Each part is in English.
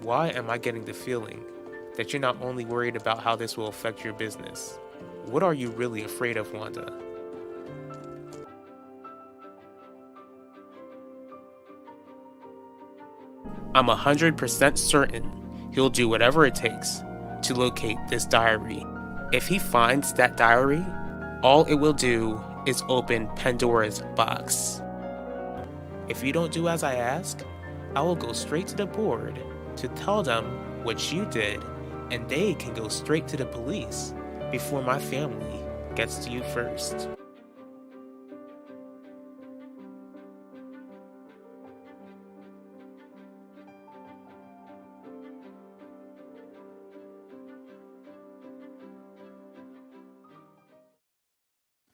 Why am I getting the feeling that you're not only worried about how this will affect your business? What are you really afraid of, Wanda? I'm 100% certain he'll do whatever it takes to locate this diary. If he finds that diary, all it will do is open Pandora's box. If you don't do as I ask, I will go straight to the board to tell them what you did, and they can go straight to the police before my family gets to you first.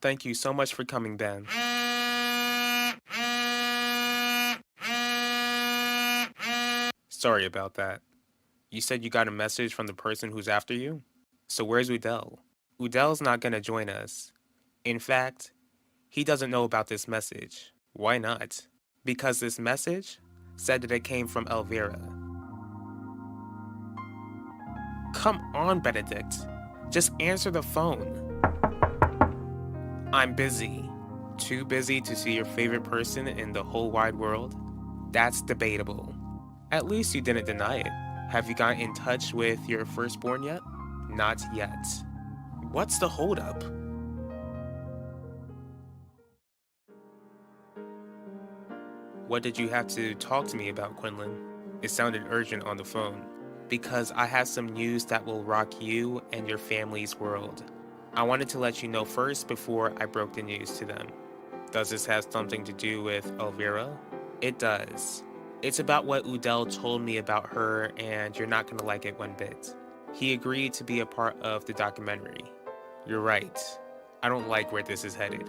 Thank you so much for coming, Ben. Sorry about that. You said you got a message from the person who's after you? So where's Udell? Udell's not gonna join us. In fact, he doesn't know about this message. Why not? Because this message said that it came from Elvira. Come on, Benedict. Just answer the phone. I'm busy. Too busy to see your favorite person in the whole wide world? That's debatable. At least you didn't deny it. Have you gotten in touch with your firstborn yet? Not yet. What's the holdup? What did you have to talk to me about, Quinlan? It sounded urgent on the phone. Because I have some news that will rock you and your family's world. I wanted to let you know first before I broke the news to them. Does this have something to do with Elvira? It does. It's about what Udell told me about her, and you're not gonna like it one bit. He agreed to be a part of the documentary. You're right. I don't like where this is headed.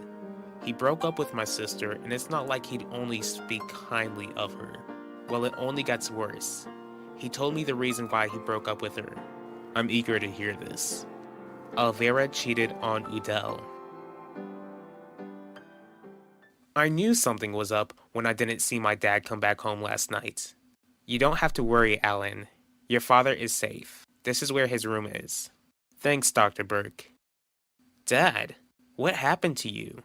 He broke up with my sister, and it's not like he'd only speak kindly of her. Well, it only gets worse. He told me the reason why he broke up with her. I'm eager to hear this. Elvira cheated on Udell. I knew something was up when I didn't see my dad come back home last night. You don't have to worry, Alan. Your father is safe. This is where his room is. Thanks, Dr. Burke. Dad, what happened to you?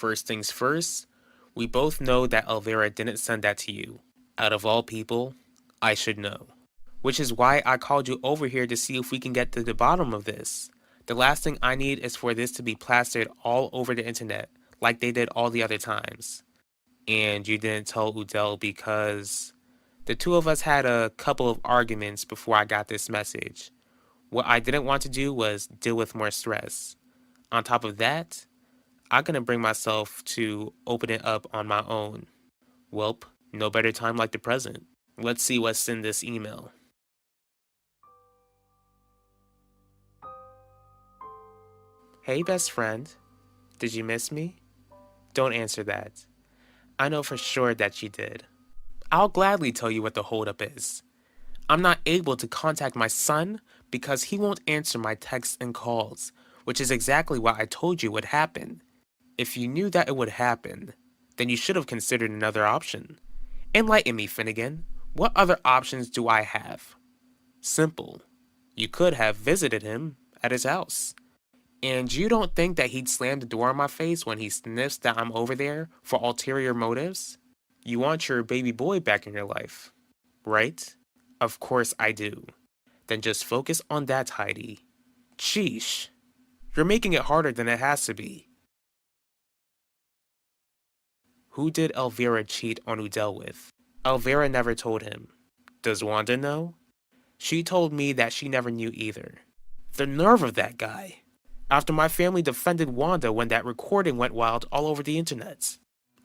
First things first, we both know that Elvira didn't send that to you. Out of all people, I should know. Which is why I called you over here to see if we can get to the bottom of this. The last thing I need is for this to be plastered all over the internet, like they did all the other times. And you didn't tell Udell because the two of us had a couple of arguments before I got this message. What I didn't want to do was deal with more stress. On top of that, I'm gonna bring myself to open it up on my own. Welp, no better time like the present. Let's see what's in this email. Hey, best friend. Did you miss me? Don't answer that. I know for sure that you did. I'll gladly tell you what the holdup is. I'm not able to contact my son because he won't answer my texts and calls, which is exactly what I told you would happen. If you knew that it would happen, then you should have considered another option. Enlighten me, Finnegan. What other options do I have? Simple. You could have visited him at his house. And you don't think that he'd slam the door in my face when he sniffs that I'm over there for ulterior motives? You want your baby boy back in your life, right? Of course I do. Then just focus on that, Heidi. Sheesh. You're making it harder than it has to be. Who did Elvira cheat on Udell with? Elvira never told him. Does Wanda know? She told me that she never knew either. The nerve of that guy. After my family defended Wanda when that recording went wild all over the internet.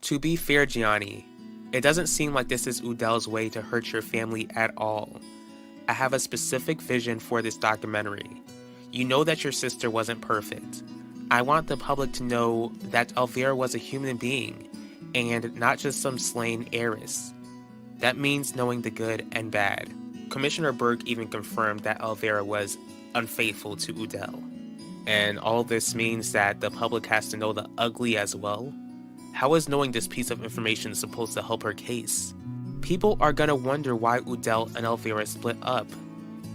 To be fair, Gianni, it doesn't seem like this is Udell's way to hurt your family at all. I have a specific vision for this documentary. You know that your sister wasn't perfect. I want the public to know that Elvira was a human being, and not just some slain heiress. That means knowing the good and bad. Commissioner Burke even confirmed that Elvira was unfaithful to Udell. And all this means that the public has to know the ugly as well? How is knowing this piece of information supposed to help her case? People are gonna wonder why Udell and Elvira split up.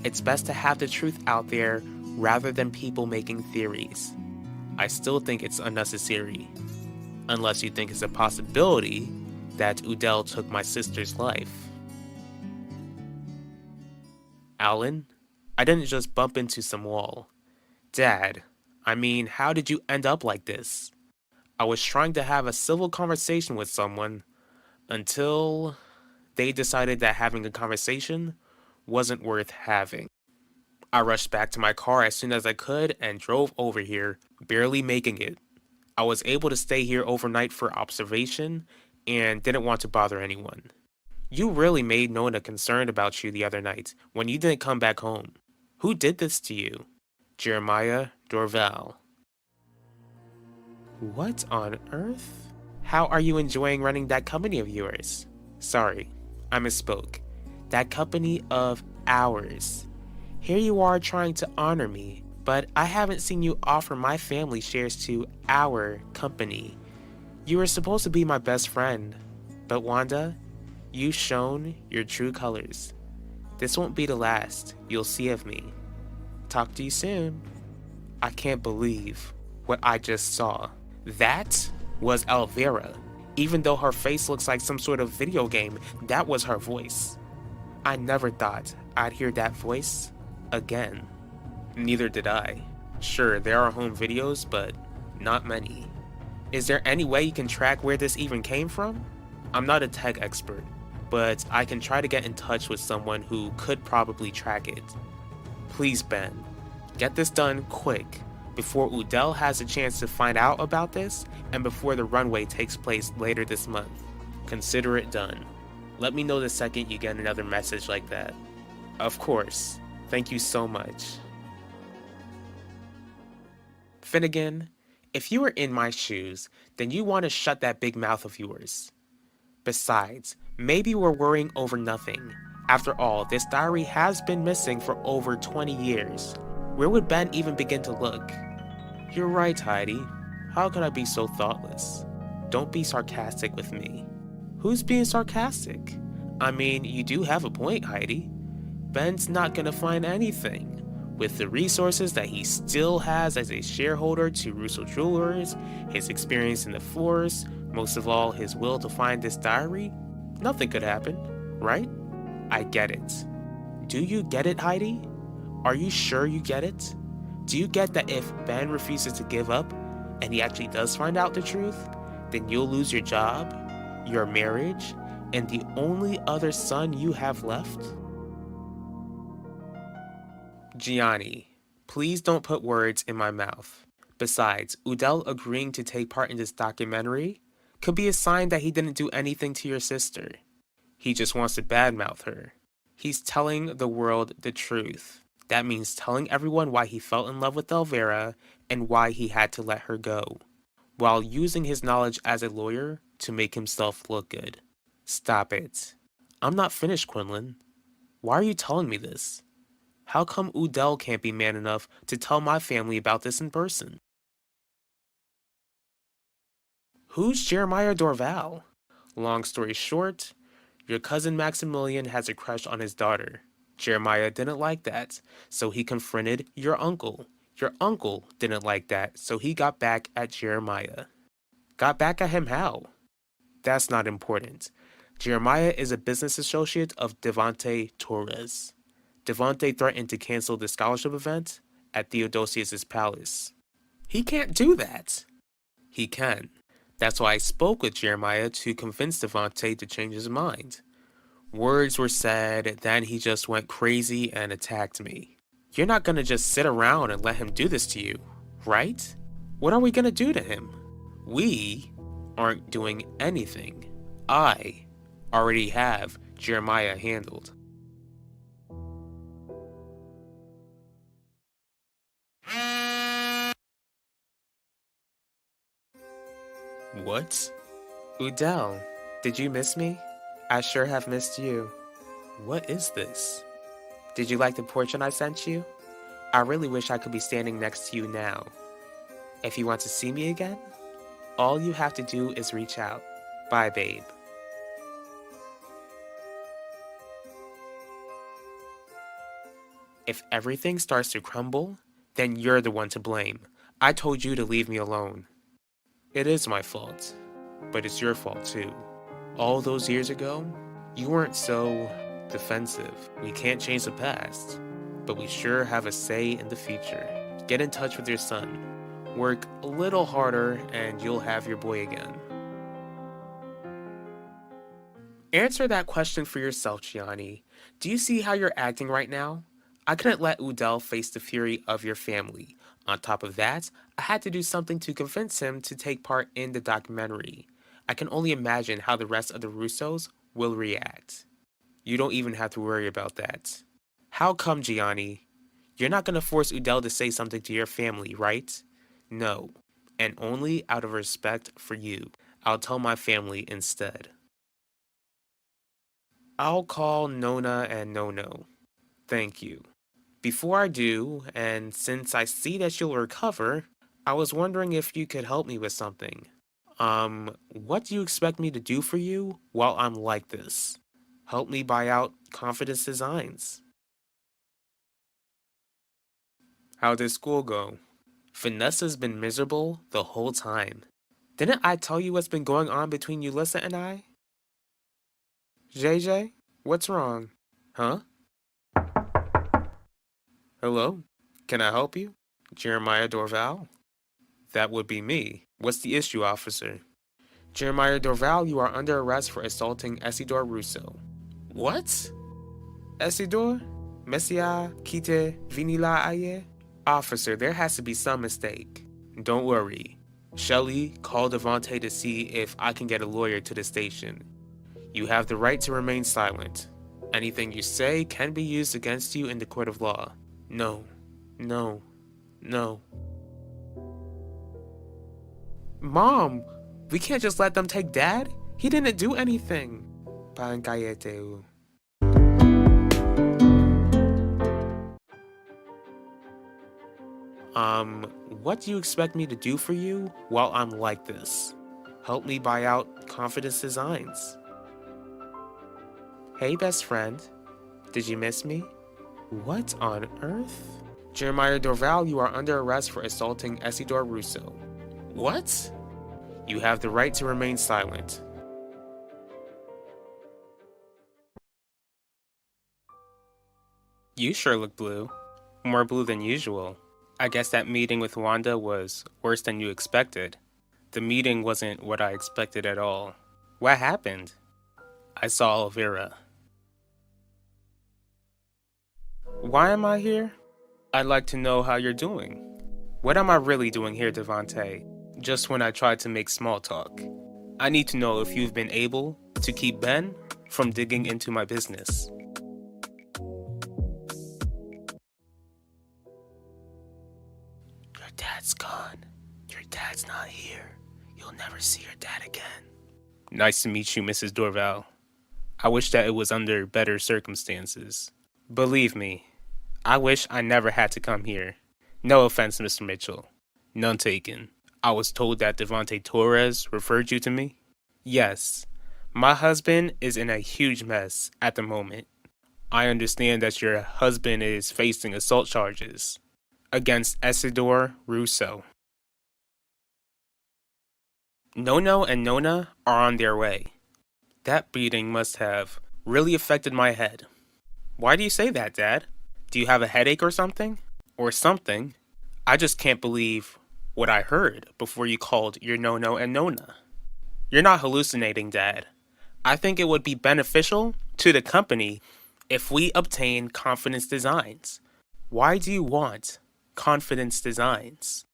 It's best to have the truth out there rather than people making theories. I still think it's unnecessary. Unless you think it's a possibility that Udell took my sister's life. Alan, I didn't just bump into some wall. Dad, I mean, how did you end up like this? I was trying to have a civil conversation with someone until they decided that having a conversation wasn't worth having. I rushed back to my car as soon as I could and drove over here, barely making it. I was able to stay here overnight for observation and didn't want to bother anyone. You really made known a concern about you the other night when you didn't come back home. Who did this to you? Jeremiah Dorval. What on earth? How are you enjoying running that company of yours? Sorry, I misspoke. That company of ours. Here you are trying to honor me, but I haven't seen you offer my family shares to our company. You were supposed to be my best friend, but Wanda, you've shown your true colors. This won't be the last you'll see of me. Talk to you soon. I can't believe what I just saw. That was Elvira. Even though her face looks like some sort of video game, that was her voice. I never thought I'd hear that voice again. Neither did I. Sure, there are home videos, but not many. Is there any way you can track where this even came from? I'm not a tech expert, but I can try to get in touch with someone who could probably track it. Please, Ben, get this done quick, before Udell has a chance to find out about this, and before the runway takes place later this month. Consider it done. Let me know the second you get another message like that. Of course. Thank you so much. Finnegan, if you were in my shoes, then you want to shut that big mouth of yours. Besides, maybe we're worrying over nothing. After all, this diary has been missing for over 20 years. Where would Ben even begin to look? You're right, Heidi. How could I be so thoughtless? Don't be sarcastic with me. Who's being sarcastic? I mean, you do have a point, Heidi. Ben's not gonna find anything. With the resources that he still has as a shareholder to Russo Jewelers, his experience in the force, most of all his will to find this diary, nothing could happen, right? I get it. Do you get it, Heidi? Are you sure you get it? Do you get that if Ben refuses to give up, and he actually does find out the truth, then you'll lose your job, your marriage, and the only other son you have left? Gianni, please don't put words in my mouth. Besides, Udell agreeing to take part in this documentary could be a sign that he didn't do anything to your sister. He just wants to badmouth her. He's telling the world the truth. That means telling everyone why he fell in love with Elvira and why he had to let her go, while using his knowledge as a lawyer to make himself look good. Stop it. I'm not finished, Quinlan. Why are you telling me this? How come Udell can't be man enough to tell my family about this in person? Who's Jeremiah Dorval? Long story short, your cousin Maximilian has a crush on his daughter. Jeremiah didn't like that, so he confronted your uncle. Your uncle didn't like that, so he got back at Jeremiah. Got back at him how? That's not important. Jeremiah is a business associate of Devante Torres. Devante threatened to cancel the scholarship event at Theodosius' palace. He can't do that. He can. That's why I spoke with Jeremiah to convince Devante to change his mind. Words were said, then he just went crazy and attacked me. You're not gonna just sit around and let him do this to you, right? What are we gonna do to him? We aren't doing anything. I already have Jeremiah handled. What? Udell, did you miss me? I sure have missed you. What is this? Did you like the portrait I sent you? I really wish I could be standing next to you now. If you want to see me again, all you have to do is reach out. Bye, babe. If everything starts to crumble, then you're the one to blame. I told you to leave me alone. It is my fault, but it's your fault too. All those years ago, you weren't so defensive. We can't change the past, but we sure have a say in the future. Get in touch with your son. Work a little harder and you'll have your boy again. Answer that question for yourself, Gianni. Do you see how you're acting right now? I couldn't let Udell face the fury of your family. On top of that, I had to do something to convince him to take part in the documentary. I can only imagine how the rest of the Russos will react. You don't even have to worry about that. How come, Gianni? You're not going to force Udell to say something to your family, right? No, and only out of respect for you. I'll tell my family instead. I'll call Nona and Nono. Thank you. Before I do, and since I see that you'll recover, I was wondering if you could help me with something. What do you expect me to do for you while I'm like this? Help me buy out Confidence Designs. How did school go? Vanessa's been miserable the whole time. Didn't I tell you what's been going on between Ulissa and I? JJ, what's wrong? Huh? Hello? Can I help you? Jeremiah Dorval? That would be me. What's the issue, officer? Jeremiah Dorval, you are under arrest for assaulting Isidore Russo. What? Isidore? Messia Kite Vinila Aye? Officer, there has to be some mistake. Don't worry. Shelly, call Devontae to see if I can get a lawyer to the station. You have the right to remain silent. Anything you say can be used against you in the court of law. No. No. No. Mom, we can't just let them take Dad. He didn't do anything. Pankayeteu. What do you expect me to do for you while I'm like this? Help me buy out Confidence Designs. Hey, best friend. Did you miss me? What on earth? Jeremiah Dorval, you are under arrest for assaulting Isidore Russo. What? You have the right to remain silent. You sure look blue. More blue than usual. I guess that meeting with Wanda was worse than you expected. The meeting wasn't what I expected at all. What happened? I saw Elvira. Why am I here? I'd like to know how you're doing. What am I really doing here, Devontae? Just when I tried to make small talk. I need to know if you've been able to keep Ben from digging into my business. Your dad's gone. Your dad's not here. You'll never see your dad again. Nice to meet you, Mrs. Dorval. I wish that it was under better circumstances. Believe me, I wish I never had to come here. No offense, Mr. Mitchell. None taken. I was told that Devontae Torres referred you to me. Yes, my husband is in a huge mess at the moment. I understand that your husband is facing assault charges against Isidore Russo. Nono and Nona are on their way. That beating must have really affected my head. Why do you say that, Dad? Do you have a headache or something? Or something? I just can't believe what I heard before you called your Nono and Nona. You're not hallucinating, Dad. I think it would be beneficial to the company if we obtain Confidence Designs. Why do you want Confidence Designs?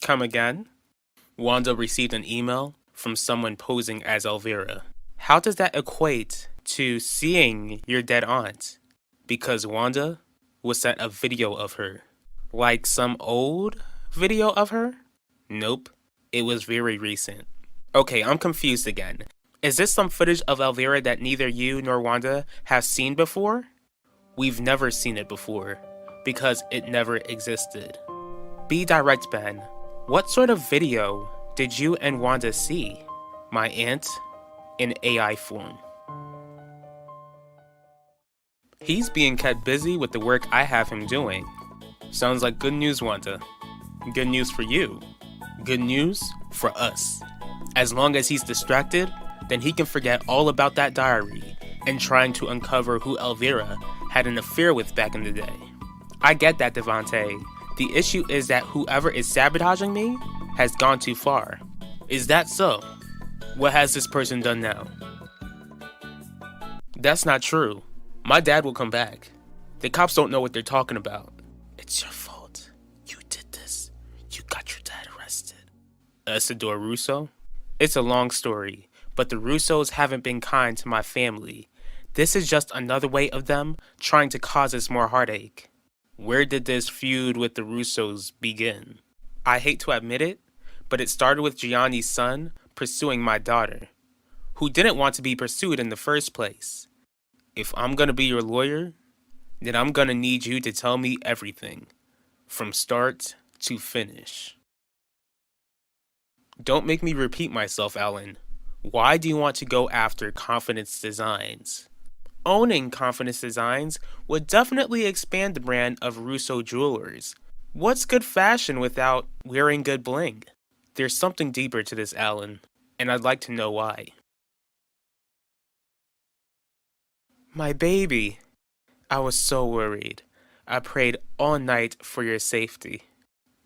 Come again? Wanda received an email from someone posing as Elvira. How does that equate to seeing your dead aunt? Because Wanda was sent a video of her. Like some old video of her? Nope, it was very recent. Okay, I'm confused again. Is this some footage of Elvira that neither you nor Wanda have seen before? We've never seen it before, because it never existed. Be direct, Ben. What sort of video did you and Wanda see? My aunt in AI form. He's being kept busy with the work I have him doing. Sounds like good news, Wanda. Good news for you. Good news for us. As long as he's distracted, then he can forget all about that diary and trying to uncover who Elvira had an affair with back in the day. I get that, Devante. The issue is that whoever is sabotaging me has gone too far. Is that so? What has this person done now? That's not true. My dad will come back. The cops don't know what they're talking about. It's your fault. You did this. You got your dad arrested. Isidore Russo? It's a long story, but the Russos haven't been kind to my family. This is just another way of them trying to cause us more heartache. Where did this feud with the Russos begin? I hate to admit it, but it started with Gianni's son pursuing my daughter, who didn't want to be pursued in the first place. If I'm gonna be your lawyer, then I'm gonna need you to tell me everything, from start to finish. Don't make me repeat myself, Alan. Why do you want to go after Confidence Designs? Owning Confidence Designs would definitely expand the brand of Russo Jewelers. What's good fashion without wearing good bling? There's something deeper to this, Alan, and I'd like to know why. My baby. I was so worried. I prayed all night for your safety.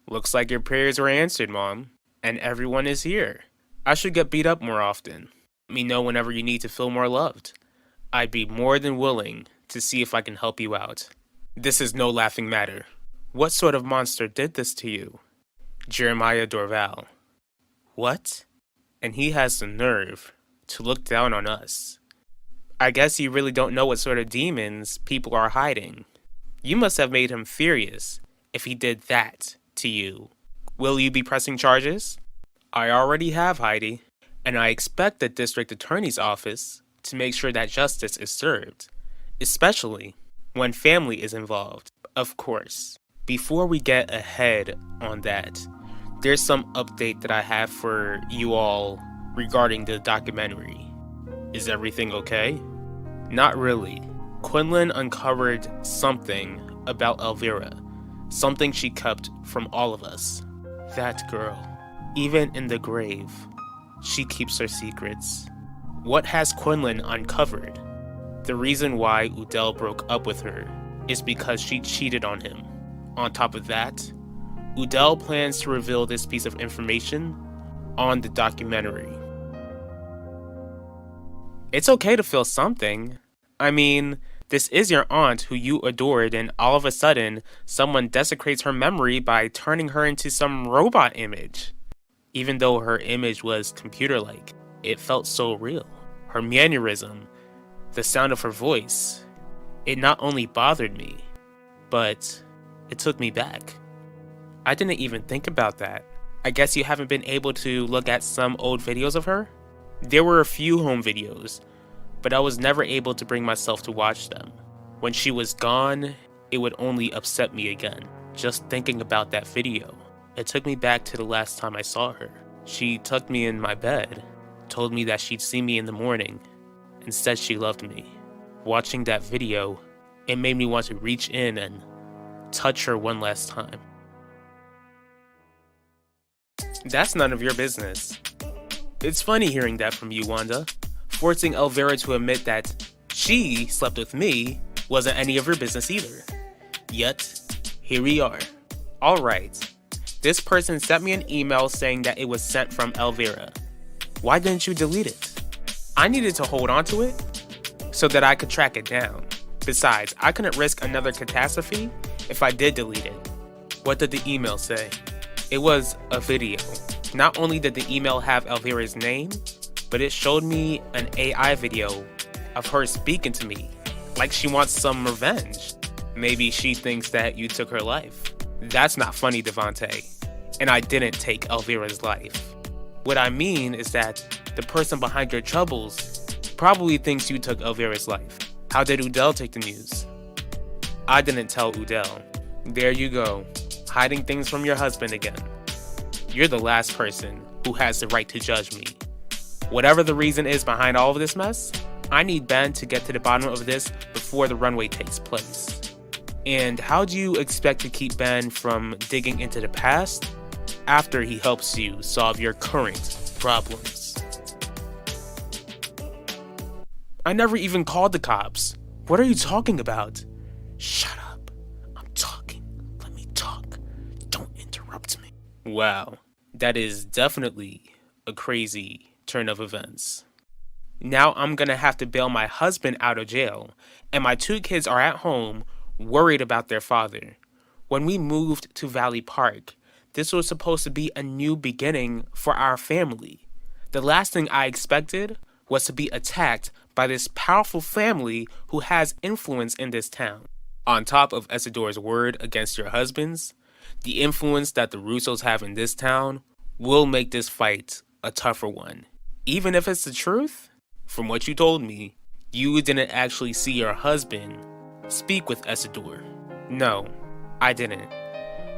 Looks like your prayers were answered, Mom, and everyone is here. I should get beat up more often. Let me know whenever you need to feel more loved. I'd be more than willing to see if I can help you out. This is no laughing matter. What sort of monster did this to you? Jeremiah Dorval. What? And he has the nerve to look down on us. I guess you really don't know what sort of demons people are hiding. You must have made him furious if he did that to you. Will you be pressing charges? I already have, Heidi, and I expect the district attorney's office to make sure that justice is served, especially when family is involved, of course. Before we get ahead on that, there's some update that I have for you all regarding the documentary. Is everything okay? Not really. Quinlan uncovered something about Elvira, something she kept from all of us. That girl, even in the grave, she keeps her secrets. What has Quinlan uncovered? The reason why Udell broke up with her is because she cheated on him. On top of that, Udell plans to reveal this piece of information on the documentary. It's okay to feel something. I mean, this is your aunt who you adored, and all of a sudden, someone desecrates her memory by turning her into some robot image. Even though her image was computer-like, it felt so real. Her mannerism, the sound of her voice, it not only bothered me, but it took me back. I didn't even think about that. I guess you haven't been able to look at some old videos of her? There were a few home videos, but I was never able to bring myself to watch them. When she was gone, it would only upset me again. Just thinking about that video, it took me back to the last time I saw her. She tucked me in my bed, told me that she'd see me in the morning, and said she loved me. Watching that video, it made me want to reach in and touch her one last time. That's none of your business. It's funny hearing that from you, Wanda. Forcing Elvira to admit that she slept with me wasn't any of her business either. Yet, here we are. Alright, this person sent me an email saying that it was sent from Elvira. Why didn't you delete it? I needed to hold on to it so that I could track it down. Besides, I couldn't risk another catastrophe if I did delete it. What did the email say? It was a video. Not only did the email have Elvira's name, but it showed me an AI video of her speaking to me like she wants some revenge. Maybe she thinks that you took her life. That's not funny, Devontae. And I didn't take Elvira's life. What I mean is that the person behind your troubles probably thinks you took Elvira's life. How did Udell take the news? I didn't tell Udell. There you go, hiding things from your husband again. You're the last person who has the right to judge me. Whatever the reason is behind all of this mess, I need Ben to get to the bottom of this before the runway takes place. And how do you expect to keep Ben from digging into the past after he helps you solve your current problems? I never even called the cops. What are you talking about? Shut up. I'm talking. Let me talk. Don't interrupt me. Wow, that is definitely a crazy turn of events. Now I'm gonna have to bail my husband out of jail, and my 2 kids are at home worried about their father. When we moved to Valley Park, this was supposed to be a new beginning for our family. The last thing I expected was to be attacked by this powerful family who has influence in this town. On top of Esidore's word against your husbands, the influence that the Russos have in this town will make this fight a tougher one. Even if it's the truth, from what you told me, you didn't actually see your husband speak with Esidore. No, I didn't.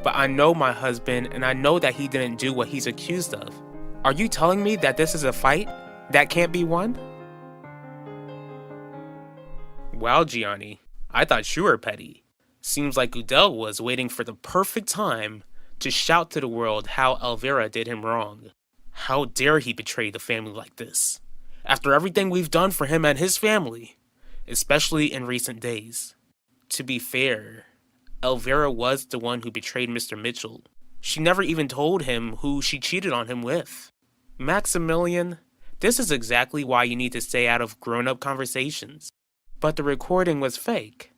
But I know my husband, and I know that he didn't do what he's accused of. Are you telling me that this is a fight that can't be won? Wow, Gianni, I thought you were petty. Seems like Udell was waiting for the perfect time to shout to the world how Elvira did him wrong. How dare he betray the family like this? After everything we've done for him and his family, especially in recent days. To be fair, Elvira was the one who betrayed Mr. Mitchell. She never even told him who she cheated on him with. Maximilian, this is exactly why you need to stay out of grown-up conversations. But the recording was fake.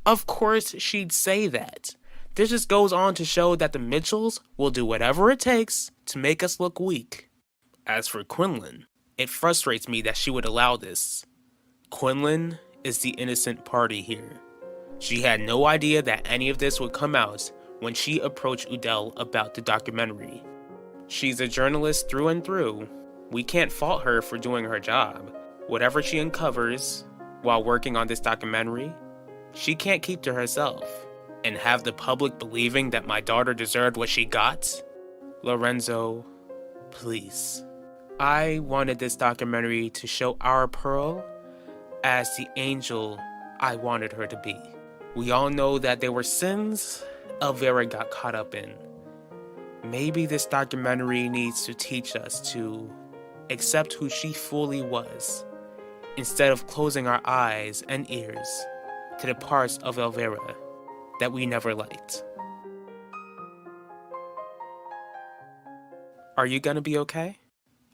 Of course she'd say that. This just goes on to show that the Mitchells will do whatever it takes to make us look weak. As for Quinlan, it frustrates me that she would allow this. Quinlan is the innocent party here. She had no idea that any of this would come out when she approached Udell about the documentary. She's a journalist through and through. We can't fault her for doing her job. Whatever she uncovers while working on this documentary, she can't keep to herself. And have the public believing that my daughter deserved what she got? Lorenzo, please. I wanted this documentary to show our Pearl as the angel I wanted her to be. We all know that there were sins Elvira got caught up in. Maybe this documentary needs to teach us to accept who she fully was, instead of closing our eyes and ears to the parts of Elvira that we never liked. Are you gonna be okay?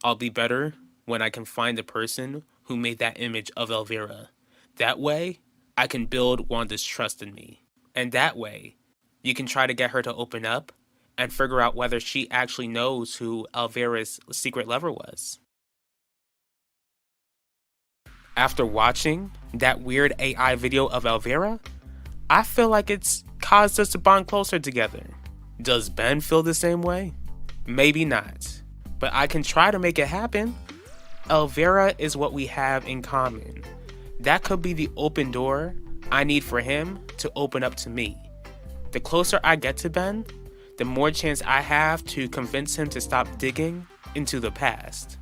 I'll be better when I can find the person who made that image of Elvira. That way, I can build Wanda's trust in me. And that way, you can try to get her to open up and figure out whether she actually knows who Elvira's secret lover was. After watching that weird AI video of Elvira, I feel like it's caused us to bond closer together. Does Ben feel the same way? Maybe not, but I can try to make it happen. Elvira is what we have in common. That could be the open door I need for him to open up to me. The closer I get to Ben, the more chance I have to convince him to stop digging into the past.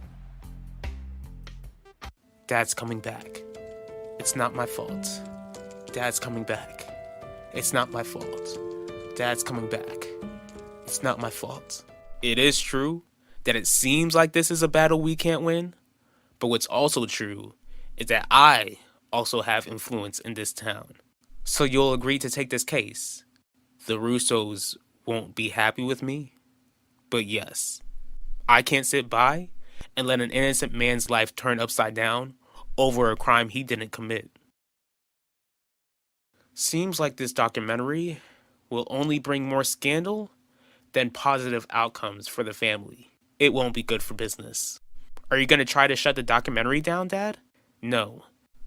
Dad's coming back. It's not my fault. Dad's coming back. It's not my fault. Dad's coming back. It's not my fault. It is true that it seems like this is a battle we can't win, but what's also true is that I also have influence in this town. So you'll agree to take this case. The Russos won't be happy with me, but yes, I can't sit by and let an innocent man's life turn upside down over a crime he didn't commit. Seems like this documentary will only bring more scandal then positive outcomes for the family. It won't be good for business. Are you going to try to shut the documentary down, Dad? No.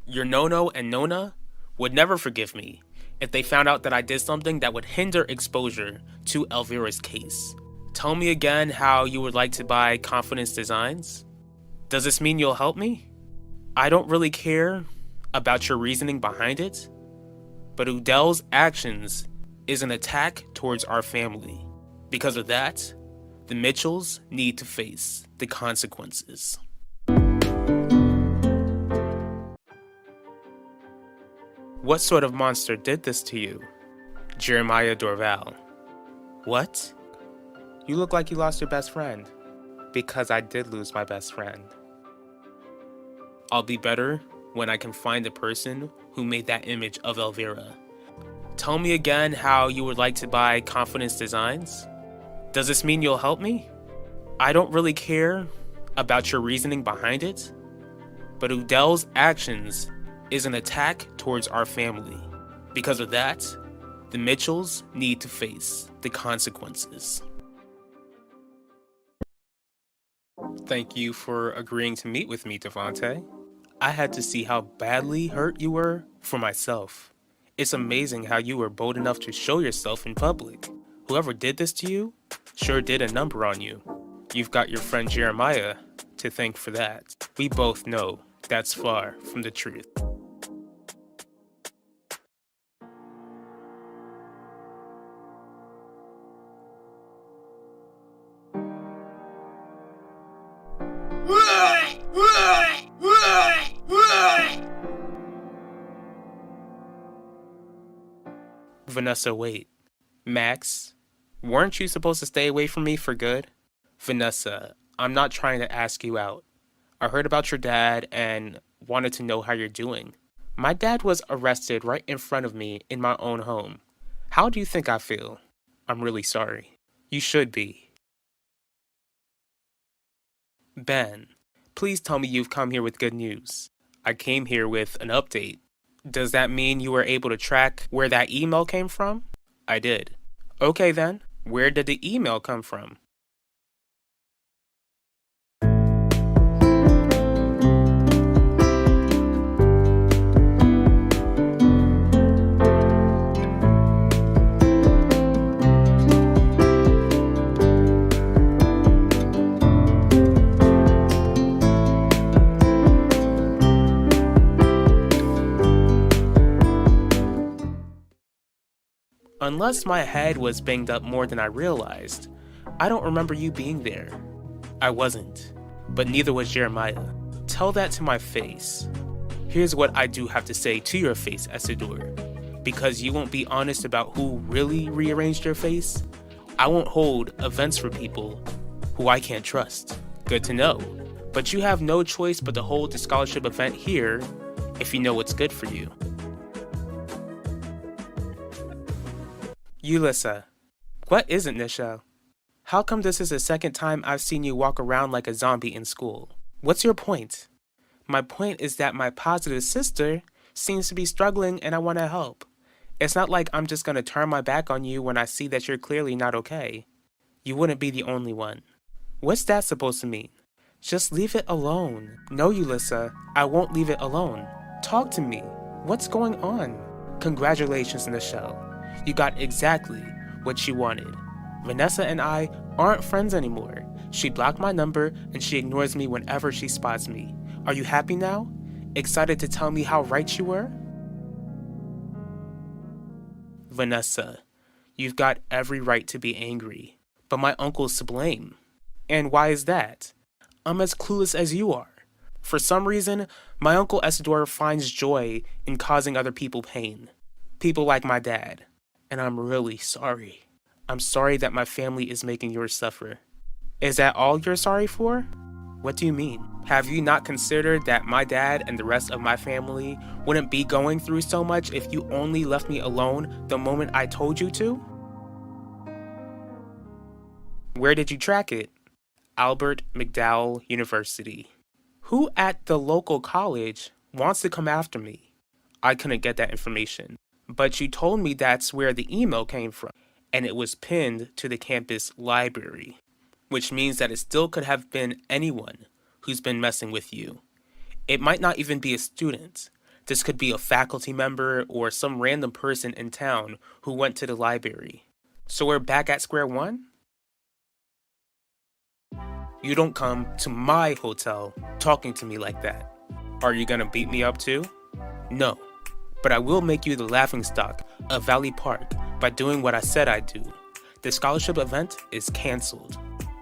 Your Nono and Nona would never forgive me if they found out that I did something that would hinder exposure to Elvira's case. Tell me again how you would like to buy Confidence Designs? Does this mean you'll help me? I don't really care about your reasoning behind it, but Udell's actions is an attack towards our family. Because of that, the Mitchells need to face the consequences. What sort of monster did this to you? Jeremiah Dorval. What? You look like you lost your best friend. Because I did lose my best friend. I'll be better when I can find the person who made that image of Elvira. Tell me again how you would like to buy Confidence Designs? Does this mean you'll help me? I don't really care about your reasoning behind it, but Udell's actions is an attack towards our family. Because of that, the Mitchells need to face the consequences. Thank you for agreeing to meet with me, Devante. I had to see how badly hurt you were for myself. It's amazing how you were bold enough to show yourself in public. Whoever did this to you sure did a number on you. You've got your friend Jeremiah to thank for that. We both know that's far from the truth. Vanessa, wait. Max, weren't you supposed to stay away from me for good? Vanessa, I'm not trying to ask you out. I heard about your dad and wanted to know how you're doing. My dad was arrested right in front of me in my own home. How do you think I feel? I'm really sorry. You should be. Ben, please tell me you've come here with good news. I came here with an update. Does that mean you were able to track where that email came from? I did. Okay then, where did the email come from? Unless my head was banged up more than I realized, I don't remember you being there. I wasn't, but neither was Jeremiah. Tell that to my face. Here's what I do have to say to your face, Isidore. Because you won't be honest about who really rearranged your face, I won't hold events for people who I can't trust. Good to know. But you have no choice but to hold the scholarship event here if you know what's good for you. Ulissa, what is it, Nisha? How come this is the second time I've seen you walk around like a zombie in school? What's your point? My point is that my positive sister seems to be struggling and I want to help. It's not like I'm just going to turn my back on you when I see that you're clearly not okay. You wouldn't be the only one. What's that supposed to mean? Just leave it alone. No, Ulissa, I won't leave it alone. Talk to me. What's going on? Congratulations, Nichelle. You got exactly what you wanted. Vanessa and I aren't friends anymore. She blocked my number and she ignores me whenever she spots me. Are you happy now? Excited to tell me how right you were? Vanessa, you've got every right to be angry, but my uncle's to blame. And why is that? I'm as clueless as you are. For some reason, my uncle Isidore finds joy in causing other people pain. People like my dad. And I'm really sorry. I'm sorry that my family is making yours suffer. Is that all you're sorry for? What do you mean? Have you not considered that my dad and the rest of my family wouldn't be going through so much if you only left me alone the moment I told you to? Where did you track it? Albert McDowell University. Who at the local college wants to come after me? I couldn't get that information. But you told me that's where the email came from. and it was pinned to the campus library, which means that it still could have been anyone who's been messing with you. It might not even be a student. This could be a faculty member or some random person in town who went to the library. So we're back at square one? You don't come to my hotel talking to me like that. Are you gonna beat me up too? No, but I will make you the laughingstock of Valley Park by doing what I said I'd do. The scholarship event is cancelled.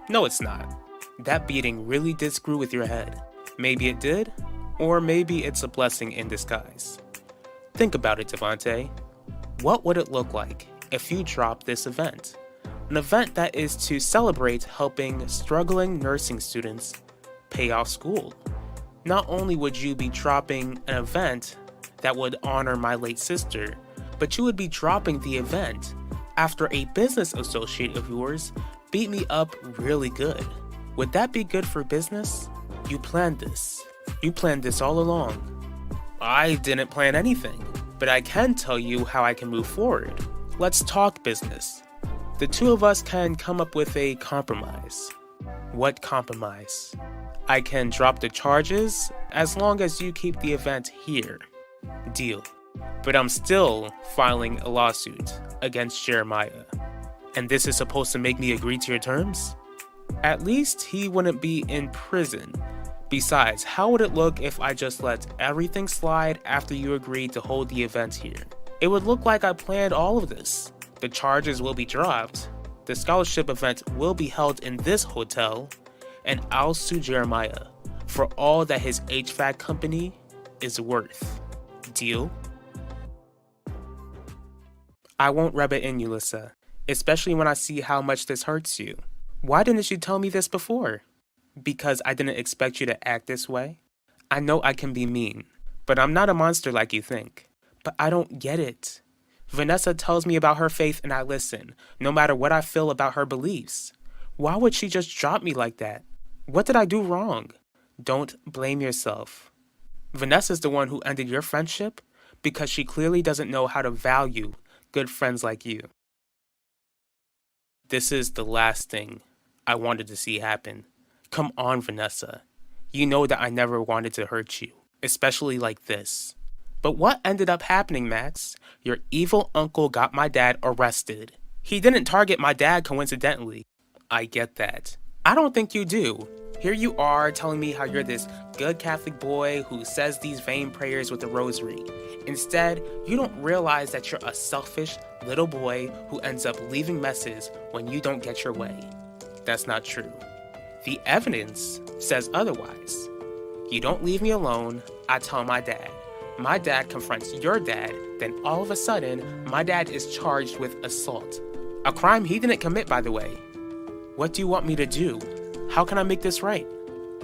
No, it's not. That beating really did screw with your head. Maybe it did, or maybe it's a blessing in disguise. Think about it, Devontae. What would it look like if you dropped this event? An event that is to celebrate helping struggling nursing students pay off school. Not only would you be dropping an event that would honor my late sister, but you would be dropping the event after a business associate of yours beat me up really good. Would that be good for business? You planned this. You planned this all along. I didn't plan anything, but I can tell you how I can move forward. Let's talk business. The two of us can come up with a compromise. What compromise? I can drop the charges as long as you keep the event here. Deal. But I'm still filing a lawsuit against Jeremiah. And this is supposed to make me agree to your terms? At least he wouldn't be in prison. Besides, how would it look if I just let everything slide after you agreed to hold the event here? It would look like I planned all of this. The charges will be dropped, the scholarship event will be held in this hotel, and I'll sue Jeremiah for all that his HVAC company is worth. Deal? I won't rub it in, Ulissa, especially when I see how much this hurts you. Why didn't you tell me this before? Because I didn't expect you to act this way? I know I can be mean, but I'm not a monster like you think. But I don't get it. Vanessa tells me about her faith and I listen, no matter what I feel about her beliefs. Why would she just drop me like that? What did I do wrong? Don't blame yourself. Vanessa's the one who ended your friendship because she clearly doesn't know how to value good friends like you. This is the last thing I wanted to see happen. Come on, Vanessa. You know that I never wanted to hurt you, especially like this. But what ended up happening, Max? Your evil uncle got my dad arrested. He didn't target my dad coincidentally. I get that. I don't think you do. Here you are telling me how you're this good Catholic boy who says these vain prayers with the rosary. Instead, you don't realize that you're a selfish little boy who ends up leaving messes when you don't get your way. That's not true. The evidence says otherwise. You don't leave me alone, I tell my dad. My dad confronts your dad, then all of a sudden, my dad is charged with assault. A crime he didn't commit, by the way. What do you want me to do? How can I make this right?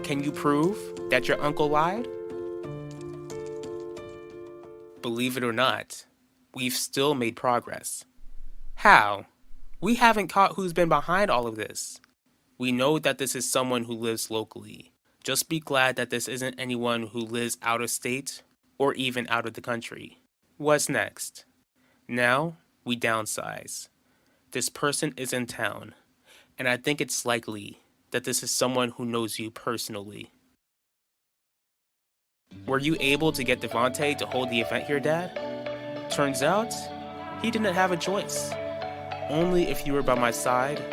Can you prove that your uncle lied? Believe it or not, we've still made progress. How? We haven't caught who's been behind all of this. We know that this is someone who lives locally. Just be glad that this isn't anyone who lives out of state or even out of the country. What's next? Now, we downsize. This person is in town, and I think it's likely that this is someone who knows you personally. Were you able to get Devontae to hold the event here, Dad? Turns out, he didn't have a choice. Only if you were by my side,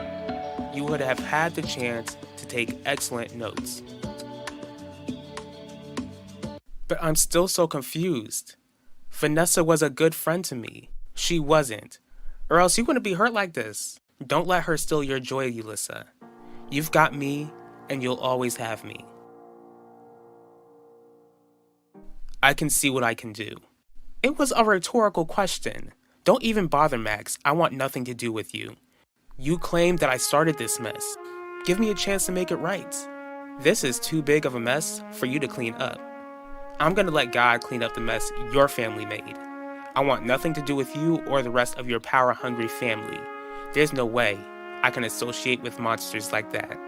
you would have had the chance to take excellent notes. But I'm still so confused. Vanessa was a good friend to me. She wasn't. Or else you wouldn't be hurt like this. Don't let her steal your joy, Ulissa. You've got me, and you'll always have me. I can see what I can do. It was a rhetorical question. Don't even bother, Max. I want nothing to do with you. You claim that I started this mess. Give me a chance to make it right. This is too big of a mess for you to clean up. I'm gonna let God clean up the mess your family made. I want nothing to do with you or the rest of your power-hungry family. There's no way I can associate with monsters like that.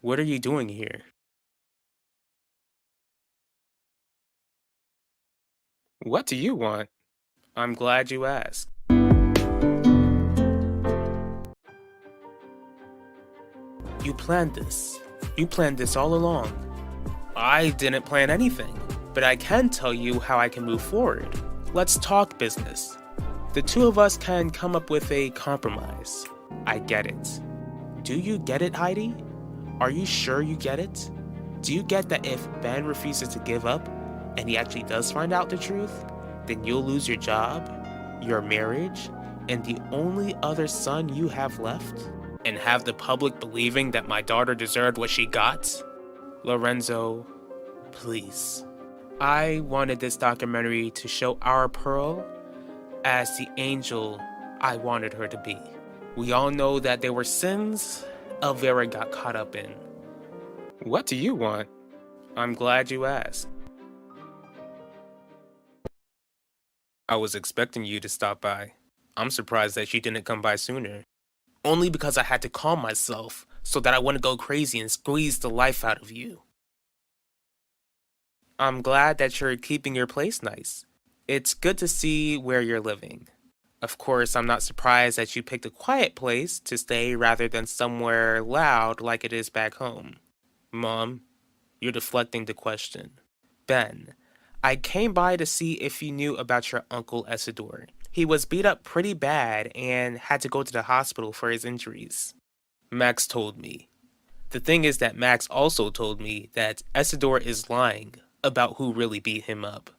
What are you doing here? What do you want? I'm glad you asked. You planned this. You planned this all along. I didn't plan anything, but I can tell you how I can move forward. Let's talk business. The two of us can come up with a compromise. I get it. Do you get it, Heidi? Are you sure you get it? Do you get that if Ben refuses to give up, and he actually does find out the truth, then you'll lose your job, your marriage, and the only other son you have left? And have the public believing that my daughter deserved what she got? Lorenzo, please. I wanted this documentary to show our Pearl as the angel I wanted her to be. We all know that there were sins Elvira got caught up in. What do you want? I'm glad you asked. I was expecting you to stop by. I'm surprised that you didn't come by sooner. Only because I had to calm myself so that I wouldn't go crazy and squeeze the life out of you. I'm glad that you're keeping your place nice. It's good to see where you're living. Of course, I'm not surprised that you picked a quiet place to stay rather than somewhere loud like it is back home. Mom, you're deflecting the question. Ben, I came by to see if you knew about your Uncle Isidore. He was beat up pretty bad and had to go to the hospital for his injuries. Max told me. The thing is that Max also told me that Isidore is lying about who really beat him up.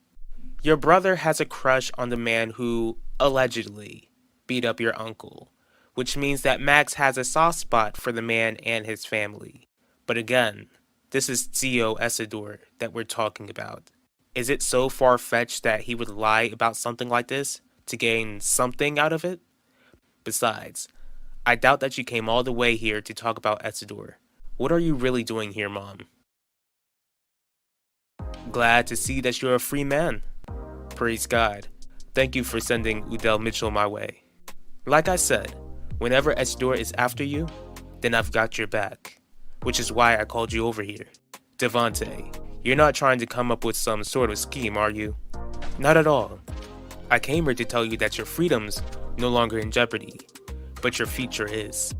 Your brother has a crush on the man who, allegedly, beat up your uncle, which means that Max has a soft spot for the man and his family. But again, this is Theo Isidore that we're talking about. Is it so far-fetched that he would lie about something like this to gain something out of it? Besides, I doubt that you came all the way here to talk about Isidore. What are you really doing here, Mom? Glad to see that you're a free man. Praise God. Thank you for sending Udell Mitchell my way. Like I said, whenever Isidore is after you, then I've got your back. Which is why I called you over here. Devante, you're not trying to come up with some sort of scheme, are you? Not at all. I came here to tell you that your freedom's no longer in jeopardy, but your future is.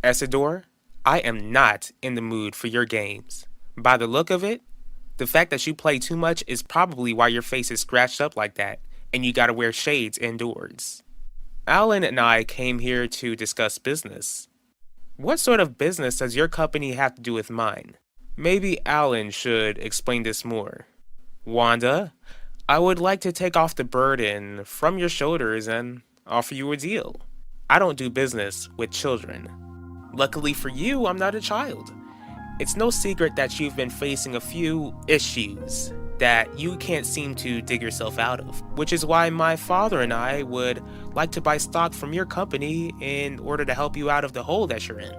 Isidore, I am not in the mood for your games. By the look of it, the fact that you play too much is probably why your face is scratched up like that, and you gotta wear shades indoors. Alan and I came here to discuss business. What sort of business does your company have to do with mine? Maybe Alan should explain this more. Wanda, I would like to take off the burden from your shoulders and offer you a deal. I don't do business with children. Luckily for you, I'm not a child. It's no secret that you've been facing a few issues that you can't seem to dig yourself out of, which is why my father and I would like to buy stock from your company in order to help you out of the hole that you're in.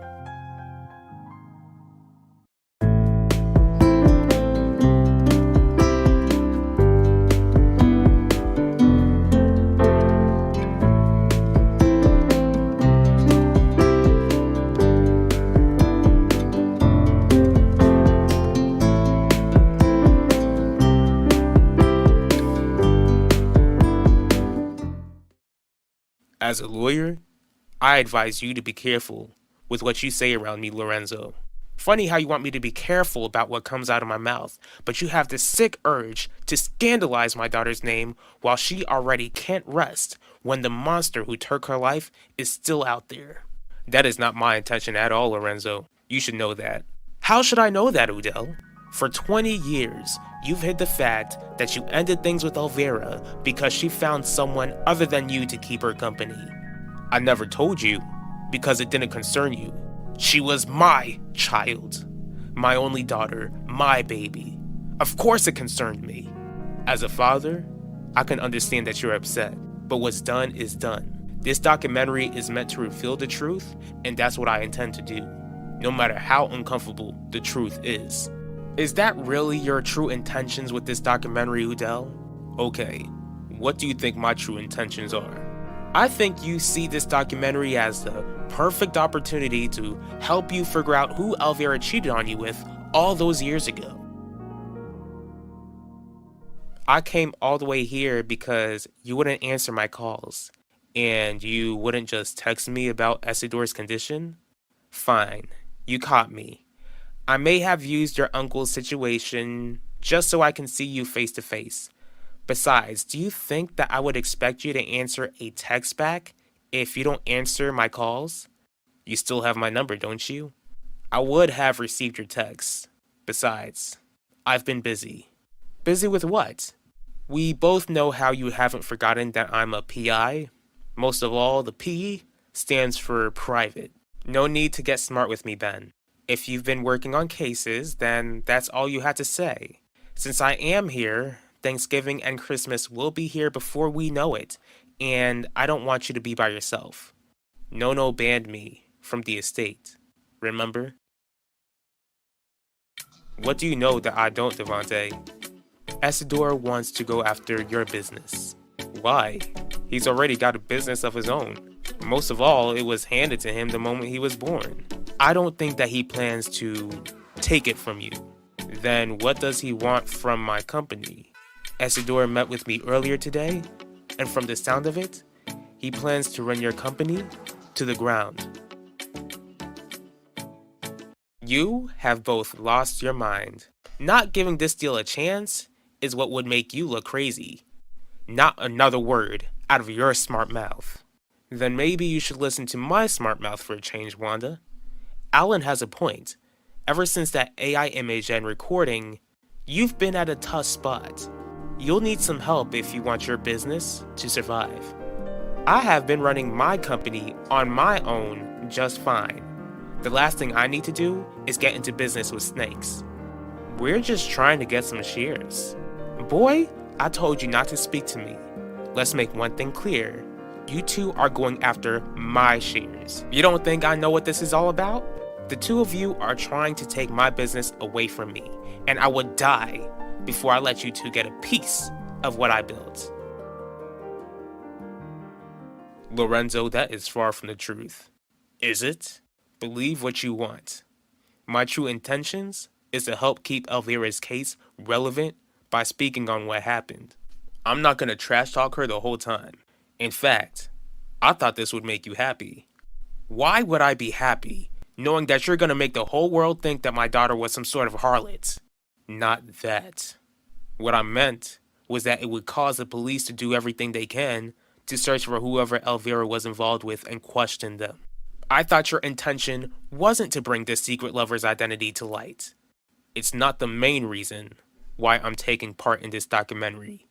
As a lawyer, I advise you to be careful with what you say around me, Lorenzo. Funny how you want me to be careful about what comes out of my mouth, but you have this sick urge to scandalize my daughter's name while she already can't rest when the monster who took her life is still out there. That is not my intention at all, Lorenzo. You should know that. How should I know that, Udell? For 20 years, you've hid the fact that you ended things with Elvira because she found someone other than you to keep her company. I never told you because it didn't concern you. She was my child, my only daughter, my baby. Of course it concerned me. As a father, I can understand that you're upset, but what's done is done. This documentary is meant to reveal the truth, and that's what I intend to do, no matter how uncomfortable the truth is. Is that really your true intentions with this documentary, Udell? Okay, what do you think my true intentions are? I think you see this documentary as the perfect opportunity to help you figure out who Elvira cheated on you with all those years ago. I came all the way here because you wouldn't answer my calls, and you wouldn't just text me about Esidor's condition? Fine, you caught me. I may have used your uncle's situation just so I can see you face to face. Besides, do you think that I would expect you to answer a text back if you don't answer my calls? You still have my number, don't you? I would have received your text. Besides, I've been busy. Busy with what? We both know how you haven't forgotten that I'm a PI. Most of all, the P stands for private. No need to get smart with me, Ben. If you've been working on cases, then that's all you had to say. Since I am here, Thanksgiving and Christmas will be here before we know it, and I don't want you to be by yourself. No banned me from the estate. Remember? What do you know that I don't, Devante? Esidor wants to go after your business. Why? He's already got a business of his own. Most of all, it was handed to him the moment he was born. I don't think that he plans to take it from you. Then what does he want from my company? Esidor met with me earlier today, and from the sound of it, he plans to run your company to the ground. You have both lost your mind. Not giving this deal a chance is what would make you look crazy. Not another word out of your smart mouth. Then maybe you should listen to my smart mouth for a change, Wanda. Alan has a point. Ever since that AI image and recording, you've been at a tough spot. You'll need some help if you want your business to survive. I have been running my company on my own just fine. The last thing I need to do is get into business with snakes. We're just trying to get some shares. Boy, I told you not to speak to me. Let's make one thing clear. You two are going after my shares. You don't think I know what this is all about? The two of you are trying to take my business away from me, and I would die before I let you two get a piece of what I built. Lorenzo, that is far from the truth. Is it? Believe what you want. My true intentions is to help keep Elvira's case relevant by speaking on what happened. I'm not gonna trash talk her the whole time. In fact, I thought this would make you happy. Why would I be happy knowing that you're gonna make the whole world think that my daughter was some sort of harlot? Not that. What I meant was that it would cause the police to do everything they can to search for whoever Elvira was involved with and question them. I thought your intention wasn't to bring this secret lover's identity to light. It's not the main reason why I'm taking part in this documentary.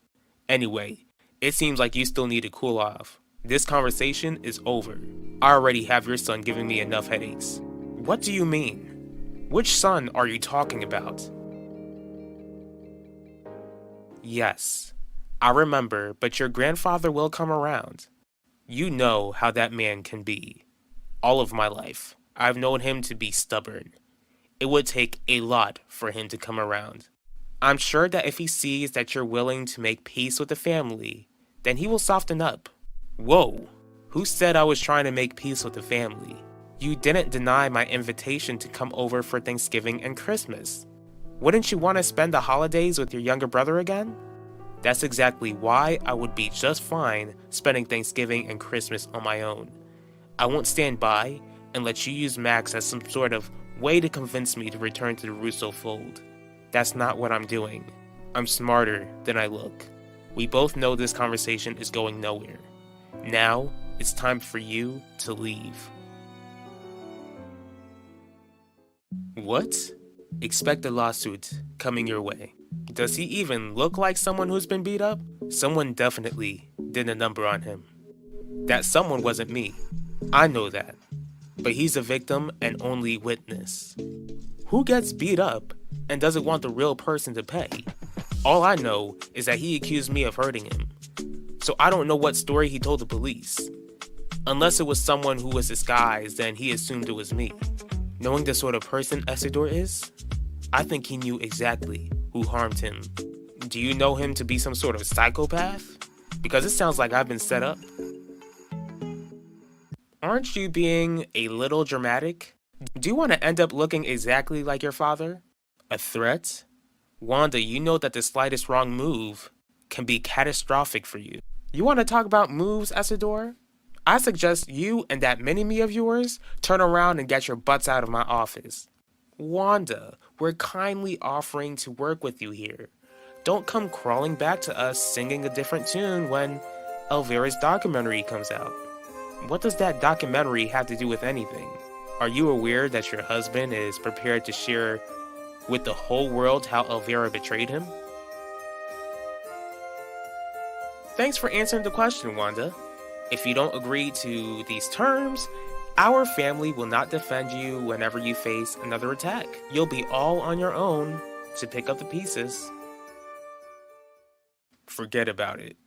Anyway, it seems like you still need to cool off. This conversation is over. I already have your son giving me enough headaches. What do you mean? Which son are you talking about? Yes, I remember, but your grandfather will come around. You know how that man can be. All of my life, I've known him to be stubborn. It would take a lot for him to come around. I'm sure that if he sees that you're willing to make peace with the family, then he will soften up. Whoa, who said I was trying to make peace with the family? You didn't deny my invitation to come over for Thanksgiving and Christmas. Wouldn't you want to spend the holidays with your younger brother again? That's exactly why I would be just fine spending Thanksgiving and Christmas on my own. I won't stand by and let you use Max as some sort of way to convince me to return to the Russo fold. That's not what I'm doing. I'm smarter than I look. We both know this conversation is going nowhere. Now, it's time for you to leave. What? Expect a lawsuit coming your way. Does he even look like someone who's been beat up? Someone definitely did a number on him. That someone wasn't me. I know that. But he's a victim and only witness. Who gets beat up and doesn't want the real person to pay? All I know is that he accused me of hurting him. So I don't know what story he told the police. Unless it was someone who was disguised, then he assumed it was me. Knowing the sort of person Esidor is, I think he knew exactly who harmed him. Do you know him to be some sort of psychopath? Because it sounds like I've been set up. Aren't you being a little dramatic? Do you want to end up looking exactly like your father? A threat? Wanda, you know that the slightest wrong move can be catastrophic for you. You want to talk about moves, Isidore? I suggest you and that mini-me of yours turn around and get your butts out of my office. Wanda, we're kindly offering to work with you here. Don't come crawling back to us singing a different tune when Elvira's documentary comes out. What does that documentary have to do with anything? Are you aware that your husband is prepared to share with the whole world how Elvira betrayed him? Thanks for answering the question, Wanda. If you don't agree to these terms, our family will not defend you whenever you face another attack. You'll be all on your own to pick up the pieces. Forget about it.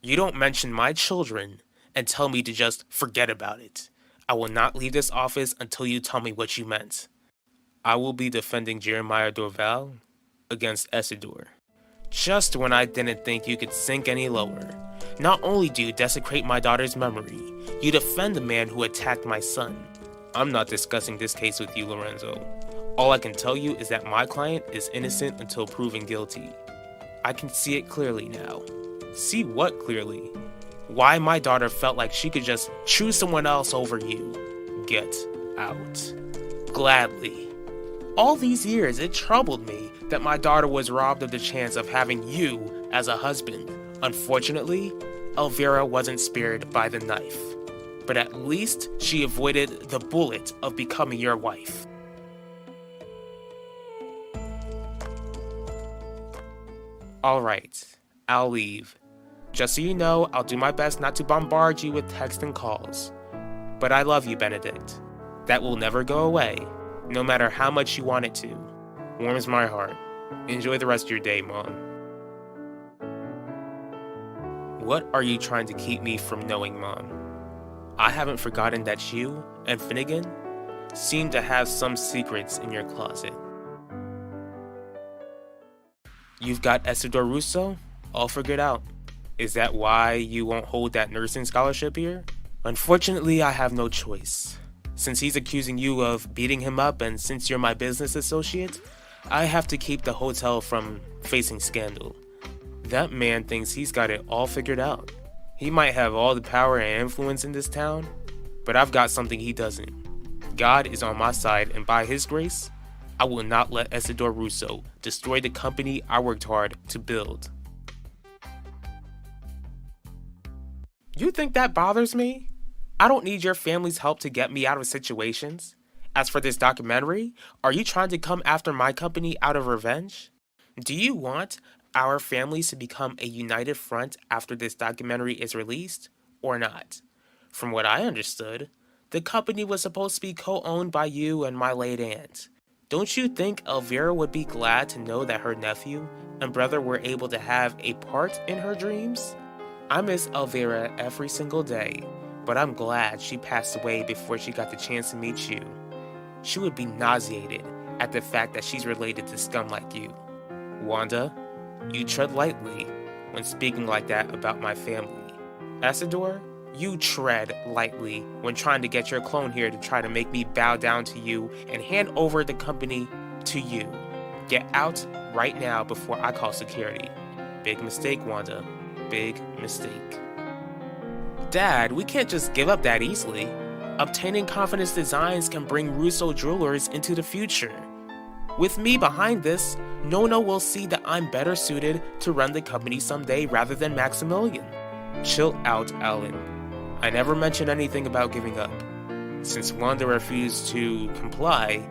You don't mention my children and tell me to just forget about it. I will not leave this office until you tell me what you meant. I will be defending Jeremiah Dorval against Isidore. Just when I didn't think you could sink any lower. Not only do you desecrate my daughter's memory, you defend the man who attacked my son. I'm not discussing this case with you, Lorenzo. All I can tell you is that my client is innocent until proven guilty. I can see it clearly now. See what clearly? Why my daughter felt like she could just choose someone else over you. Get out. Gladly. All these years, it troubled me that my daughter was robbed of the chance of having you as a husband. Unfortunately, Elvira wasn't spared by the knife. But at least she avoided the bullet of becoming your wife. Alright, I'll leave. Just so you know, I'll do my best not to bombard you with texts and calls. But I love you, Benedict. That will never go away, no matter how much you want it to. Warms my heart. Enjoy the rest of your day, Mom. What are you trying to keep me from knowing, Mom? I haven't forgotten that you and Finnegan seem to have some secrets in your closet. You've got Isidore Russo all figured out. Is that why you won't hold that nursing scholarship here? Unfortunately, I have no choice. Since he's accusing you of beating him up and since you're my business associate, I have to keep the hotel from facing scandal. That man thinks he's got it all figured out. He might have all the power and influence in this town, but I've got something he doesn't. God is on my side, and by his grace, I will not let Isidore Russo destroy the company I worked hard to build. You think that bothers me? I don't need your family's help to get me out of situations. As for this documentary, are you trying to come after my company out of revenge? Do you want our families to become a united front after this documentary is released, or not? From what I understood, the company was supposed to be co-owned by you and my late aunt. Don't you think Elvira would be glad to know that her nephew and brother were able to have a part in her dreams? I miss Elvira every single day, but I'm glad she passed away before she got the chance to meet you. She would be nauseated at the fact that she's related to scum like you. Wanda, you tread lightly when speaking like that about my family. Isidore, you tread lightly when trying to get your clone here to try to make me bow down to you and hand over the company to you. Get out right now before I call security. Big mistake, Wanda. Big mistake. Dad, we can't just give up that easily. Obtaining confidence designs can bring Russo Jewelers into the future. With me behind this, Nona will see that I'm better suited to run the company someday rather than Maximilian. Chill out, Alan. I never mentioned anything about giving up. Since Wanda refused to comply,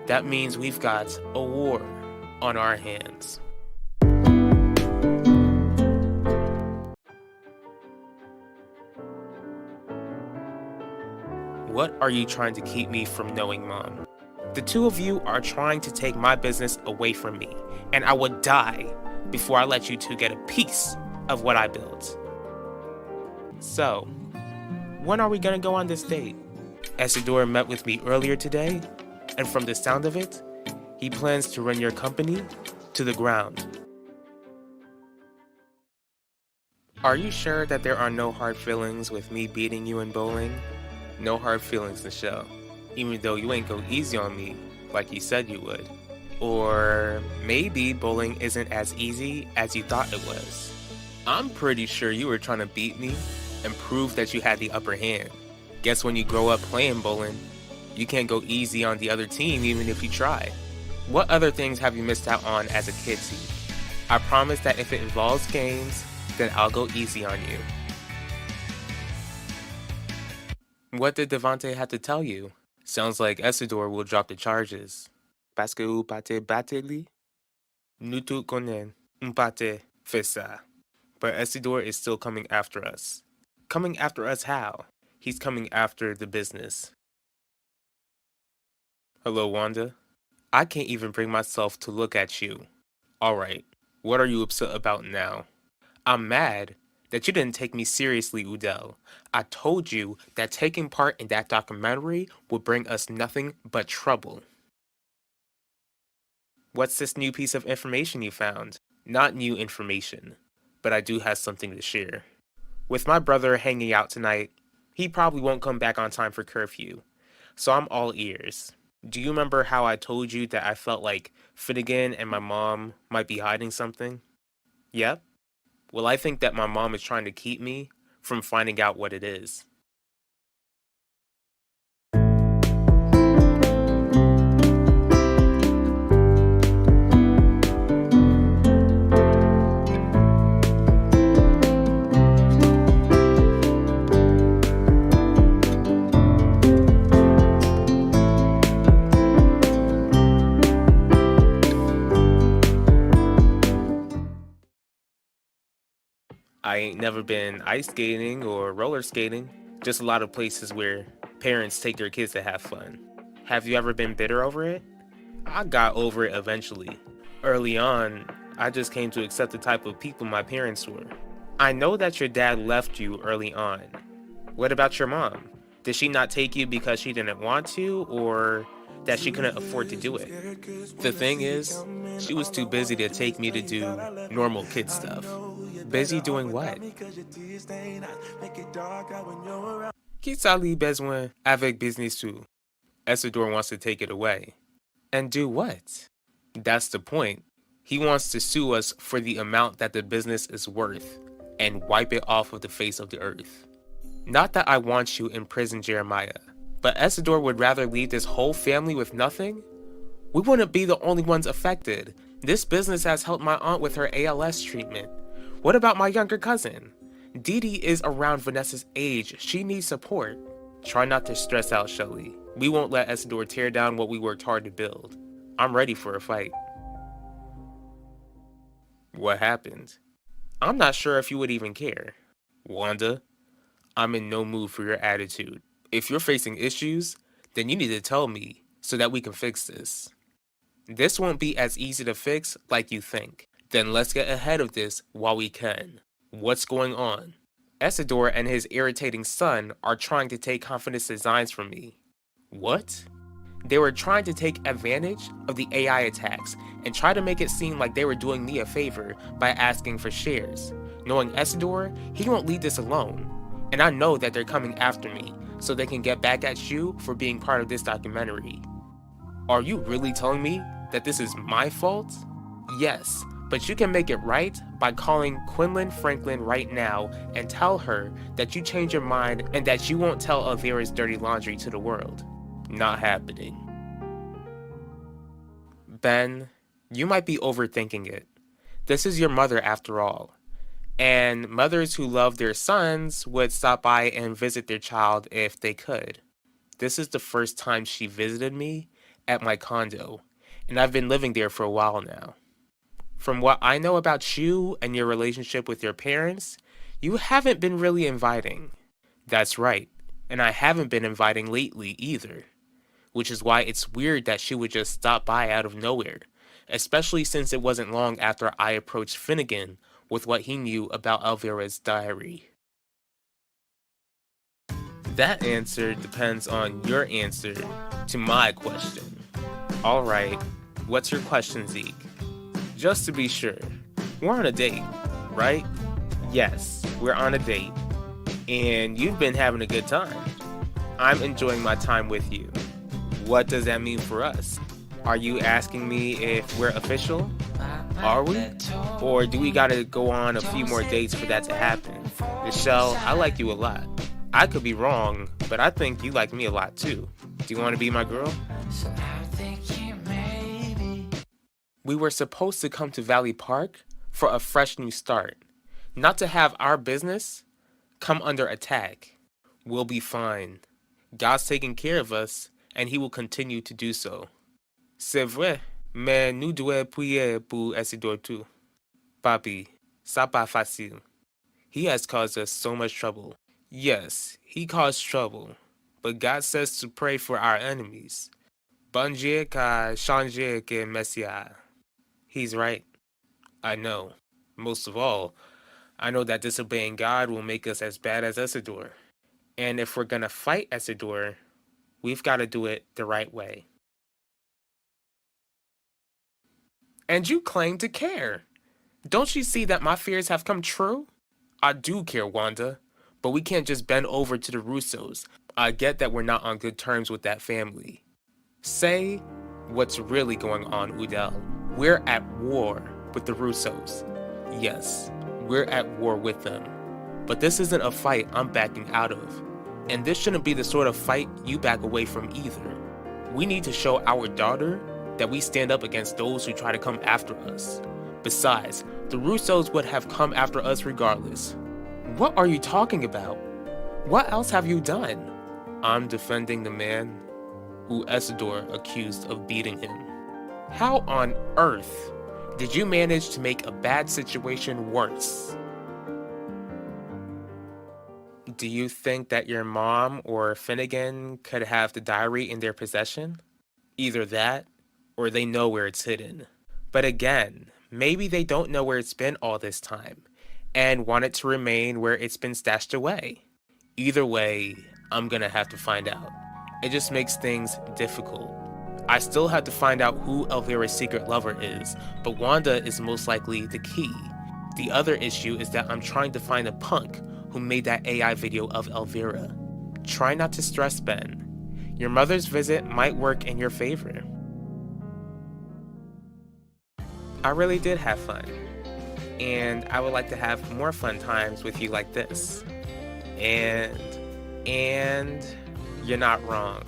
that means we've got a war on our hands. What are you trying to keep me from knowing, Mom? The two of you are trying to take my business away from me, and I would die before I let you two get a piece of what I built. So, when are we gonna go on this date? Isidore met with me earlier today, and from the sound of it, he plans to run your company to the ground. Are you sure that there are no hard feelings with me beating you in bowling? No hard feelings, Michelle. Even though you ain't go easy on me like you said you would. Or maybe bowling isn't as easy as you thought it was. I'm pretty sure you were trying to beat me and prove that you had the upper hand. Guess when you grow up playing bowling, you can't go easy on the other team even if you try. What other things have you missed out on as a kid, Zeke? I promise that if it involves games, then I'll go easy on you. What did Devante have to tell you? Sounds like Esador will drop the charges. Parce que vous partez bateli? Nous tout connaissons. Un pate fait ça. But Esador is still coming after us. Coming after us how? He's coming after the business. Hello, Wanda. I can't even bring myself to look at you. Alright, what are you upset about now? I'm mad that you didn't take me seriously, Udell. I told you that taking part in that documentary would bring us nothing but trouble. What's this new piece of information you found? Not new information, but I do have something to share. With my brother hanging out tonight, he probably won't come back on time for curfew, so I'm all ears. Do you remember how I told you that I felt like Finnegan and my mom might be hiding something? Yep. Well, I think that my mom is trying to keep me from finding out what it is. I ain't never been ice skating or roller skating, just a lot of places where parents take their kids to have fun. Have you ever been bitter over it? I got over it eventually. Early on, I just came to accept the type of people my parents were. I know that your dad left you early on. What about your mom? Did she not take you because she didn't want to, or that she couldn't afford to do it? The thing is, she was too busy to take me to do normal kid stuff. Busy doing what? Qui s'allie besoin avec business too? Esador wants to take it away. And do what? That's the point. He wants to sue us for the amount that the business is worth and wipe it off of the face of the earth. Not that I want you in prison, Jeremiah, but Esador would rather leave this whole family with nothing? We wouldn't be the only ones affected. This business has helped my aunt with her ALS treatment. What about my younger cousin? Dee Dee is around Vanessa's age. She needs support. Try not to stress out, Shelly. We won't let Esador tear down what we worked hard to build. I'm ready for a fight. What happened? I'm not sure if you would even care. Wanda, I'm in no mood for your attitude. If you're facing issues, then you need to tell me so that we can fix this. This won't be as easy to fix like you think. Then let's get ahead of this while we can. What's going on? Esador and his irritating son are trying to take Confidence Designs from me. What? They were trying to take advantage of the AI attacks and try to make it seem like they were doing me a favor by asking for shares. Knowing Esador, he won't leave this alone. And I know that they're coming after me so they can get back at you for being part of this documentary. Are you really telling me that this is my fault? Yes, but you can make it right by calling Quinlan Franklin right now and tell her that you changed your mind and that you won't tell Elvira's dirty laundry to the world. Not happening. Ben, you might be overthinking it. This is your mother after all. And mothers who love their sons would stop by and visit their child if they could. This is the first time she visited me at my condo, and I've been living there for a while now. From what I know about you and your relationship with your parents, you haven't been really inviting. That's right, and I haven't been inviting lately either. Which is why it's weird that she would just stop by out of nowhere, especially since it wasn't long after I approached Finnegan with what he knew about Elvira's diary. That answer depends on your answer to my question. Alright, what's your question, Zeke? Just to be sure, we're on a date, right? Yes, we're on a date. And you've been having a good time. I'm enjoying my time with you. What does that mean for us? Are you asking me if we're official? Are we? Or do we gotta go on a few more dates for that to happen? Michelle, I like you a lot. I could be wrong, but I think you like me a lot too. Do you want to be my girl? We were supposed to come to Valley Park for a fresh new start, not to have our business come under attack. We'll be fine. God's taking care of us, and He will continue to do so. C'est vrai, mais nous devons prier pour Isidore too. Papi, ça pas facile. He has caused us so much trouble. Yes, he caused trouble, but God says to pray for our enemies. Bon Dieu qu'a changé que Messiah. He's right. I know. Most of all, I know that disobeying God will make us as bad as Isidore. And if we're gonna fight Isidore, we've got to do it the right way. And you claim to care. Don't you see that my fears have come true? I do care, Wanda, but we can't just bend over to the Russos. I get that we're not on good terms with that family. Say what's really going on, Udell. We're at war with the Russos. Yes, we're at war with them. But this isn't a fight I'm backing out of. And this shouldn't be the sort of fight you back away from either. We need to show our daughter that we stand up against those who try to come after us. Besides, the Russos would have come after us regardless. What are you talking about? What else have you done? I'm defending the man who Isidore accused of beating him. How on earth did you manage to make a bad situation worse? Do you think that your mom or Finnegan could have the diary in their possession? Either that, or they know where it's hidden. But again, maybe they don't know where it's been all this time, and want it to remain where it's been stashed away. Either way, I'm gonna have to find out. It just makes things difficult. I still have to find out who Elvira's secret lover is, but Wanda is most likely the key. The other issue is that I'm trying to find a punk who made that AI video of Elvira. Try not to stress, Ben. Your mother's visit might work in your favor. I really did have fun, and I would like to have more fun times with you like this. And you're not wrong.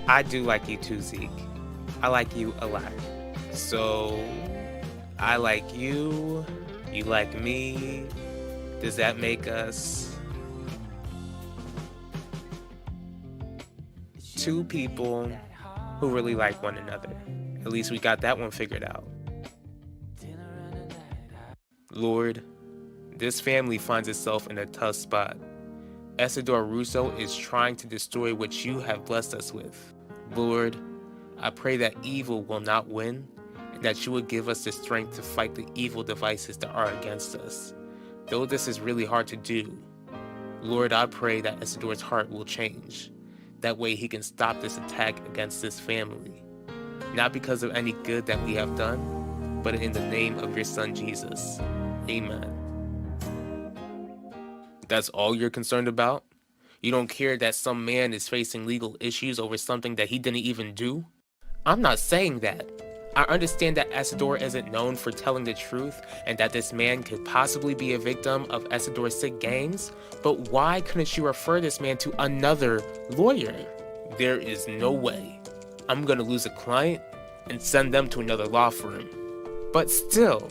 I do like you too, Zeke. I like you a lot. So, I like you, you like me. Does that make us two people who really like one another? At least we got that one figured out. Lord, this family finds itself in a tough spot. Isidore Russo is trying to destroy what you have blessed us with. Lord, I pray that evil will not win, and that you will give us the strength to fight the evil devices that are against us. Though this is really hard to do, Lord, I pray that Isidore's heart will change. That way he can stop this attack against this family. Not because of any good that we have done, but in the name of your son Jesus. Amen. That's all you're concerned about? You don't care that some man is facing legal issues over something that he didn't even do? I'm not saying that. I understand that Isidore isn't known for telling the truth and that this man could possibly be a victim of Isidore's sick games, but why couldn't you refer this man to another lawyer? There is no way. I'm gonna lose a client and send them to another law firm. But still,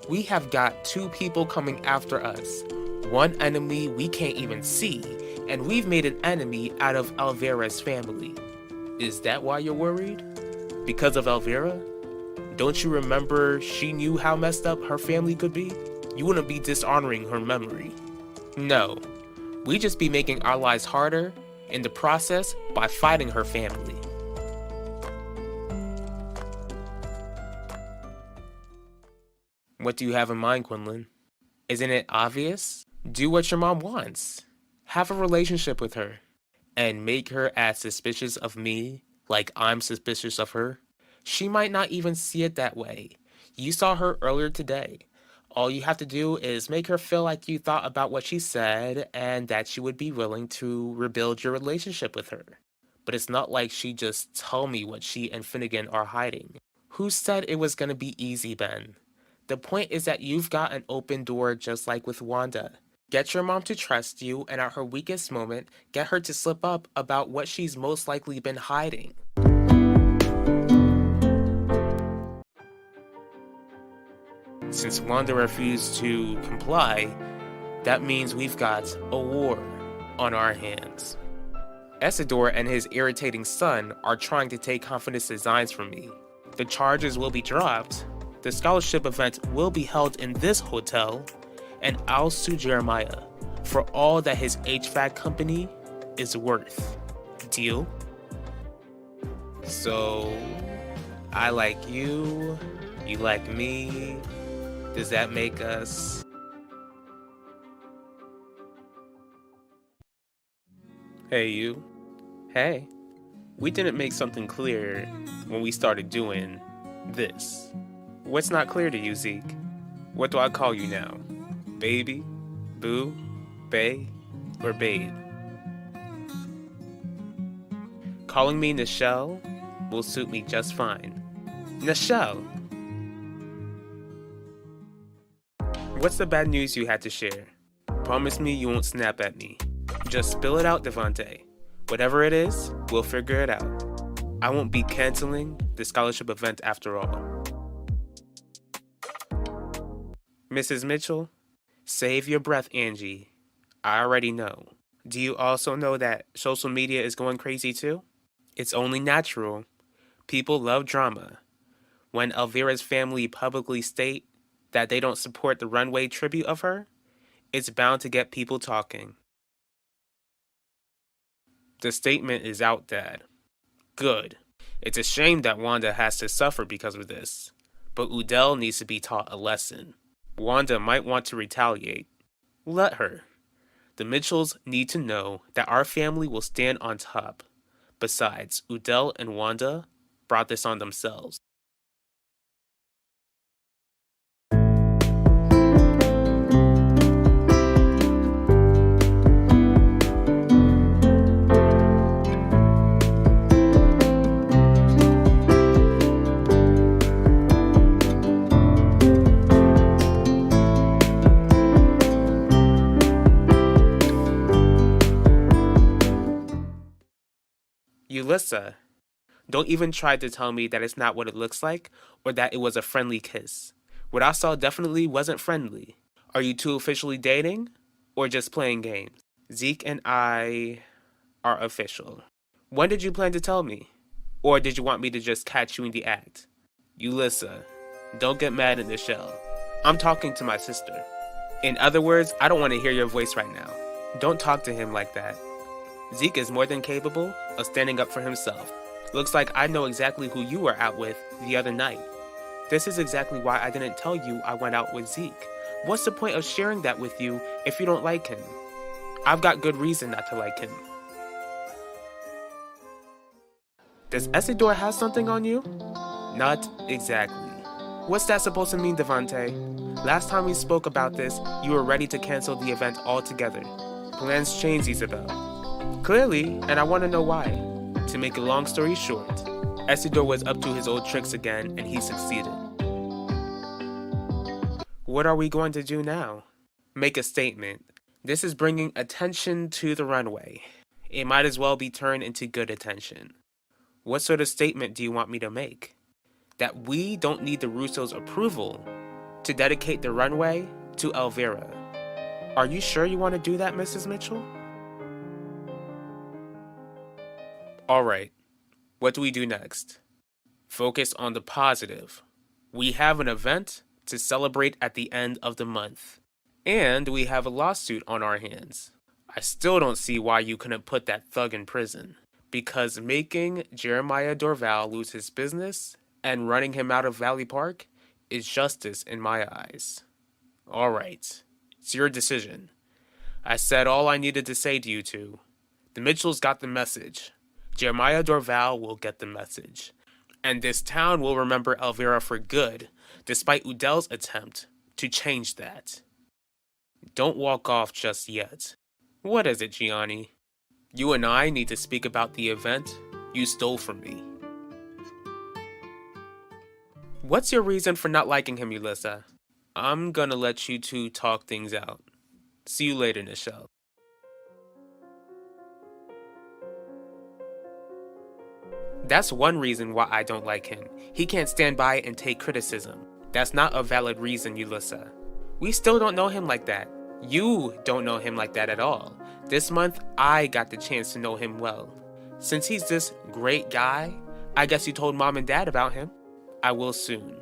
we have got two people coming after us. One enemy we can't even see, and we've made an enemy out of Elvira's family. Is that why you're worried? Because of Elvira? Don't you remember she knew how messed up her family could be? You wouldn't be dishonoring her memory. No, we just be making our lives harder in the process by fighting her family. What do you have in mind, Quinlan? Isn't it obvious? Do what your mom wants. Have a relationship with her. And make her as suspicious of me like I'm suspicious of her. She might not even see it that way. You saw her earlier today. All you have to do is make her feel like you thought about what she said and that you would be willing to rebuild your relationship with her. But it's not like she just told me what she and Finnegan are hiding. Who said it was gonna be easy, Ben? The point is that you've got an open door just like with Wanda. Get your mom to trust you, and at her weakest moment, get her to slip up about what she's most likely been hiding. Since Wanda refused to comply, that means we've got a war on our hands. Isidore and his irritating son are trying to take confidence designs from me. The charges will be dropped, the scholarship event will be held in this hotel, and I'll sue Jeremiah for all that his HVAC company is worth. Deal? So, I like you, you like me. Does that make us... Hey, you. Hey. We didn't make something clear when we started doing this. What's not clear to you, Zeke? What do I call you now? Baby? Boo? Bae? Or babe? Calling me Nichelle will suit me just fine. Nichelle! What's the bad news you had to share? Promise me you won't snap at me. Just spill it out, Devante. Whatever it is, we'll figure it out. I won't be canceling the scholarship event after all. Mrs. Mitchell, save your breath, Angie. I already know. Do you also know that social media is going crazy too? It's only natural. People love drama. When Elvira's family publicly state that they don't support the runway tribute of her, it's bound to get people talking. The statement is out, Dad. Good. It's a shame that Wanda has to suffer because of this, but Udell needs to be taught a lesson. Wanda might want to retaliate. Let her. The Mitchells need to know that our family will stand on top. Besides, Udell and Wanda brought this on themselves. Ulissa, don't even try to tell me that it's not what it looks like or that it was a friendly kiss. What I saw definitely wasn't friendly. Are you two officially dating or just playing games? Zeke and I are official. When did you plan to tell me? Or did you want me to just catch you in the act? Ulissa, don't get mad at Nichelle. I'm talking to my sister. In other words, I don't want to hear your voice right now. Don't talk to him like that. Zeke is more than capable of standing up for himself. Looks like I know exactly who you were out with the other night. This is exactly why I didn't tell you I went out with Zeke. What's the point of sharing that with you if you don't like him? I've got good reason not to like him. Does Isidore have something on you? Not exactly. What's that supposed to mean, Devante? Last time we spoke about this, you were ready to cancel the event altogether. Plans changed, Isabel. Clearly, and I want to know why. To make a long story short, Isidore was up to his old tricks again, and he succeeded. What are we going to do now? Make a statement. This is bringing attention to the runway. It might as well be turned into good attention. What sort of statement do you want me to make? That we don't need the Russo's approval to dedicate the runway to Elvira. Are you sure you want to do that, Mrs. Mitchell? Alright, what do we do next? Focus on the positive. We have an event to celebrate at the end of the month. And we have a lawsuit on our hands. I still don't see why you couldn't put that thug in prison. Because making Jeremiah Dorval lose his business and running him out of Valley Park is justice in my eyes. Alright, it's your decision. I said all I needed to say to you two. The Mitchells got the message. Jeremiah Dorval will get the message. And this town will remember Elvira for good, despite Udell's attempt to change that. Don't walk off just yet. What is it, Gianni? You and I need to speak about the event you stole from me. What's your reason for not liking him, Ulissa? I'm gonna let you two talk things out. See you later, Nichelle. That's one reason why I don't like him. He can't stand by and take criticism. That's not a valid reason, Yulissa. We still don't know him like that. You don't know him like that at all. This month, I got the chance to know him well. Since he's this great guy, I guess you told mom and dad about him. I will soon.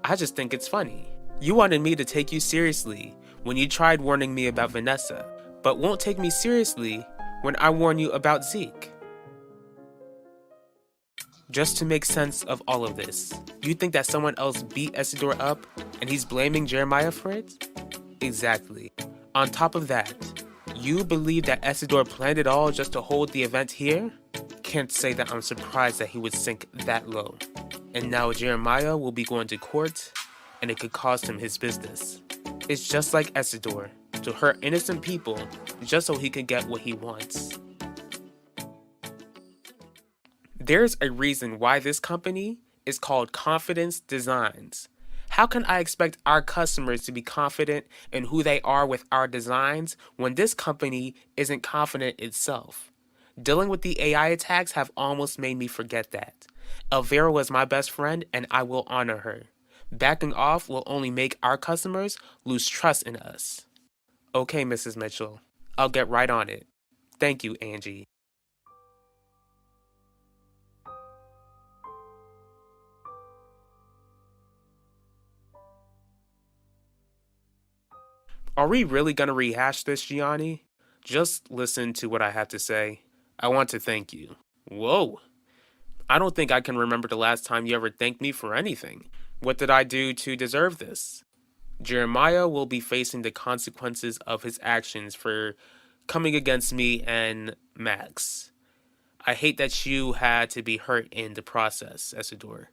I just think it's funny. You wanted me to take you seriously when you tried warning me about Vanessa, but won't take me seriously when I warn you about Zeke. Just to make sense of all of this, you think that someone else beat Essidor up and he's blaming Jeremiah for it? Exactly. On top of that, you believe that Essidor planned it all just to hold the event here? Can't say that I'm surprised that he would sink that low. And now Jeremiah will be going to court, and it could cost him his business. It's just like Essidor, to hurt innocent people just so he can get what he wants. There's a reason why this company is called Confidence Designs. How can I expect our customers to be confident in who they are with our designs when this company isn't confident itself? Dealing with the AI attacks have almost made me forget that. Elvira was my best friend and I will honor her. Backing off will only make our customers lose trust in us. Okay, Mrs. Mitchell, I'll get right on it. Thank you, Angie. Are we really gonna rehash this, Gianni? Just listen to what I have to say. I want to thank you. Whoa. I don't think I can remember the last time you ever thanked me for anything. What did I do to deserve this? Jeremiah will be facing the consequences of his actions for coming against me and Max. I hate that you had to be hurt in the process, Essidor.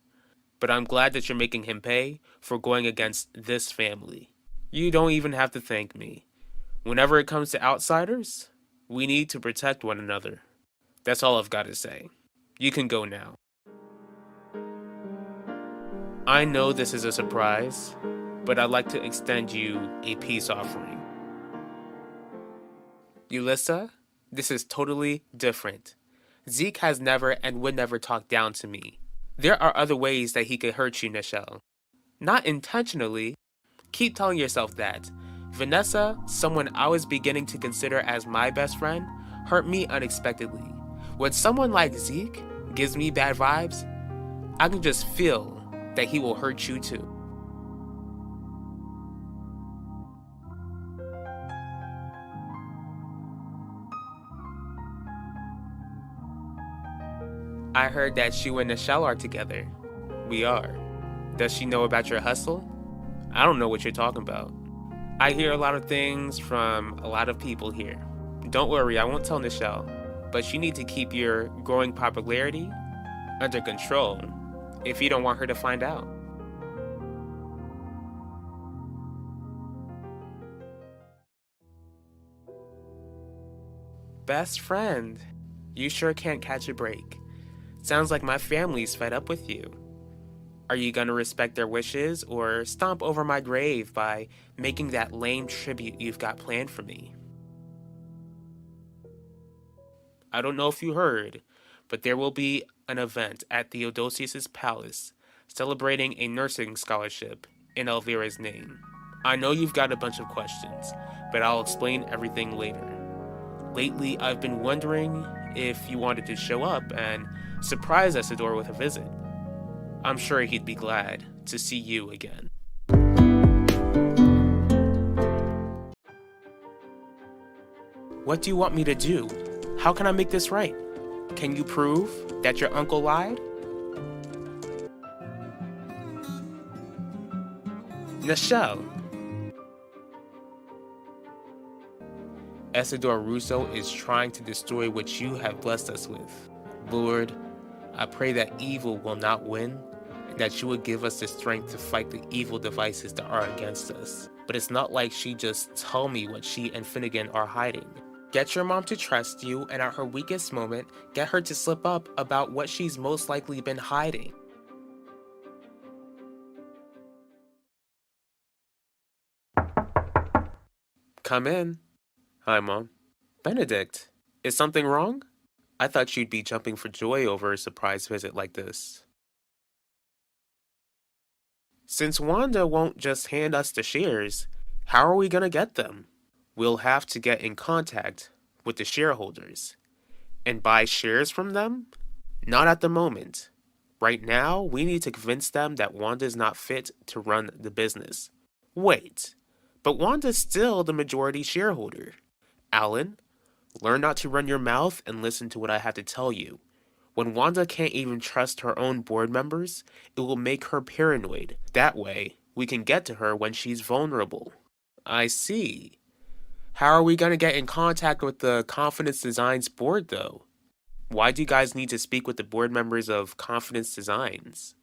But I'm glad that you're making him pay for going against this family. You don't even have to thank me. Whenever it comes to outsiders, we need to protect one another. That's all I've got to say. You can go now. I know this is a surprise, but I'd like to extend you a peace offering. Yulissa, this is totally different. Zeke has never and would never talk down to me. There are other ways that he could hurt you, Nichelle. Not intentionally. Keep telling yourself that. Vanessa, someone I was beginning to consider as my best friend, hurt me unexpectedly. When someone like Zeke gives me bad vibes, I can just feel that he will hurt you too. I heard that you and Nichelle are together. We are. Does she know about your hustle? I don't know what you're talking about. I hear a lot of things from a lot of people here. Don't worry, I won't tell Nichelle. But you need to keep your growing popularity under control if you don't want her to find out. Best friend, you sure can't catch a break. Sounds like my family's fed up with you. Are you gonna respect their wishes or stomp over my grave by making that lame tribute you've got planned for me? I don't know if you heard, but there will be an event at Theodosius's palace celebrating a nursing scholarship in Elvira's name. I know you've got a bunch of questions, but I'll explain everything later. Lately, I've been wondering if you wanted to show up and surprise Essidor with a visit. I'm sure he'd be glad to see you again. What do you want me to do? How can I make this right? Can you prove that your uncle lied? Nichelle. Essidor Russo is trying to destroy what you have blessed us with. Lord, I pray that evil will not win, and that you would give us the strength to fight the evil devices that are against us. But it's not like she just told me what she and Finnegan are hiding. Get your mom to trust you, and at her weakest moment, get her to slip up about what she's most likely been hiding. Come in. Hi, Mom. Benedict, is something wrong? I thought you'd be jumping for joy over a surprise visit like this. Since Wanda won't just hand us the shares, how are we gonna get them? We'll have to get in contact with the shareholders and buy shares from them? Not at the moment. Right now, we need to convince them that Wanda's not fit to run the business. Wait, but Wanda's still the majority shareholder. Alan, learn not to run your mouth and listen to what I have to tell you. When Wanda can't even trust her own board members, it will make her paranoid. That way, we can get to her when she's vulnerable. I see. How are we going to get in contact with the Confidence Designs board, though? Why do you guys need to speak with the board members of Confidence Designs?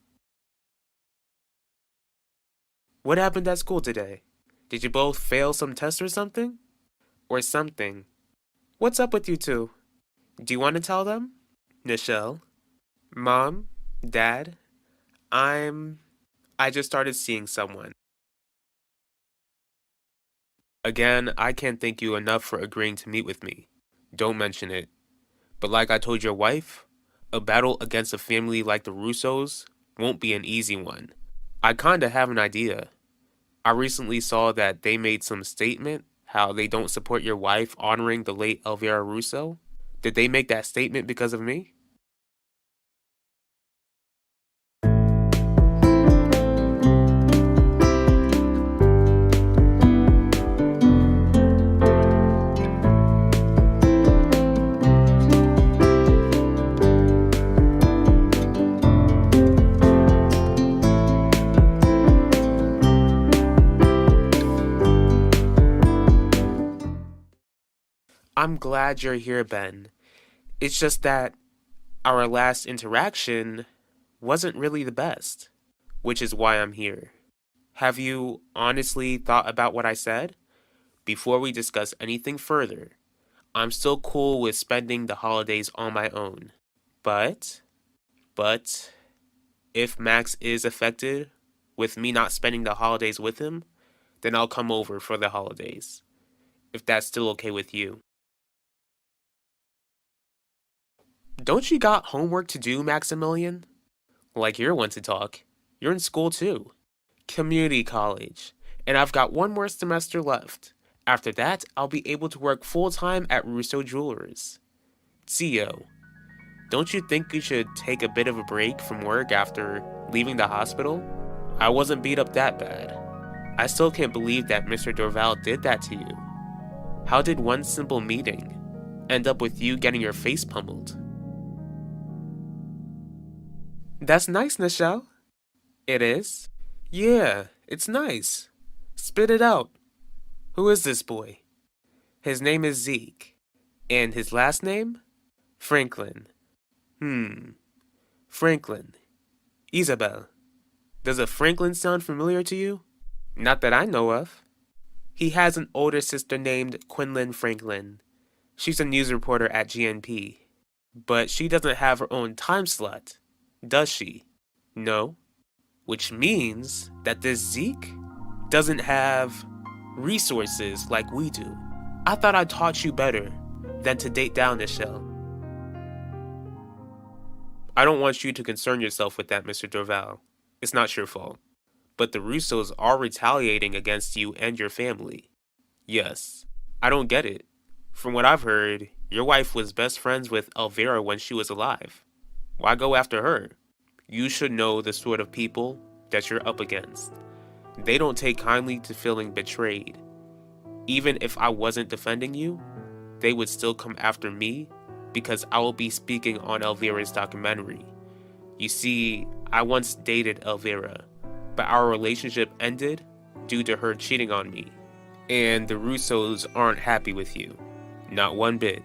What happened at school today? Did you both fail some test or something? Or something? What's up with you two? Do you want to tell them? Nichelle? Mom? Dad? I just started seeing someone. Again, I can't thank you enough for agreeing to meet with me. Don't mention it. But like I told your wife, a battle against a family like the Russos won't be an easy one. I kinda have an idea. I recently saw that they made some statement how they don't support your wife honoring the late Elvira Russo. Did they make that statement because of me? I'm glad you're here, Ben. It's just that our last interaction wasn't really the best, which is why I'm here. Have you honestly thought about what I said? Before we discuss anything further, I'm still cool with spending the holidays on my own. But, but, if Max is affected with me not spending the holidays with him, then I'll come over for the holidays, if that's still okay with you. Don't you got homework to do, Maximilian? Like you're one to talk. You're in school too. Community college. And I've got one more semester left. After that, I'll be able to work full-time at Russo Jewelers. Tio, don't you think you should take a bit of a break from work after leaving the hospital? I wasn't beat up that bad. I still can't believe that Mr. Dorval did that to you. How did one simple meeting end up with you getting your face pummeled? That's nice, Nichelle. It is? Yeah, it's nice. Spit it out. Who is this boy? His name is Zeke. And his last name? Franklin. Franklin. Isabel. Does a Franklin sound familiar to you? Not that I know of. He has an older sister named Quinlan Franklin. She's a news reporter at GNP. But she doesn't have her own time slot, does she? No. Which means that this Zeke doesn't have resources like we do. I thought I taught you better than to date down Nichelle. I don't want you to concern yourself with that, Mr. Dorval. It's not your fault. But the Russos are retaliating against you and your family. Yes, I don't get it. From what I've heard, your wife was best friends with Elvira when she was alive. Why go after her? You should know the sort of people that you're up against. They don't take kindly to feeling betrayed. Even if I wasn't defending you, they would still come after me because I will be speaking on Elvira's documentary. You see, I once dated Elvira, but our relationship ended due to her cheating on me. And the Russos aren't happy with you. Not one bit.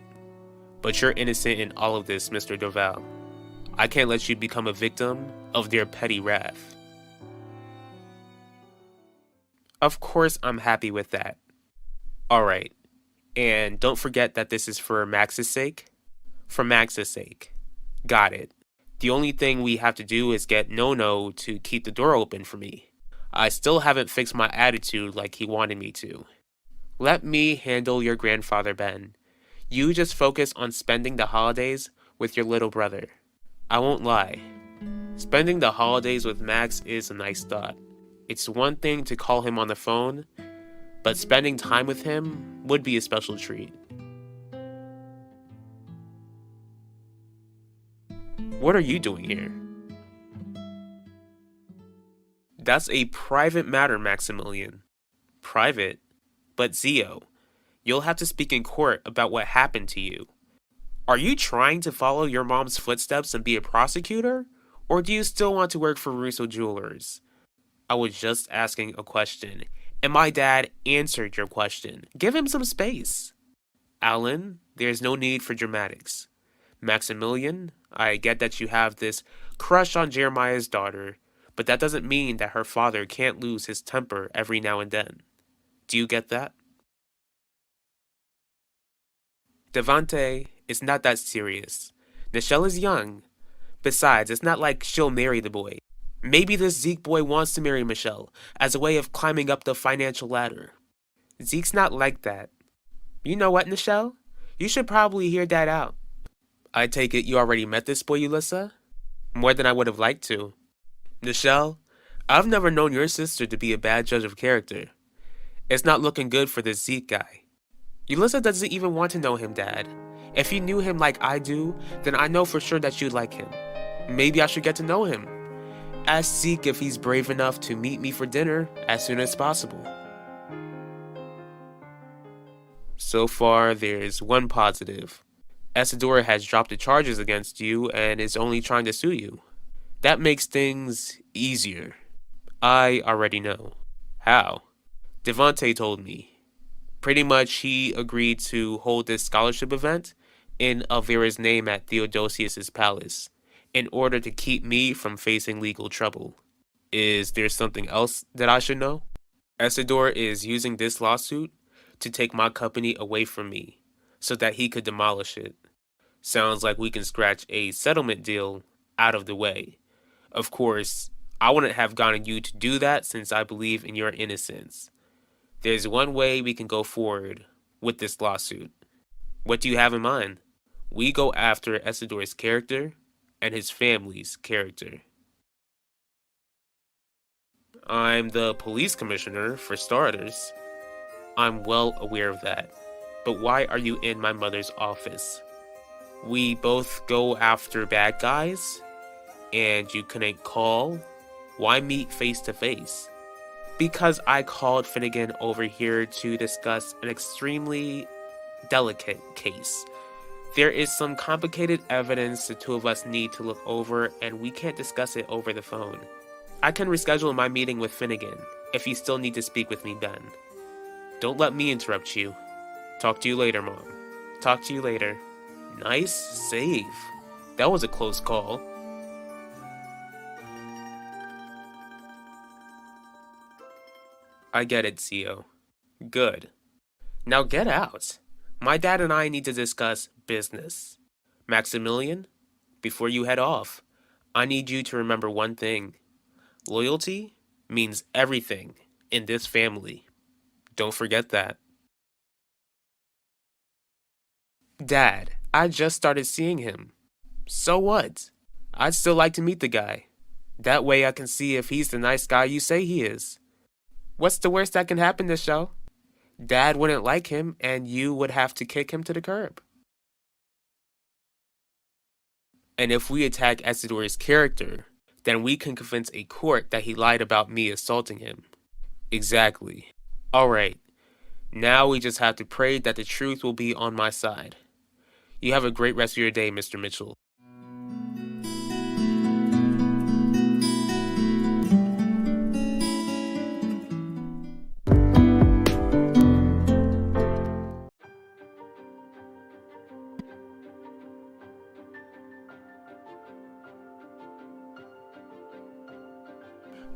But you're innocent in all of this, Mr. Dorval. I can't let you become a victim of their petty wrath. Of course I'm happy with that. Alright, and don't forget that this is for Max's sake. For Max's sake. Got it. The only thing we have to do is get No-No to keep the door open for me. I still haven't fixed my attitude like he wanted me to. Let me handle your grandfather, Ben. You just focus on spending the holidays with your little brother. I won't lie. Spending the holidays with Max is a nice thought. It's one thing to call him on the phone, but spending time with him would be a special treat. What are you doing here? That's a private matter, Maximilian. Private? But Zio, you'll have to speak in court about what happened to you. Are you trying to follow your mom's footsteps and be a prosecutor? Or do you still want to work for Russo Jewelers? I was just asking a question, and my dad answered your question. Give him some space. Alan, there's no need for dramatics. Maximilian, I get that you have this crush on Jeremiah's daughter, but that doesn't mean that her father can't lose his temper every now and then. Do you get that? Devante, it's not that serious. Nichelle is young. Besides, it's not like she'll marry the boy. Maybe this Zeke boy wants to marry Michelle as a way of climbing up the financial ladder. Zeke's not like that. You know what, Nichelle? You should probably hear that out. I take it you already met this boy, Ulissa? More than I would have liked to. Nichelle, I've never known your sister to be a bad judge of character. It's not looking good for this Zeke guy. Ulissa doesn't even want to know him, Dad. If you knew him like I do, then I know for sure that you'd like him. Maybe I should get to know him. Ask Zeke if he's brave enough to meet me for dinner as soon as possible. So far, there's one positive. Isadora has dropped the charges against you and is only trying to sue you. That makes things easier. I already know. How? Devante told me. Pretty much he agreed to hold this scholarship event in Elvira's name at Theodosius's palace in order to keep me from facing legal trouble. Is there something else that I should know? Isadora is using this lawsuit to take my company away from me so that he could demolish it. Sounds like we can scratch a settlement deal out of the way. Of course, I wouldn't have gotten you to do that since I believe in your innocence. There's one way we can go forward with this lawsuit. What do you have in mind? We go after Isadora's character and his family's character. I'm the police commissioner, for starters. I'm well aware of that. But why are you in my mother's office? We both go after bad guys, and you couldn't call? Why meet face to face? Because I called Finnegan over here to discuss an extremely delicate case. There is some complicated evidence the two of us need to look over, and we can't discuss it over the phone. I can reschedule my meeting with Finnegan if you still need to speak with me, Ben. Don't let me interrupt you. Talk to you later, Mom. Talk to you later. Nice save. That was a close call. I get it, Zio. Good. Now get out. My dad and I need to discuss business. Maximilian, before you head off, I need you to remember one thing. Loyalty means everything in this family. Don't forget that. Dad, I just started seeing him. So what? I'd still like to meet the guy. That way I can see if he's the nice guy you say he is. What's the worst that can happen this show? Dad wouldn't like him, and you would have to kick him to the curb. And if we attack Isidore's character, then we can convince a court that he lied about me assaulting him. Exactly. Alright, now we just have to pray that the truth will be on my side. You have a great rest of your day, Mr. Mitchell.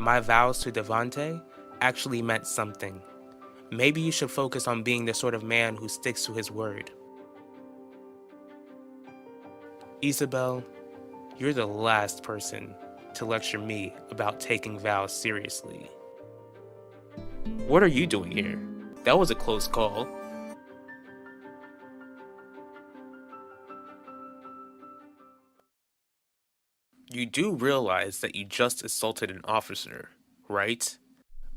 My vows to Devante actually meant something. Maybe you should focus on being the sort of man who sticks to his word. Isabel, you're the last person to lecture me about taking vows seriously. What are you doing here? That was a close call. You do realize that you just assaulted an officer, right?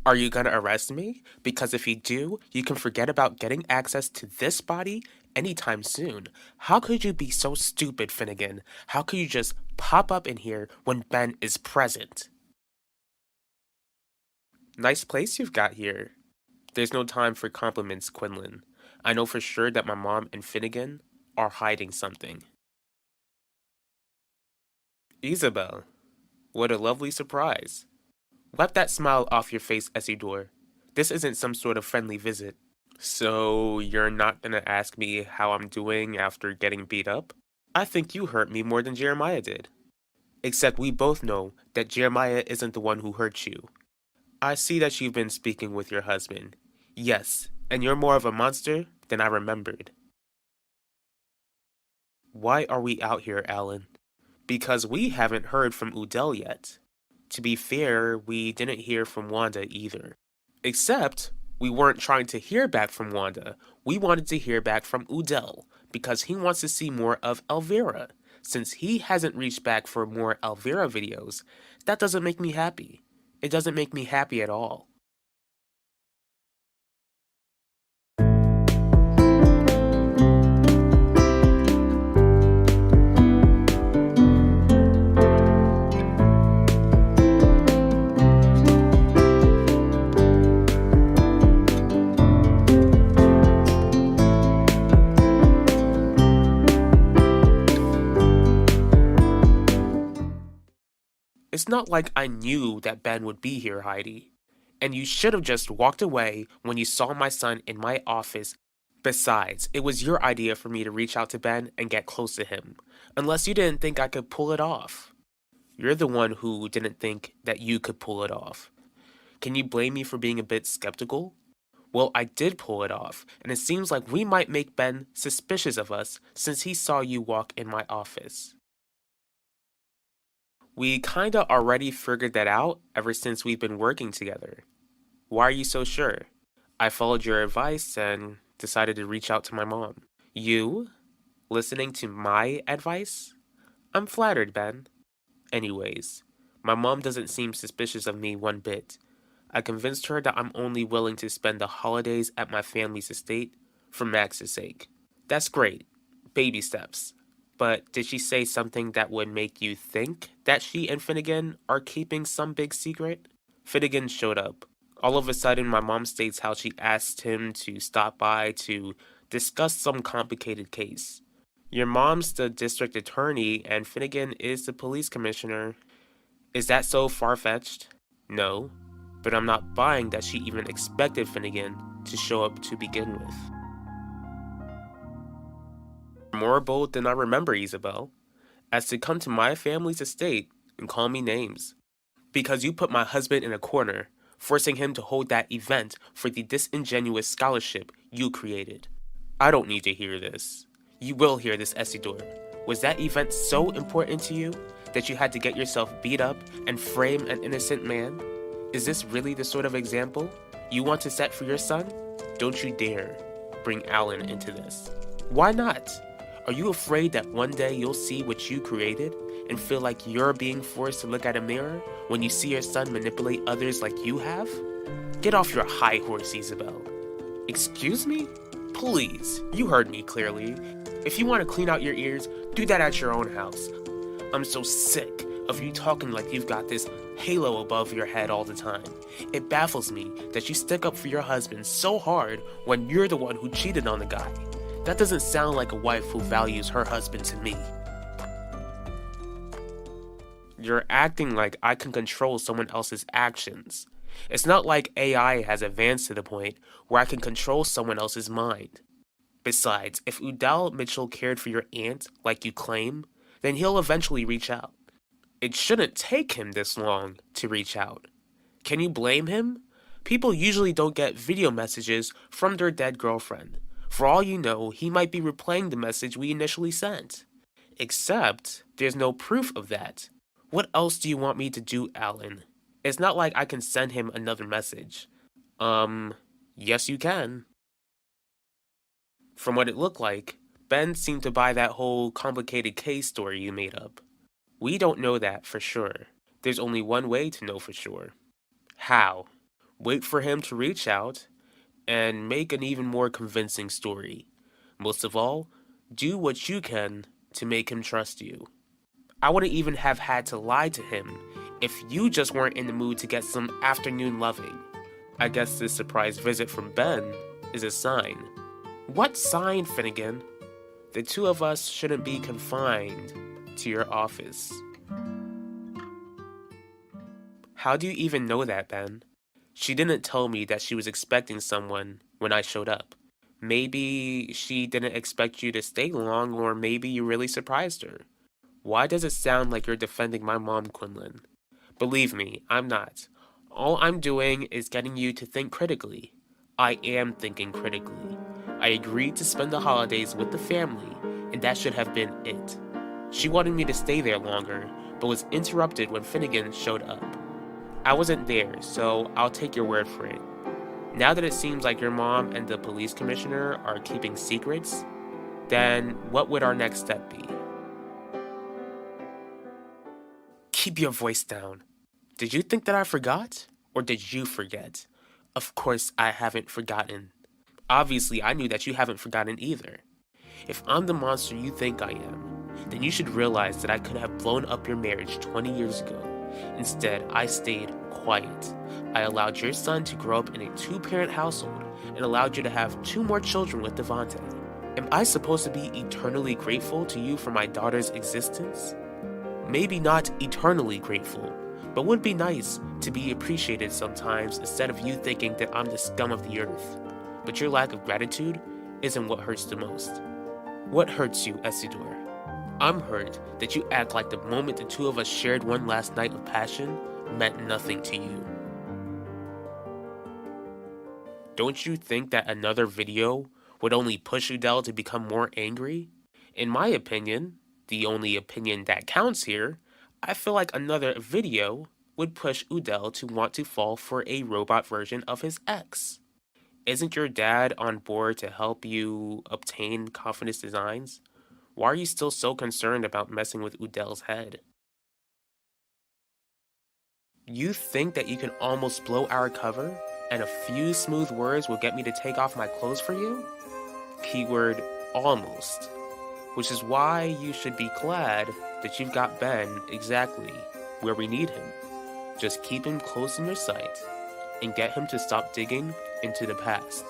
Are you gonna arrest me? Because if you do, you can forget about getting access to this body anytime soon. How could you be so stupid, Finnegan? How could you just pop up in here when Ben is present? Nice place you've got here. There's no time for compliments, Quinlan. I know for sure that my mom and Finnegan are hiding something. Isabel, what a lovely surprise. Wipe that smile off your face, Essidor. This isn't some sort of friendly visit. So, you're not gonna ask me how I'm doing after getting beat up? I think you hurt me more than Jeremiah did. Except we both know that Jeremiah isn't the one who hurt you. I see that you've been speaking with your husband. Yes, and you're more of a monster than I remembered. Why are we out here, Alan? Because we haven't heard from Udell yet. To be fair, we didn't hear from Wanda either. Except, we weren't trying to hear back from Wanda. We wanted to hear back from Udell, because he wants to see more of Elvira. Since he hasn't reached back for more Elvira videos, that doesn't make me happy. It doesn't make me happy at all. It's not like I knew that Ben would be here, Heidi. And you should have just walked away when you saw my son in my office. Besides, it was your idea for me to reach out to Ben and get close to him, unless you didn't think I could pull it off. You're the one who didn't think that you could pull it off. Can you blame me for being a bit skeptical? Well, I did pull it off, and it seems like we might make Ben suspicious of us since he saw you walk in my office. We kinda already figured that out ever since we've been working together. Why are you so sure? I followed your advice and decided to reach out to my mom. You? Listening to my advice? I'm flattered, Ben. Anyways, my mom doesn't seem suspicious of me one bit. I convinced her that I'm only willing to spend the holidays at my family's estate for Max's sake. That's great. Baby steps. But did she say something that would make you think that she and Finnegan are keeping some big secret? Finnegan showed up. All of a sudden, my mom states how she asked him to stop by to discuss some complicated case. Your mom's the district attorney and Finnegan is the police commissioner. Is that so far-fetched? No, but I'm not buying that she even expected Finnegan to show up to begin with. More bold than I remember, Isabel, as to come to my family's estate and call me names. Because you put my husband in a corner, forcing him to hold that event for the disingenuous scholarship you created. I don't need to hear this. You will hear this, Essidor. Was that event so important to you that you had to get yourself beat up and frame an innocent man? Is this really the sort of example you want to set for your son? Don't you dare bring Alan into this. Why not? Are you afraid that one day you'll see what you created and feel like you're being forced to look at a mirror when you see your son manipulate others like you have? Get off your high horse, Isabel. Excuse me? Please, you heard me clearly. If you want to clean out your ears, do that at your own house. I'm so sick of you talking like you've got this halo above your head all the time. It baffles me that you stick up for your husband so hard when you're the one who cheated on the guy. That doesn't sound like a wife who values her husband to me. You're acting like I can control someone else's actions. It's not like AI has advanced to the point where I can control someone else's mind. Besides, if Udall Mitchell cared for your aunt like you claim, then he'll eventually reach out. It shouldn't take him this long to reach out. Can you blame him? People usually don't get video messages from their dead girlfriend. For all you know, he might be replaying the message we initially sent. Except, there's no proof of that. What else do you want me to do, Alan? It's not like I can send him another message. Yes, you can. From what it looked like, Ben seemed to buy that whole complicated case story you made up. We don't know that for sure. There's only one way to know for sure. How? Wait for him to reach out and make an even more convincing story. Most of all, do what you can to make him trust you. I wouldn't even have had to lie to him if you just weren't in the mood to get some afternoon loving. I guess this surprise visit from Ben is a sign. What sign, Finnegan? The two of us shouldn't be confined to your office. How do you even know that, Ben? She didn't tell me that she was expecting someone when I showed up. Maybe she didn't expect you to stay long, or maybe you really surprised her. Why does it sound like you're defending my mom, Quinlan? Believe me, I'm not. All I'm doing is getting you to think critically. I am thinking critically. I agreed to spend the holidays with the family, and that should have been it. She wanted me to stay there longer, but was interrupted when Finnegan showed up. I wasn't there, so I'll take your word for it. Now that it seems like your mom and the police commissioner are keeping secrets, then what would our next step be? Keep your voice down. Did you think that I forgot? Or did you forget? Of course I haven't forgotten. Obviously, I knew that you haven't forgotten either. If I'm the monster you think I am, then you should realize that I could have blown up your marriage 20 years ago. Instead, I stayed quiet. I allowed your son to grow up in a two-parent household and allowed you to have 2 more children with Devante. Am I supposed to be eternally grateful to you for my daughter's existence? Maybe not eternally grateful, but would be nice to be appreciated sometimes instead of you thinking that I'm the scum of the earth. But your lack of gratitude isn't what hurts the most. What hurts you, Isidore? I'm hurt that you act like the moment the two of us shared one last night of passion meant nothing to you. Don't you think that another video would only push Udell to become more angry? In my opinion, the only opinion that counts here, I feel like another video would push Udell to want to fall for a robot version of his ex. Isn't your dad on board to help you obtain confidence designs? Why are you still so concerned about messing with Udell's head? You think that you can almost blow our cover, and a few smooth words will get me to take off my clothes for you? Keyword almost. Which is why you should be glad that you've got Ben exactly where we need him. Just keep him close in your sight and get him to stop digging into the past.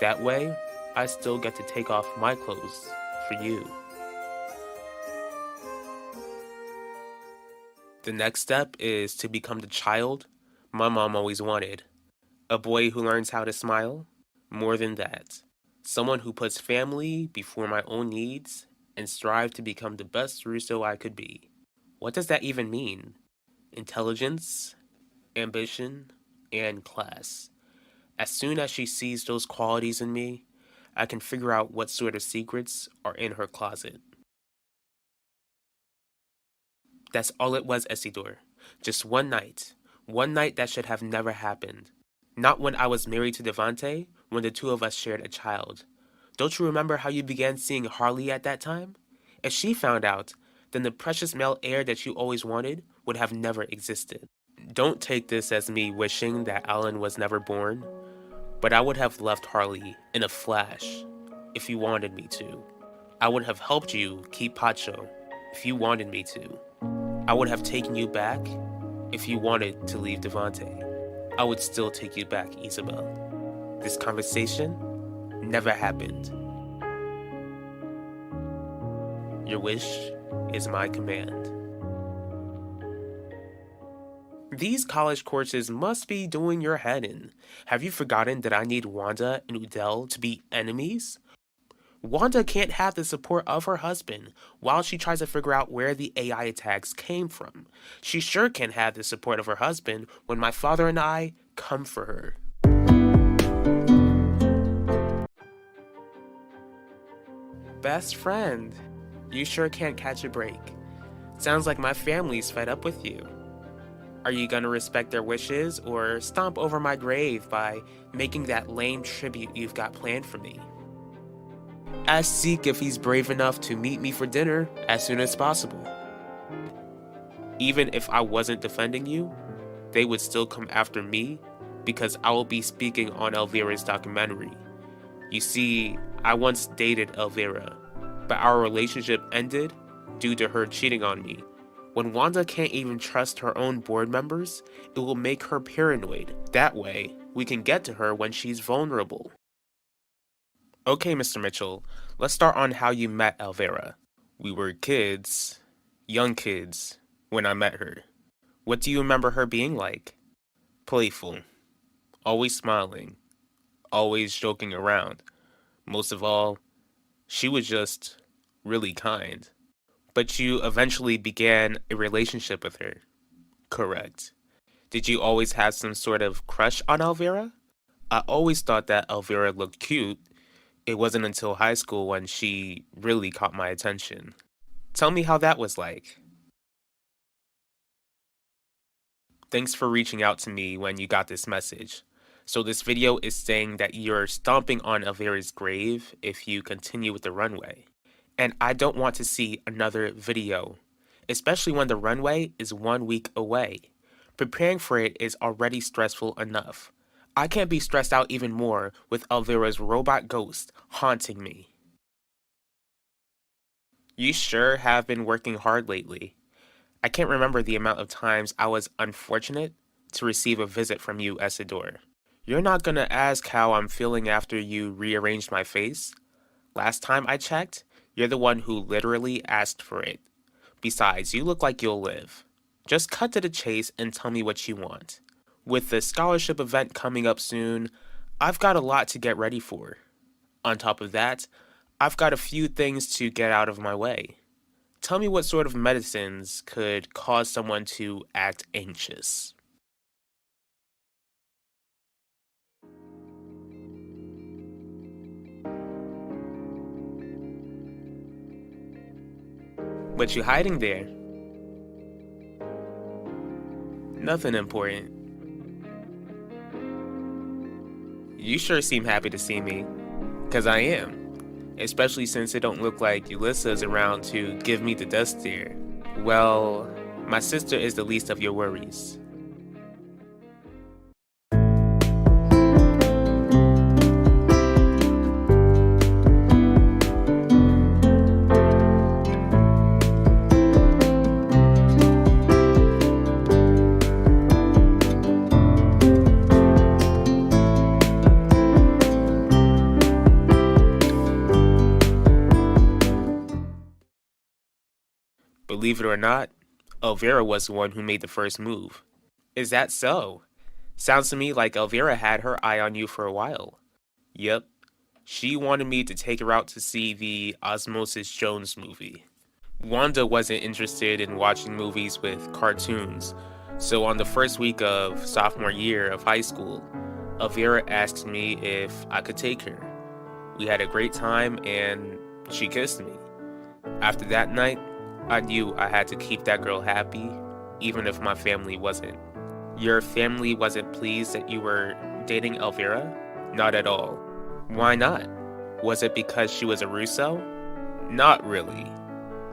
That way, I still get to take off my clothes for you. The next step is to become the child my mom always wanted. A boy who learns how to smile. More than that, someone who puts family before my own needs and strive to become the best Russo I could be. What does that even mean? Intelligence, ambition, and class. As soon as she sees those qualities in me, I can figure out what sort of secrets are in her closet. That's all it was, Isidore. Just one night. One night that should have never happened. Not when I was married to Devante, when the two of us shared a child. Don't you remember how you began seeing Harley at that time? If she found out, then the precious male heir that you always wanted would have never existed. Don't take this as me wishing that Alan was never born, but I would have left Harley in a flash if you wanted me to. I would have helped you keep Pacho if you wanted me to. I would have taken you back if you wanted to leave Devante. I would still take you back, Isabel. This conversation never happened. Your wish is my command. These college courses must be doing your head in. Have you forgotten that I need Wanda and Udell to be enemies? Wanda can't have the support of her husband while she tries to figure out where the AI attacks came from. She sure can have the support of her husband when my father and I come for her. Best friend, you sure can't catch a break. Sounds like my family's fed up with you. Are you gonna respect their wishes or stomp over my grave by making that lame tribute you've got planned for me? Ask Zeke if he's brave enough to meet me for dinner as soon as possible. Even if I wasn't defending you, they would still come after me because I will be speaking on Elvira's documentary. You see, I once dated Elvira, but our relationship ended due to her cheating on me. When Wanda can't even trust her own board members, it will make her paranoid. That way, we can get to her when she's vulnerable. Okay, Mr. Mitchell, let's start on how you met Elvira. We were kids, young kids, when I met her. What do you remember her being like? Playful, always smiling, always joking around. Most of all, she was just really kind. But you eventually began a relationship with her, correct? Did you always have some sort of crush on Elvira? I always thought that Elvira looked cute. It wasn't until high school when she really caught my attention. Tell me how that was like. Thanks for reaching out to me when you got this message. So this video is saying that you're stomping on Elvira's grave if you continue with the runway. And I don't want to see another video, especially when the runway is 1 week away. Preparing for it is already stressful enough. I can't be stressed out even more with Elvira's robot ghost haunting me. You sure have been working hard lately. I can't remember the amount of times I was unfortunate to receive a visit from you, Isidore. You're not gonna ask how I'm feeling after you rearranged my face? Last time I checked, you're the one who literally asked for it. Besides, you look like you'll live. Just cut to the chase and tell me what you want. With the scholarship event coming up soon, I've got a lot to get ready for. On top of that, I've got a few things to get out of my way. Tell me what sort of medicines could cause someone to act anxious. What you hiding there? Nothing important. You sure seem happy to see me. 'Cause I am. Especially since it don't look like Ulyssa's around to give me the death stare. Well, my sister is the least of your worries. Believe it or not, Elvira was the one who made the first move. Is that so? Sounds to me like Elvira had her eye on you for a while. Yep, she wanted me to take her out to see the Osmosis Jones movie. Wanda wasn't interested in watching movies with cartoons, so on the first week of sophomore year of high school, Elvira asked me if I could take her. We had a great time and she kissed me. After that night, I knew I had to keep that girl happy, even if my family wasn't. Your family wasn't pleased that you were dating Elvira? Not at all. Why not? Was it because she was a Russo? Not really.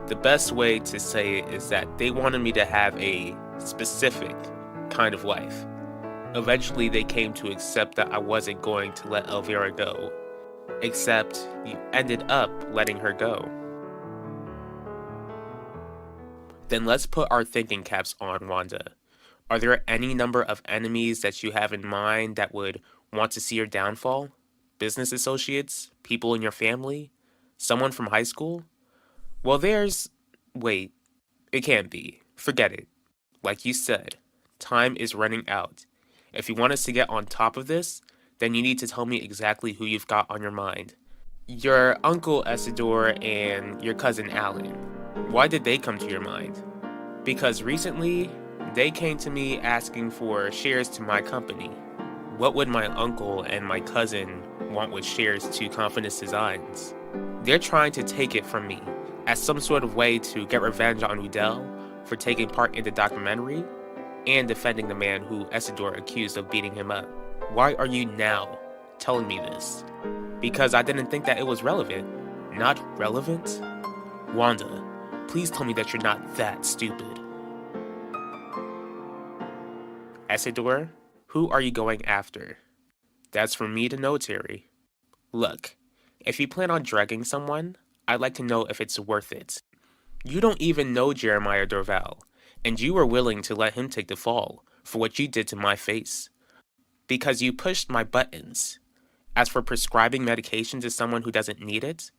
The best way to say it is that they wanted me to have a specific kind of wife. Eventually they came to accept that I wasn't going to let Elvira go. Except you ended up letting her go. Then let's put our thinking caps on, Wanda. Are there any number of enemies that you have in mind that would want to see your downfall? Business associates? People in your family? Someone from high school? Well, wait, it can't be. Forget it. Like you said, time is running out. If you want us to get on top of this, then you need to tell me exactly who you've got on your mind. Your uncle Isidore and your cousin Alan. Why did they come to your mind? Because recently, they came to me asking for shares to my company. What would my uncle and my cousin want with shares to Confidence Designs? They're trying to take it from me as some sort of way to get revenge on Udell for taking part in the documentary. and defending the man who Isidore accused of beating him up. Why are you now telling me this? Because I didn't think that it was relevant. Not relevant? Wanda, please tell me that you're not that stupid. Isidore, who are you going after? That's for me to know, Terry. Look, if you plan on drugging someone, I'd like to know if it's worth it. You don't even know Jeremiah Dorval, and you were willing to let him take the fall for what you did to my face. Because you pushed my buttons. As for prescribing medication to someone who doesn't need it,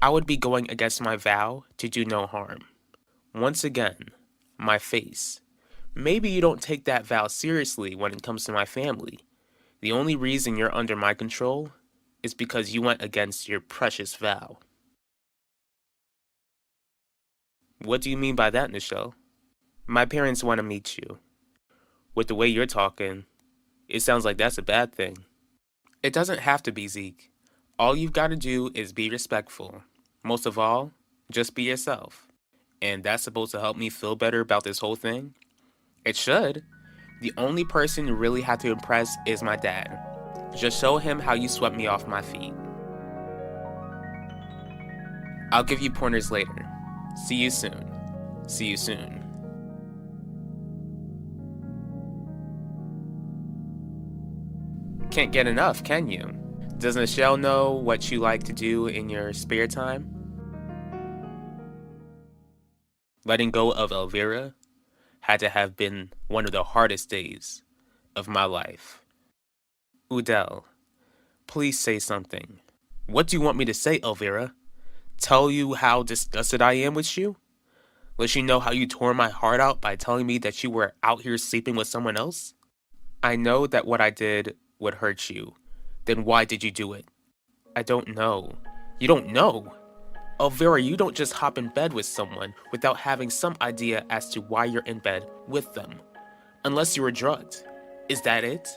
I would be going against my vow to do no harm. Once again, my face. Maybe you don't take that vow seriously when it comes to my family. The only reason you're under my control is because you went against your precious vow. What do you mean by that, Nichelle? My parents want to meet you. With the way you're talking, it sounds like that's a bad thing. It doesn't have to be, Zeke. All you've got to do is be respectful. Most of all, just be yourself. And that's supposed to help me feel better about this whole thing? It should. The only person you really have to impress is my dad. Just show him how you swept me off my feet. I'll give you pointers later. See you soon. See you soon. Can't get enough, can you? Does Nichelle know what you like to do in your spare time? Letting go of Elvira had to have been one of the hardest days of my life. Udell, please say something. What do you want me to say, Elvira? Tell you how disgusted I am with you? Let you know how you tore my heart out by telling me that you were out here sleeping with someone else? I know that what I did would hurt you. Then why did you do it? I don't know. You don't know? Elvira, you don't just hop in bed with someone without having some idea as to why you're in bed with them. Unless you were drugged. Is that it?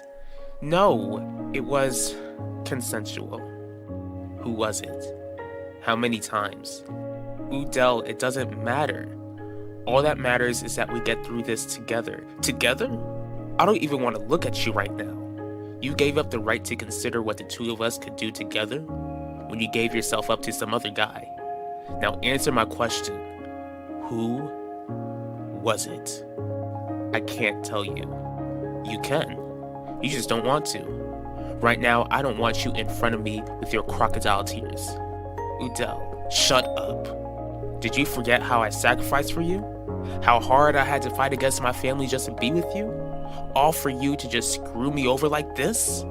No, it was consensual. Who was it? How many times? Udell, it doesn't matter. All that matters is that we get through this together. Together? I don't even want to look at you right now. You gave up the right to consider what the two of us could do together when you gave yourself up to some other guy. Now answer my question. Who was it? I can't tell you. You can. You just don't want to. Right now, I don't want you in front of me with your crocodile tears. Udell, shut up. Did you forget how I sacrificed for you? How hard I had to fight against my family just to be with you? All for you to just screw me over like this?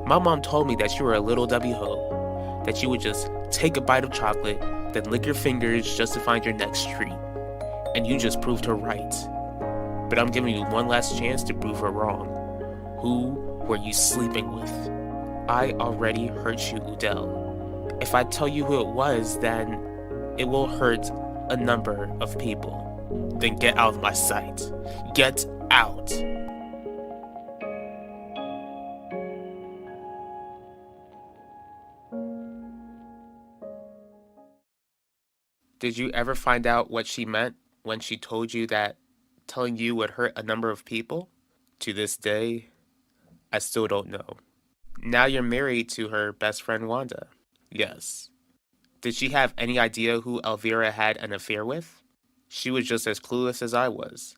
My mom told me that you were a little W hoe, that you would just take a bite of chocolate, then lick your fingers just to find your next treat. And you just proved her right. But I'm giving you one last chance to prove her wrong. Who were you sleeping with? I already hurt you, Udell. If I tell you who it was, then it will hurt a number of people. Then get out of my sight. Get out. Did you ever find out what she meant when she told you that telling you would hurt a number of people? To this day, I still don't know. Now you're married to her best friend Wanda. Yes. Did she have any idea who Elvira had an affair with? She was just as clueless as I was.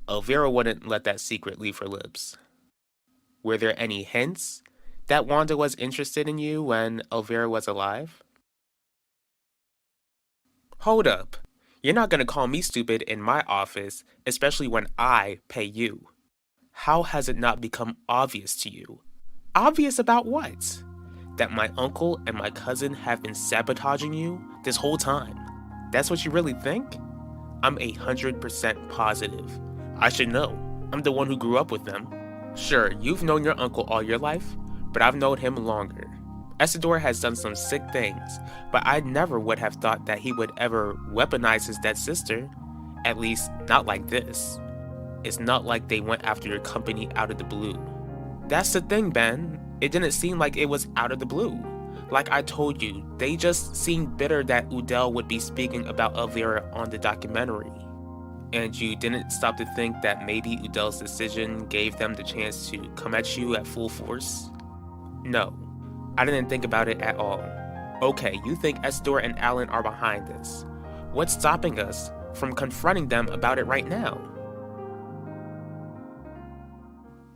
Elvira wouldn't let that secret leave her lips. Were there any hints that Wanda was interested in you when Elvira was alive? Hold up. You're not gonna call me stupid in my office, especially when I pay you. How has it not become obvious to you? Obvious about what? That my uncle and my cousin have been sabotaging you this whole time? That's what you really think? I'm 100% positive. I should know. I'm the one who grew up with them. Sure, you've known your uncle all your life, but I've known him longer. Isidore has done some sick things, but I never would have thought that he would ever weaponize his dead sister. At least, not like this. It's not like they went after your company out of the blue. That's the thing, Ben. It didn't seem like it was out of the blue. Like I told you, they just seemed bitter that Udell would be speaking about Elvira on the documentary. And you didn't stop to think that maybe Udel's decision gave them the chance to come at you at full force? No, I didn't think about it at all. Okay, you think Estor and Alan are behind this. What's stopping us from confronting them about it right now?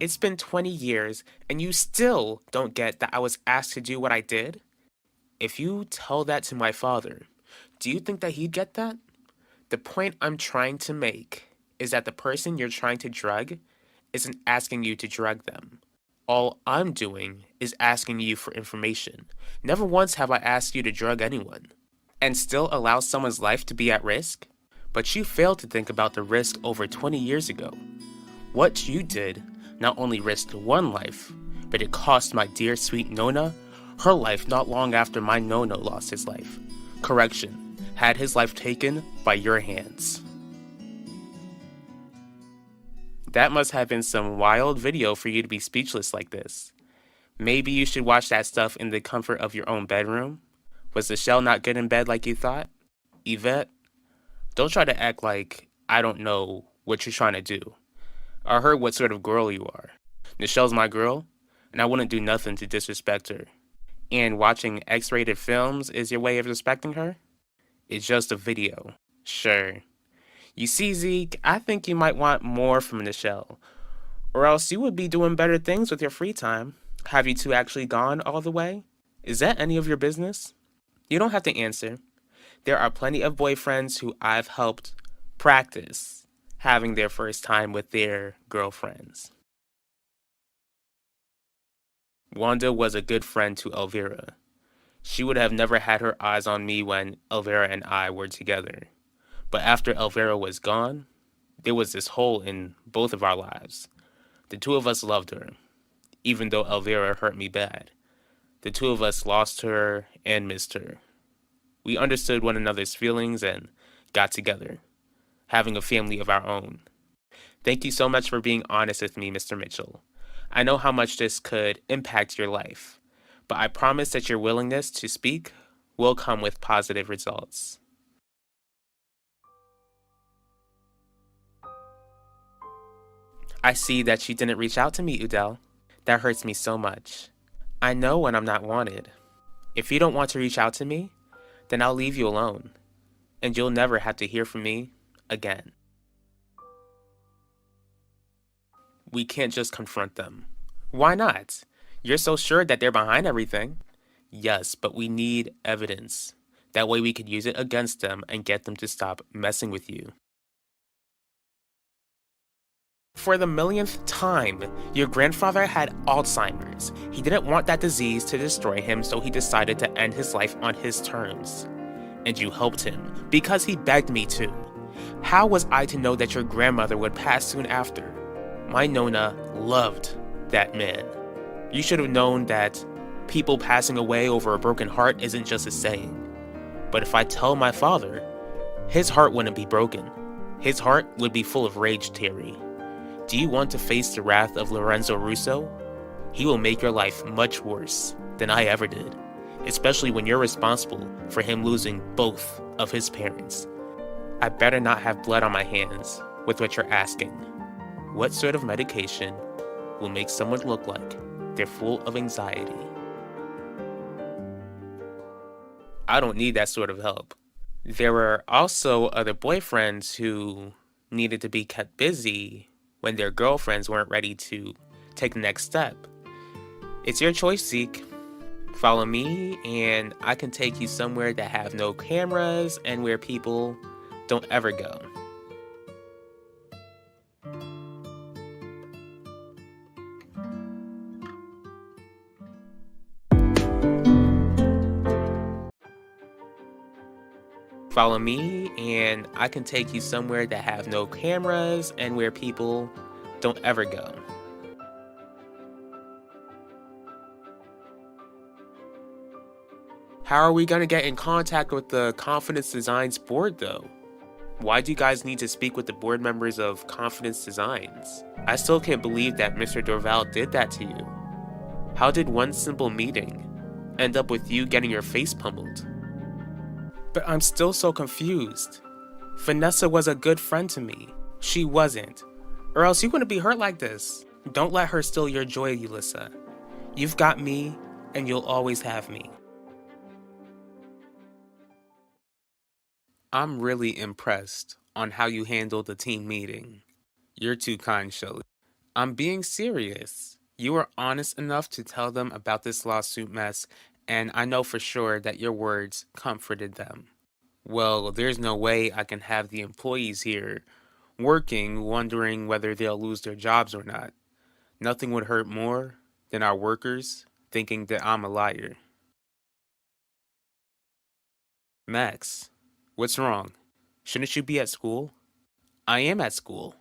It's been 20 years, and you still don't get that I was asked to do what I did? If you tell that to my father, do you think that he'd get that? The point I'm trying to make is that the person you're trying to drug isn't asking you to drug them. All I'm doing is asking you for information. Never once have I asked you to drug anyone. And still allow someone's life to be at risk? But you failed to think about the risk over 20 years ago. What you did not only risked one life, but it cost my dear sweet Nona her life not long after my Nono lost his life. Correction, had his life taken by your hands. That must have been some wild video for you to be speechless like this. Maybe you should watch that stuff in the comfort of your own bedroom? Was the shell not good in bed like you thought? Yvette, don't try to act like I don't know what you're trying to do. I heard what sort of girl you are. Michelle's my girl, and I wouldn't do nothing to disrespect her. And watching X-rated films is your way of respecting her? It's just a video. Sure. You see, Zeke, I think you might want more from Michelle, or else you would be doing better things with your free time. Have you two actually gone all the way? Is that any of your business? You don't have to answer. There are plenty of boyfriends who I've helped practice having their first time with their girlfriends. Wanda was a good friend to Elvira. She would have never had her eyes on me when Elvira and I were together. But after Elvira was gone, there was this hole in both of our lives. The two of us loved her, even though Elvira hurt me bad. The two of us lost her and missed her. We understood one another's feelings and got together, having a family of our own. Thank you so much for being honest with me, Mr. Mitchell. I know how much this could impact your life, but I promise that your willingness to speak will come with positive results. I see that you didn't reach out to me, Udel. That hurts me so much. I know when I'm not wanted. If you don't want to reach out to me, then I'll leave you alone, and you'll never have to hear from me again. We can't just confront them. Why not? You're so sure that they're behind everything. Yes, but we need evidence. That way we could use it against them and get them to stop messing with you. For the millionth time, your grandfather had Alzheimer's. He didn't want that disease to destroy him, so he decided to end his life on his terms. And you helped him, because he begged me to. How was I to know that your grandmother would pass soon after? My Nona loved that man. You should have known that people passing away over a broken heart isn't just a saying. But if I tell my father, his heart wouldn't be broken. His heart would be full of rage, Terry. Do you want to face the wrath of Lorenzo Russo? He will make your life much worse than I ever did, especially when you're responsible for him losing both of his parents. I better not have blood on my hands with what you're asking. What sort of medication will make someone look like they're full of anxiety? I don't need that sort of help. There were also other boyfriends who needed to be kept busy when their girlfriends weren't ready to take the next step. It's your choice, Zeke. Follow me, and I can take you somewhere that have no cameras and where people don't ever go. Follow me, and I can take you somewhere that have no cameras and where people don't ever go. How are we gonna get in contact with the Confidence Designs board, though? Why do you guys need to speak with the board members of Confidence Designs? I still can't believe that Mr. Dorval did that to you. How did one simple meeting end up with you getting your face pummeled? But I'm still so confused. Vanessa was a good friend to me. She wasn't. Or else you wouldn't be hurt like this. Don't let her steal your joy, Ulissa. You've got me, and you'll always have me. I'm really impressed on how you handled the team meeting. You're too kind, Shelly. I'm being serious. You were honest enough to tell them about this lawsuit mess, and I know for sure that your words comforted them. Well, there's no way I can have the employees here working, wondering whether they'll lose their jobs or not. Nothing would hurt more than our workers thinking that I'm a liar. Max, what's wrong? Shouldn't you be at school? I am at school.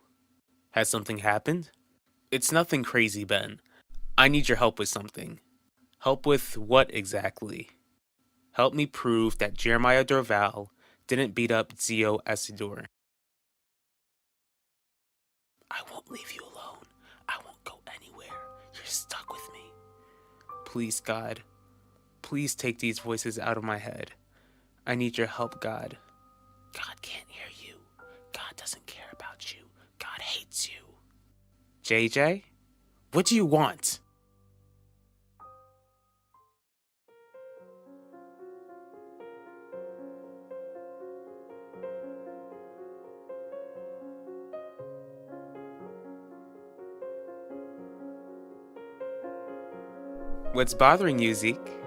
Has something happened? It's nothing crazy, Ben. I need your help with something. Help with what exactly? Help me prove that Jeremiah Dorval didn't beat up Zio Esidor. I won't leave you alone. I won't go anywhere. You're stuck with me. Please, God. Please take these voices out of my head. I need your help, God. God can't hear you. God doesn't care about you. God hates you. JJ? What do you want? What's bothering you, Zeke?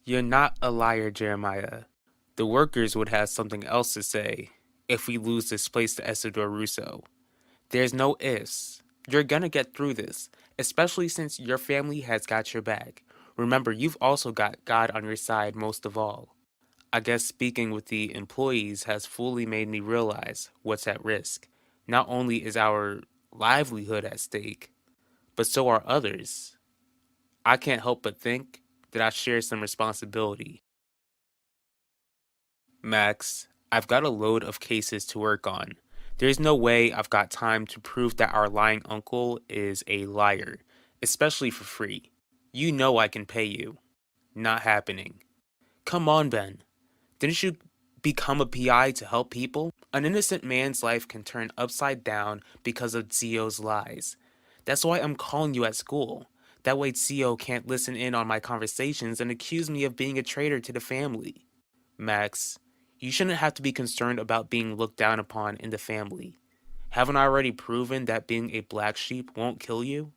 You're not a liar, Jeremiah. The workers would have something else to say if we lose this place to Isidore Russo. There's no ifs. You're gonna get through this, especially since your family has got your back. Remember, you've also got God on your side most of all. I guess speaking with the employees has fully made me realize what's at risk. Not only is our livelihood at stake, but so are others. I can't help but think that I share some responsibility. Max, I've got a load of cases to work on. There's no way I've got time to prove that our lying uncle is a liar, especially for free. You know I can pay you. Not happening. Come on, Ben. Didn't you become a PI to help people? An innocent man's life can turn upside down because of Zio's lies. That's why I'm calling you at school. That way Zio can't listen in on my conversations and accuse me of being a traitor to the family. Max, you shouldn't have to be concerned about being looked down upon in the family. Haven't I already proven that being a black sheep won't kill you?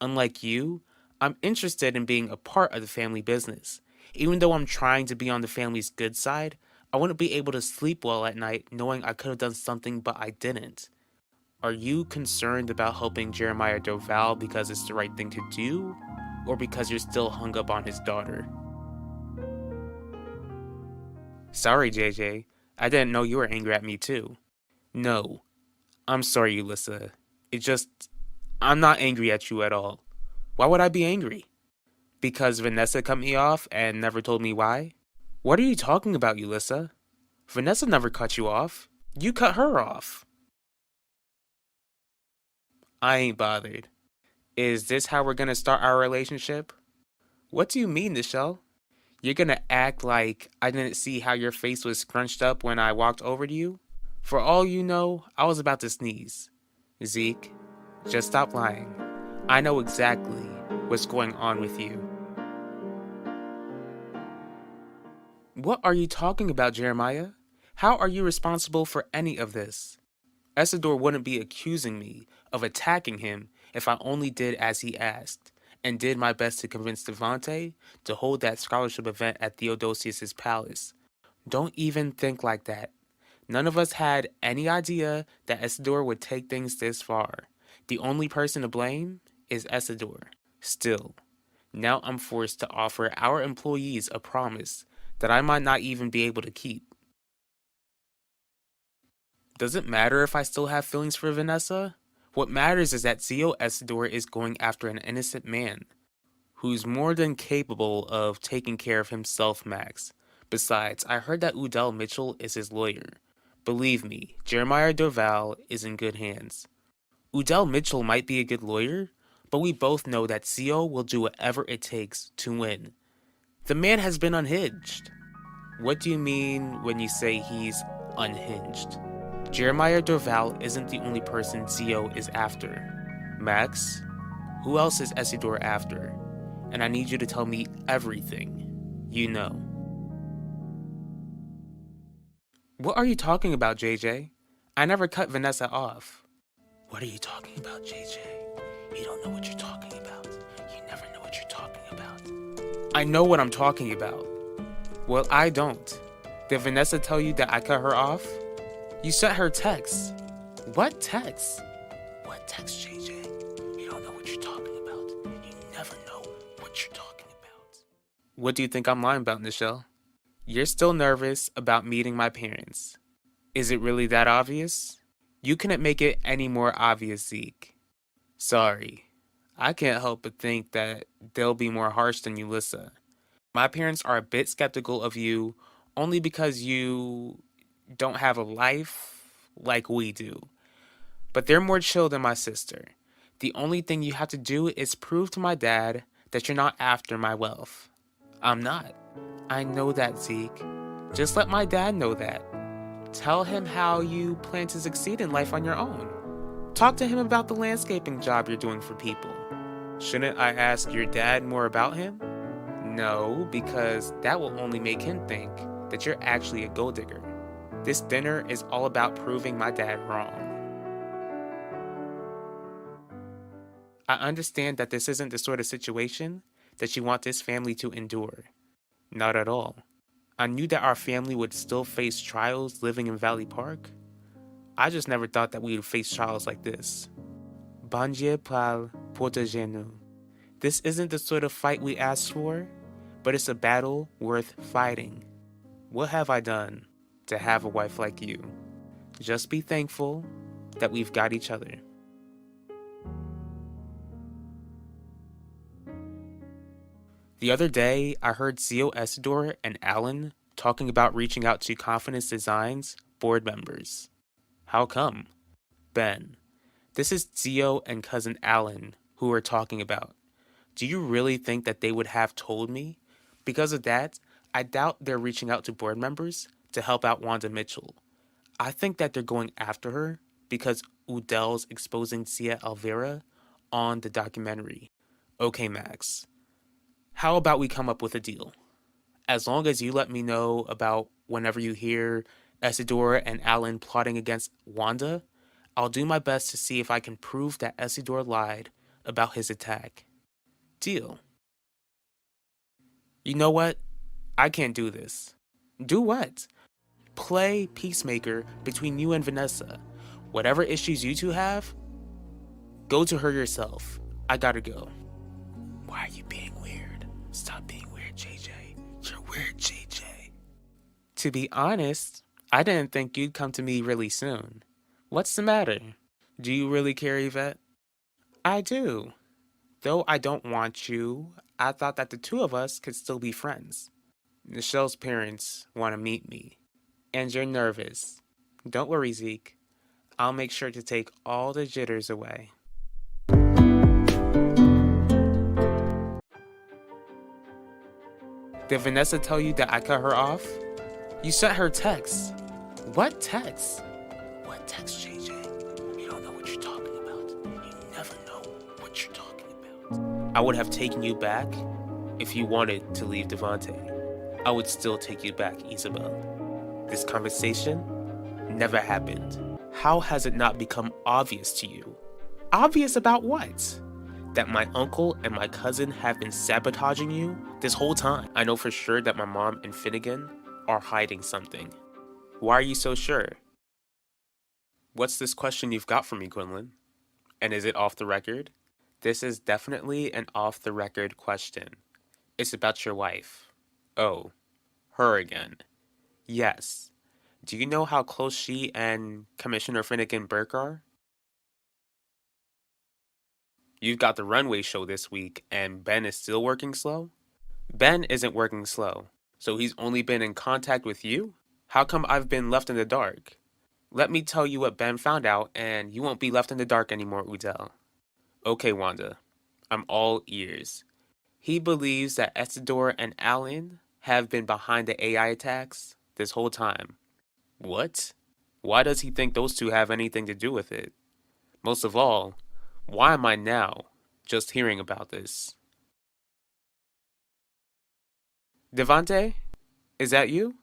Unlike you, I'm interested in being a part of the family business. Even though I'm trying to be on the family's good side, I wouldn't be able to sleep well at night knowing I could have done something but I didn't. Are you concerned about helping Jeremiah Doval because it's the right thing to do? Or because you're still hung up on his daughter? Sorry, JJ. I didn't know you were angry at me too. No, I'm sorry, Ulissa. It just. I'm not angry at you at all. Why would I be angry? Because Vanessa cut me off and never told me why? What are you talking about, Ulissa? Vanessa never cut you off. You cut her off. I ain't bothered. Is this how we're gonna start our relationship? What do you mean, Nichelle? You're gonna act like I didn't see how your face was scrunched up when I walked over to you? For all you know, I was about to sneeze. Zeke, just stop lying. I know exactly what's going on with you. What are you talking about, Jeremiah? How are you responsible for any of this? Esador wouldn't be accusing me of attacking him if I only did as he asked, and did my best to convince Devante to hold that scholarship event at Theodosius's palace. Don't even think like that. None of us had any idea that Esador would take things this far. The only person to blame is Esador. Still, now I'm forced to offer our employees a promise that I might not even be able to keep. Does it matter if I still have feelings for Vanessa? What matters is that Zio Essidor is going after an innocent man who's more than capable of taking care of himself, Max. Besides, I heard that Udell Mitchell is his lawyer. Believe me, Jeremiah Dorval is in good hands. Udell Mitchell might be a good lawyer, but we both know that Zio will do whatever it takes to win. The man has been unhinged. What do you mean when you say he's unhinged? Jeremiah Dorval isn't the only person Zio is after. Max, who else is Essidor after? And I need you to tell me everything you know. What are you talking about, JJ? I never cut Vanessa off. What are you talking about, JJ? You don't know what you're talking about. You never know what you're talking about. I know what I'm talking about. Well, I don't. Did Vanessa tell you that I cut her off? You sent her texts. What texts? What text, JJ? You don't know what you're talking about. You never know what you're talking about. What do you think I'm lying about, Nichelle? You're still nervous about meeting my parents. Is it really that obvious? You couldn't make it any more obvious, Zeke. Sorry. I can't help but think that they'll be more harsh than Ulissa. My parents are a bit skeptical of you only because you don't have a life like we do. But they're more chill than my sister. The only thing you have to do is prove to my dad that you're not after my wealth. I'm not. I know that, Zeke. Just let my dad know that. Tell him how you plan to succeed in life on your own. Talk to him about the landscaping job you're doing for people. Shouldn't I ask your dad more about him? No, because that will only make him think that you're actually a gold digger. This dinner is all about proving my dad wrong. I understand that this isn't the sort of situation that you want this family to endure. Not at all. I knew that our family would still face trials living in Valley Park. I just never thought that we would face trials like this. Bon Dieu parle, protégez-nous. This isn't the sort of fight we asked for, but it's a battle worth fighting. What have I done to have a wife like you? Just be thankful that we've got each other. The other day, I heard Zio Essidor and Alan talking about reaching out to Confidence Design's board members. How come? Ben, this is Zio and cousin Alan who we're talking about. Do you really think that they would have told me? Because of that, I doubt they're reaching out to board members to help out Wanda Mitchell. I think that they're going after her because Udell's exposing Cia Elvira on the documentary. Okay, Max. How about we come up with a deal? As long as you let me know about whenever you hear Essidor and Alan plotting against Wanda, I'll do my best to see if I can prove that Essidor lied about his attack. Deal. You know what? I can't do this. Do what? Play peacemaker between you and Vanessa. Whatever issues you two have, go to her yourself. I gotta go. Why are you being weird? Stop being weird, JJ. You're weird, JJ. To be honest, I didn't think you'd come to me really soon. What's the matter? Do you really care, Yvette? I do. Though I don't want you, I thought that the two of us could still be friends. Michelle's parents want to meet me. And you're nervous. Don't worry, Zeke. I'll make sure to take all the jitters away. Did Vanessa tell you that I cut her off? You sent her texts. What text? What text, JJ? You don't know what you're talking about. You never know what you're talking about. I would have taken you back if you wanted to leave Devante. I would still take you back, Isabel. This conversation never happened. How has it not become obvious to you? Obvious about what? That my uncle and my cousin have been sabotaging you this whole time. I know for sure that my mom and Finnegan are hiding something. Why are you so sure? What's this question you've got for me, Quinlan? And is it off the record? This is definitely an off-the-record question. It's about your wife. Oh, her again. Yes. Do you know how close she and Commissioner Finnegan Burke are? You've got the runway show this week, and Ben is still working slow? Ben isn't working slow, so he's only been in contact with you? How come I've been left in the dark? Let me tell you what Ben found out, and you won't be left in the dark anymore, Udell. Okay, Wanda, I'm all ears. He believes that Essador and Alan have been behind the AI attacks this whole time. What? Why does he think those two have anything to do with it? Most of all, why am I now just hearing about this? Devante? Is that you?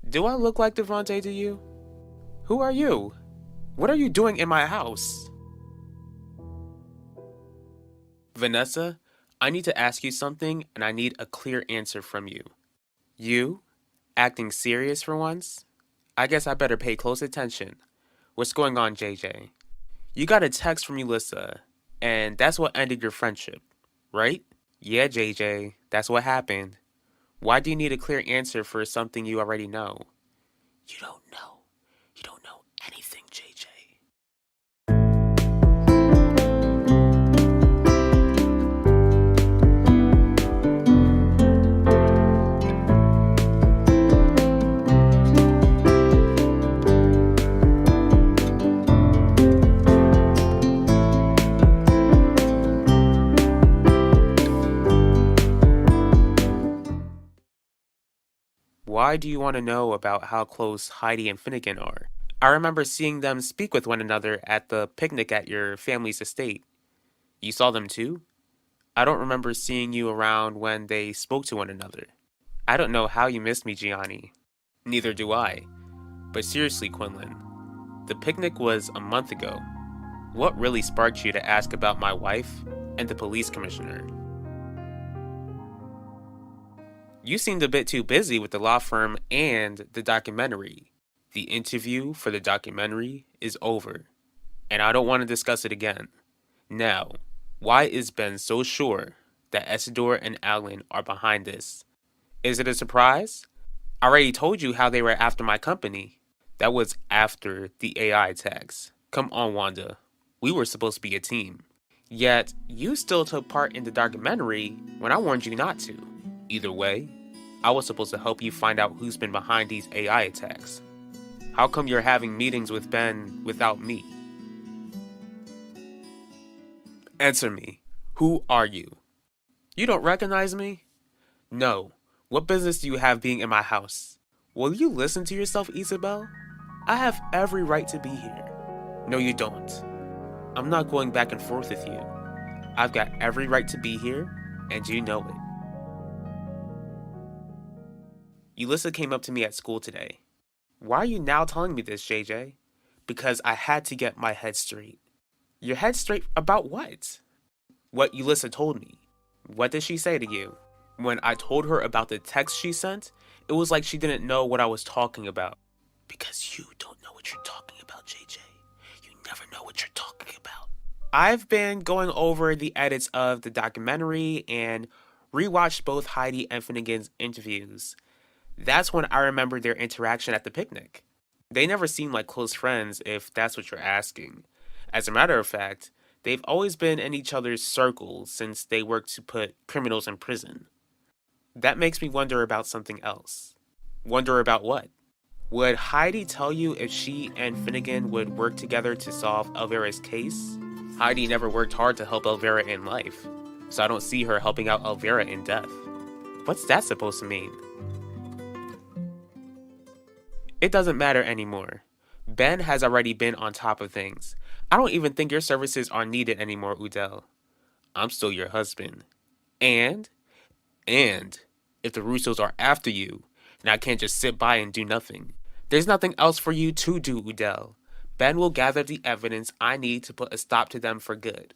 Do I look like Devante to you? Who are you? What are you doing in my house? Vanessa, I need to ask you something and I need a clear answer from you. You? Acting serious for once? I guess I better pay close attention. What's going on, JJ? You got a text from Ulissa, and that's what ended your friendship, right? Yeah, JJ, that's what happened. Why do you need a clear answer for something you already know? You don't know. You don't know anything, JJ. Why do you want to know about how close Heidi and Finnegan are? I remember seeing them speak with one another at the picnic at your family's estate. You saw them too? I don't remember seeing you around when they spoke to one another. I don't know how you missed me, Gianni. Neither do I. But seriously, Quinlan, the picnic was a month ago. What really sparked you to ask about my wife and the police commissioner? You seemed a bit too busy with the law firm and the documentary. The interview for the documentary is over, and I don't want to discuss it again. Now, why is Ben so sure that Essador and Alan are behind this? Is it a surprise? I already told you how they were after my company. That was after the AI attacks. Come on, Wanda. We were supposed to be a team. Yet, you still took part in the documentary when I warned you not to. Either way, I was supposed to help you find out who's been behind these AI attacks. How come you're having meetings with Ben without me? Answer me. Who are you? You don't recognize me? No. What business do you have being in my house? Will you listen to yourself, Isabel? I have every right to be here. No, you don't. I'm not going back and forth with you. I've got every right to be here, and you know it. Ulissa came up to me at school today. Why are you now telling me this, JJ? Because I had to get my head straight. Your head straight about what? What Ulissa told me. What did she say to you? When I told her about the text she sent, it was like she didn't know what I was talking about. Because you don't know what you're talking about, JJ. You never know what you're talking about. I've been going over the edits of the documentary and rewatched both Heidi and Finnegan's interviews. That's when I remember their interaction at the picnic. They never seemed like close friends, if that's what you're asking. As a matter of fact, they've always been in each other's circles since they worked to put criminals in prison. That makes me wonder about something else. Wonder about what? Would Heidi tell you if she and Finnegan would work together to solve Elvira's case? Heidi never worked hard to help Elvira in life, so I don't see her helping out Elvira in death. What's that supposed to mean? It doesn't matter anymore. Ben has already been on top of things. I don't even think your services are needed anymore, Udell. I'm still your husband. And, if the Russos are after you, then I can't just sit by and do nothing. There's nothing else for you to do, Udell. Ben will gather the evidence I need to put a stop to them for good.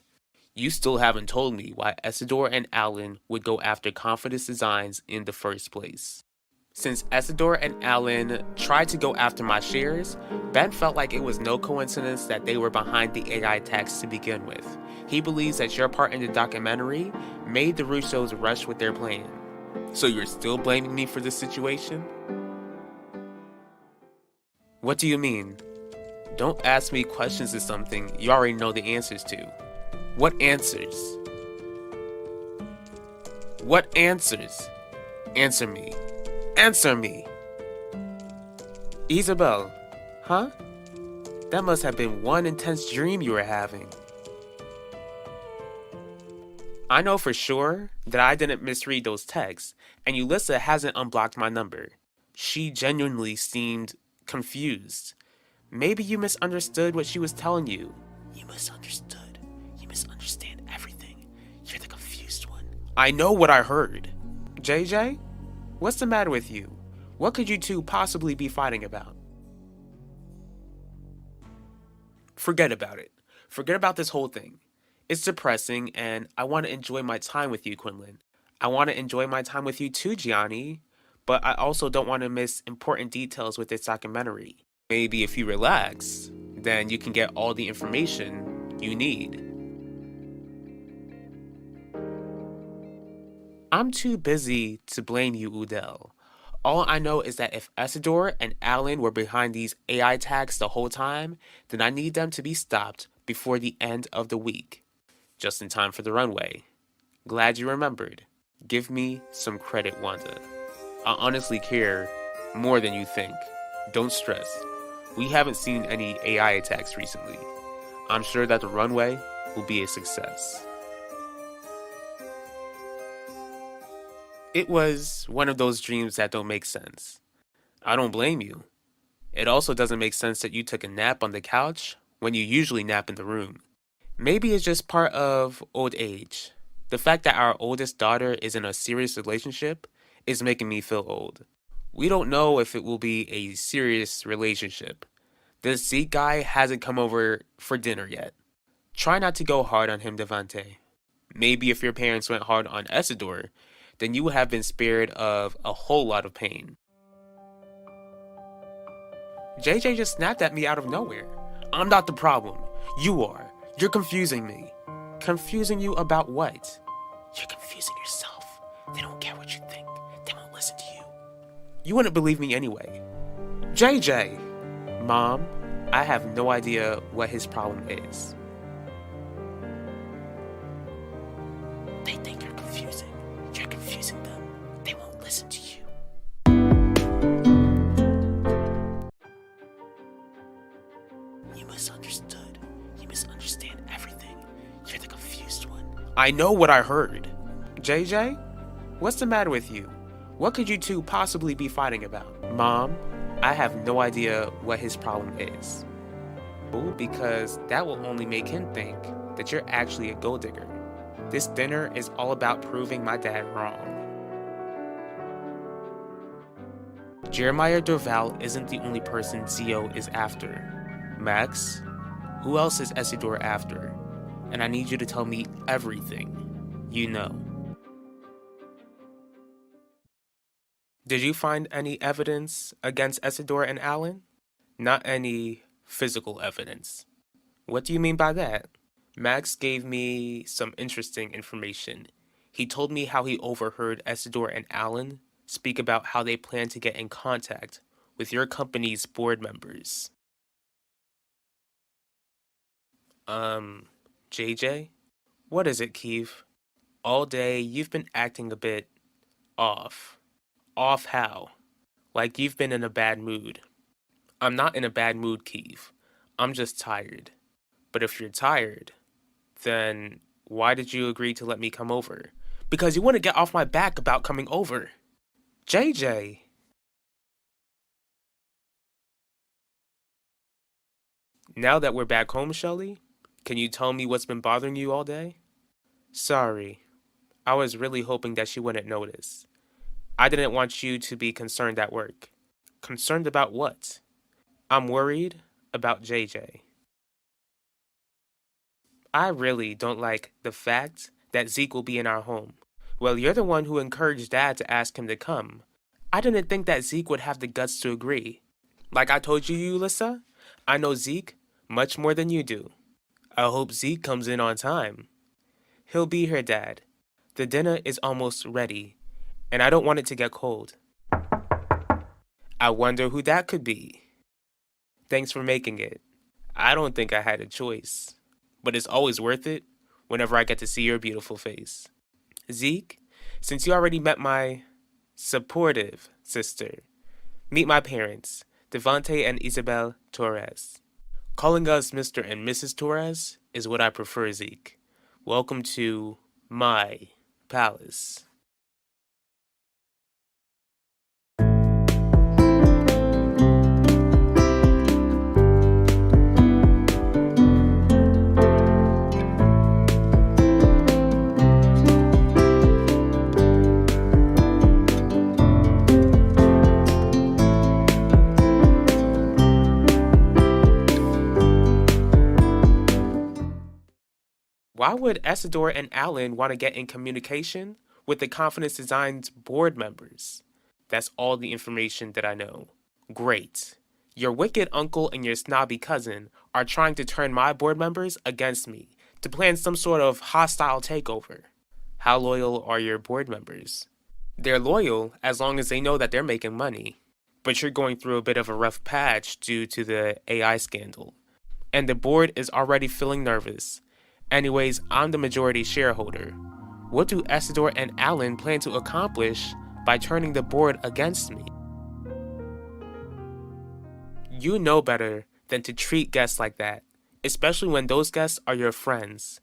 You still haven't told me why Essador and Alan would go after Confidence Designs in the first place. Since Essador and Alan tried to go after my shares, Ben felt like it was no coincidence that they were behind the AI attacks to begin with. He believes that your part in the documentary made the Russos rush with their plan. So you're still blaming me for this situation? What do you mean? Don't ask me questions to something you already know the answers to. What answers? What answers? Answer me. Answer me! Isabel, huh? That must have been one intense dream you were having. I know for sure that I didn't misread those texts, and Ulissa hasn't unblocked my number. She genuinely seemed confused. Maybe you misunderstood what she was telling you. You misunderstood. You misunderstand everything. You're the confused one. I know what I heard. JJ? What's the matter with you? What could you two possibly be fighting about? Forget about it. Forget about this whole thing. It's depressing, and I want to enjoy my time with you, Quinlan. I want to enjoy my time with you too, Gianni. But I also don't want to miss important details with this documentary. Maybe if you relax, then you can get all the information you need. I'm too busy to blame you, Udell. All I know is that if Essador and Alan were behind these AI tags the whole time, then I need them to be stopped before the end of the week. Just in time for the runway. Glad you remembered. Give me some credit, Wanda. I honestly care more than you think. Don't stress. We haven't seen any AI attacks recently. I'm sure that the runway will be a success. It was one of those dreams that don't make sense. I don't blame you. It also doesn't make sense that you took a nap on the couch when you usually nap in the room. Maybe it's just part of old age. The fact that our oldest daughter is in a serious relationship is making me feel old. We don't know if it will be a serious relationship. This Zeke guy hasn't come over for dinner yet. Try not to go hard on him, Devante. Maybe if your parents went hard on Essador, then you would have been spared of a whole lot of pain. JJ just snapped at me out of nowhere. I'm not the problem. You are. You're confusing me. Confusing you about what? You're confusing yourself. They don't care what you think. They won't listen to you. You wouldn't believe me anyway. JJ! Mom, I have no idea what his problem is. They think you're confusing. You're confusing them. They won't listen to you. You misunderstood. You misunderstand everything. You're the confused one. I know what I heard. JJ? What's the matter with you? What could you two possibly be fighting about? Mom, I have no idea what his problem is. Because that will only make him think that you're actually a gold digger. This dinner is all about proving my dad wrong. Jeremiah Dorval isn't the only person Zio is after. Max, who else is Essador after? And I need you to tell me everything you know. Did you find any evidence against Essador and Alan? Not any physical evidence. What do you mean by that? Max gave me some interesting information. He told me how he overheard Essador and Alan speak about how they plan to get in contact with your company's board members. JJ? What is it, Keith? All day you've been acting a bit off. Off how? Like you've been in a bad mood. I'm not in a bad mood, Keith. I'm just tired. But if you're tired, then why did you agree to let me come over? Because you want to get off my back about coming over. JJ. Now that we're back home, Shelly, can you tell me what's been bothering you all day? Sorry. I was really hoping that she wouldn't notice. I didn't want you to be concerned at work. Concerned about what? I'm worried about JJ. I really don't like the fact that Zeke will be in our home. Well, you're the one who encouraged Dad to ask him to come. I didn't think that Zeke would have the guts to agree. Like I told you, Ulissa, I know Zeke much more than you do. I hope Zeke comes in on time. He'll be here, Dad. The dinner is almost ready, and I don't want it to get cold. I wonder who that could be. Thanks for making it. I don't think I had a choice, but it's always worth it whenever I get to see your beautiful face. Zeke, since you already met my supportive sister, meet my parents, Devante and Isabel Torres. Calling us Mr. and Mrs. Torres is what I prefer, Zeke. Welcome to my palace. Why would Essador and Alan want to get in communication with the Confidence Design's board members? That's all the information that I know. Great. Your wicked uncle and your snobby cousin are trying to turn my board members against me to plan some sort of hostile takeover. How loyal are your board members? They're loyal as long as they know that they're making money. But you're going through a bit of a rough patch due to the AI scandal. And the board is already feeling nervous. Anyways, I'm the majority shareholder. What do Essador and Alan plan to accomplish by turning the board against me? You know better than to treat guests like that, especially when those guests are your friends.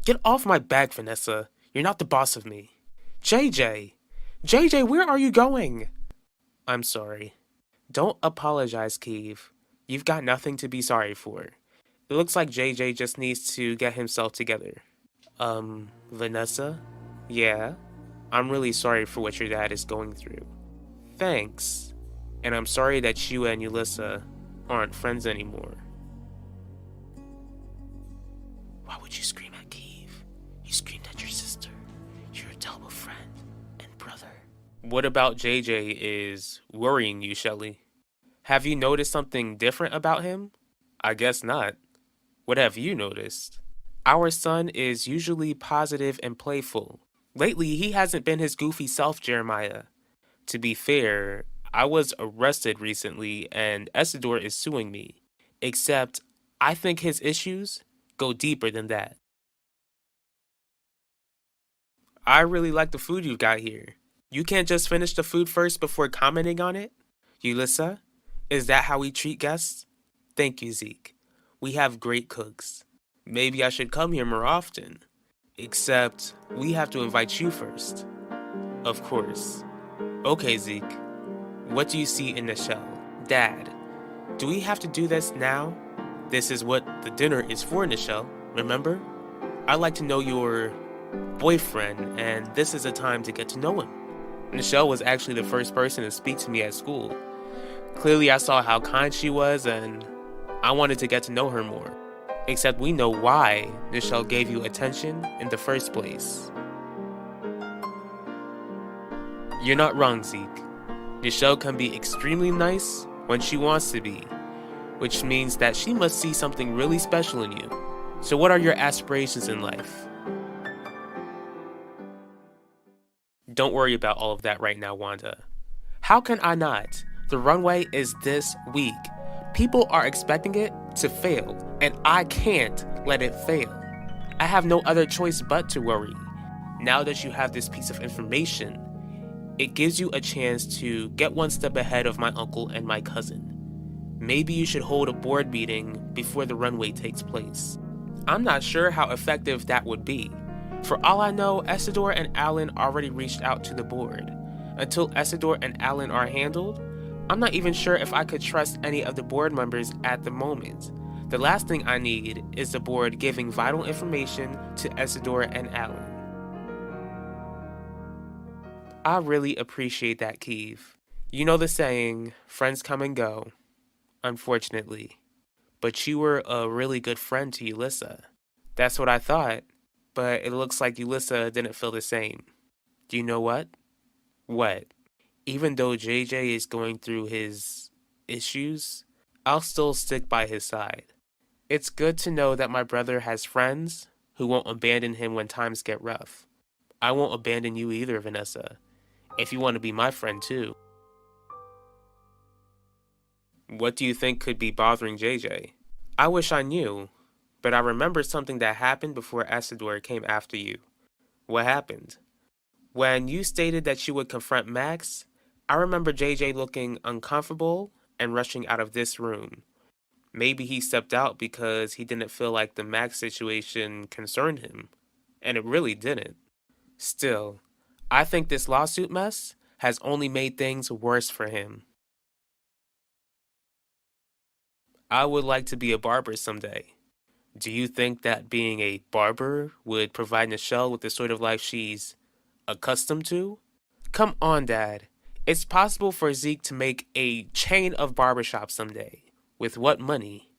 Get off my back, Vanessa. You're not the boss of me. JJ! JJ, where are you going? I'm sorry. Don't apologize, Keeve. You've got nothing to be sorry for. It looks like JJ just needs to get himself together. Vanessa? Yeah? I'm really sorry for what your dad is going through. Thanks. And I'm sorry that you and Ulissa aren't friends anymore. Why would you scream at Keeve? You screamed at your sister. You're a terrible friend and brother. What about JJ is worrying you, Shelly? Have you noticed something different about him? I guess not. What have you noticed? Our son is usually positive and playful. Lately, he hasn't been his goofy self, Jeremiah. To be fair, I was arrested recently and Essador is suing me. Except, I think his issues go deeper than that. I really like the food you've got here. You can't just finish the food first before commenting on it? Ulissa, is that how we treat guests? Thank you, Zeke. We have great cooks. Maybe I should come here more often. Except, we have to invite you first. Of course. Okay, Zeke. What do you see in the shell? Dad, do we have to do this now? This is what the dinner is for, Nichelle, remember? I'd like to know your boyfriend, and this is a time to get to know him. Nichelle was actually the first person to speak to me at school. Clearly, I saw how kind she was, and I wanted to get to know her more. Except we know why Nichelle gave you attention in the first place. You're not wrong, Zeke. Nichelle can be extremely nice when she wants to be, which means that she must see something really special in you. So what are your aspirations in life? Don't worry about all of that right now, Wanda. How can I not? The runway is this week. People are expecting it to fail, and I can't let it fail. I have no other choice but to worry. Now that you have this piece of information, it gives you a chance to get one step ahead of my uncle and my cousin. Maybe you should hold a board meeting before the runway takes place. I'm not sure how effective that would be. For all I know, Essador and Alan already reached out to the board. Until Essador and Alan are handled, I'm not even sure if I could trust any of the board members at the moment. The last thing I need is the board giving vital information to Essador and Alan. I really appreciate that, Keeve. You know the saying, friends come and go, unfortunately. But you were a really good friend to Ulissa. That's what I thought, but it looks like Ulissa didn't feel the same. Do you know what? What? Even though JJ is going through his issues, I'll still stick by his side. It's good to know that my brother has friends who won't abandon him when times get rough. I won't abandon you either, Vanessa, if you want to be my friend too. What do you think could be bothering JJ? I wish I knew, but I remember something that happened before Isidore came after you. What happened? When you stated that you would confront Max, I remember JJ looking uncomfortable and rushing out of this room. Maybe he stepped out because he didn't feel like the Max situation concerned him, and it really didn't. Still, I think this lawsuit mess has only made things worse for him. I would like to be a barber someday. Do you think that being a barber would provide Nichelle with the sort of life she's accustomed to? Come on, Dad. It's possible for Zeke to make a chain of barbershops someday. With what money?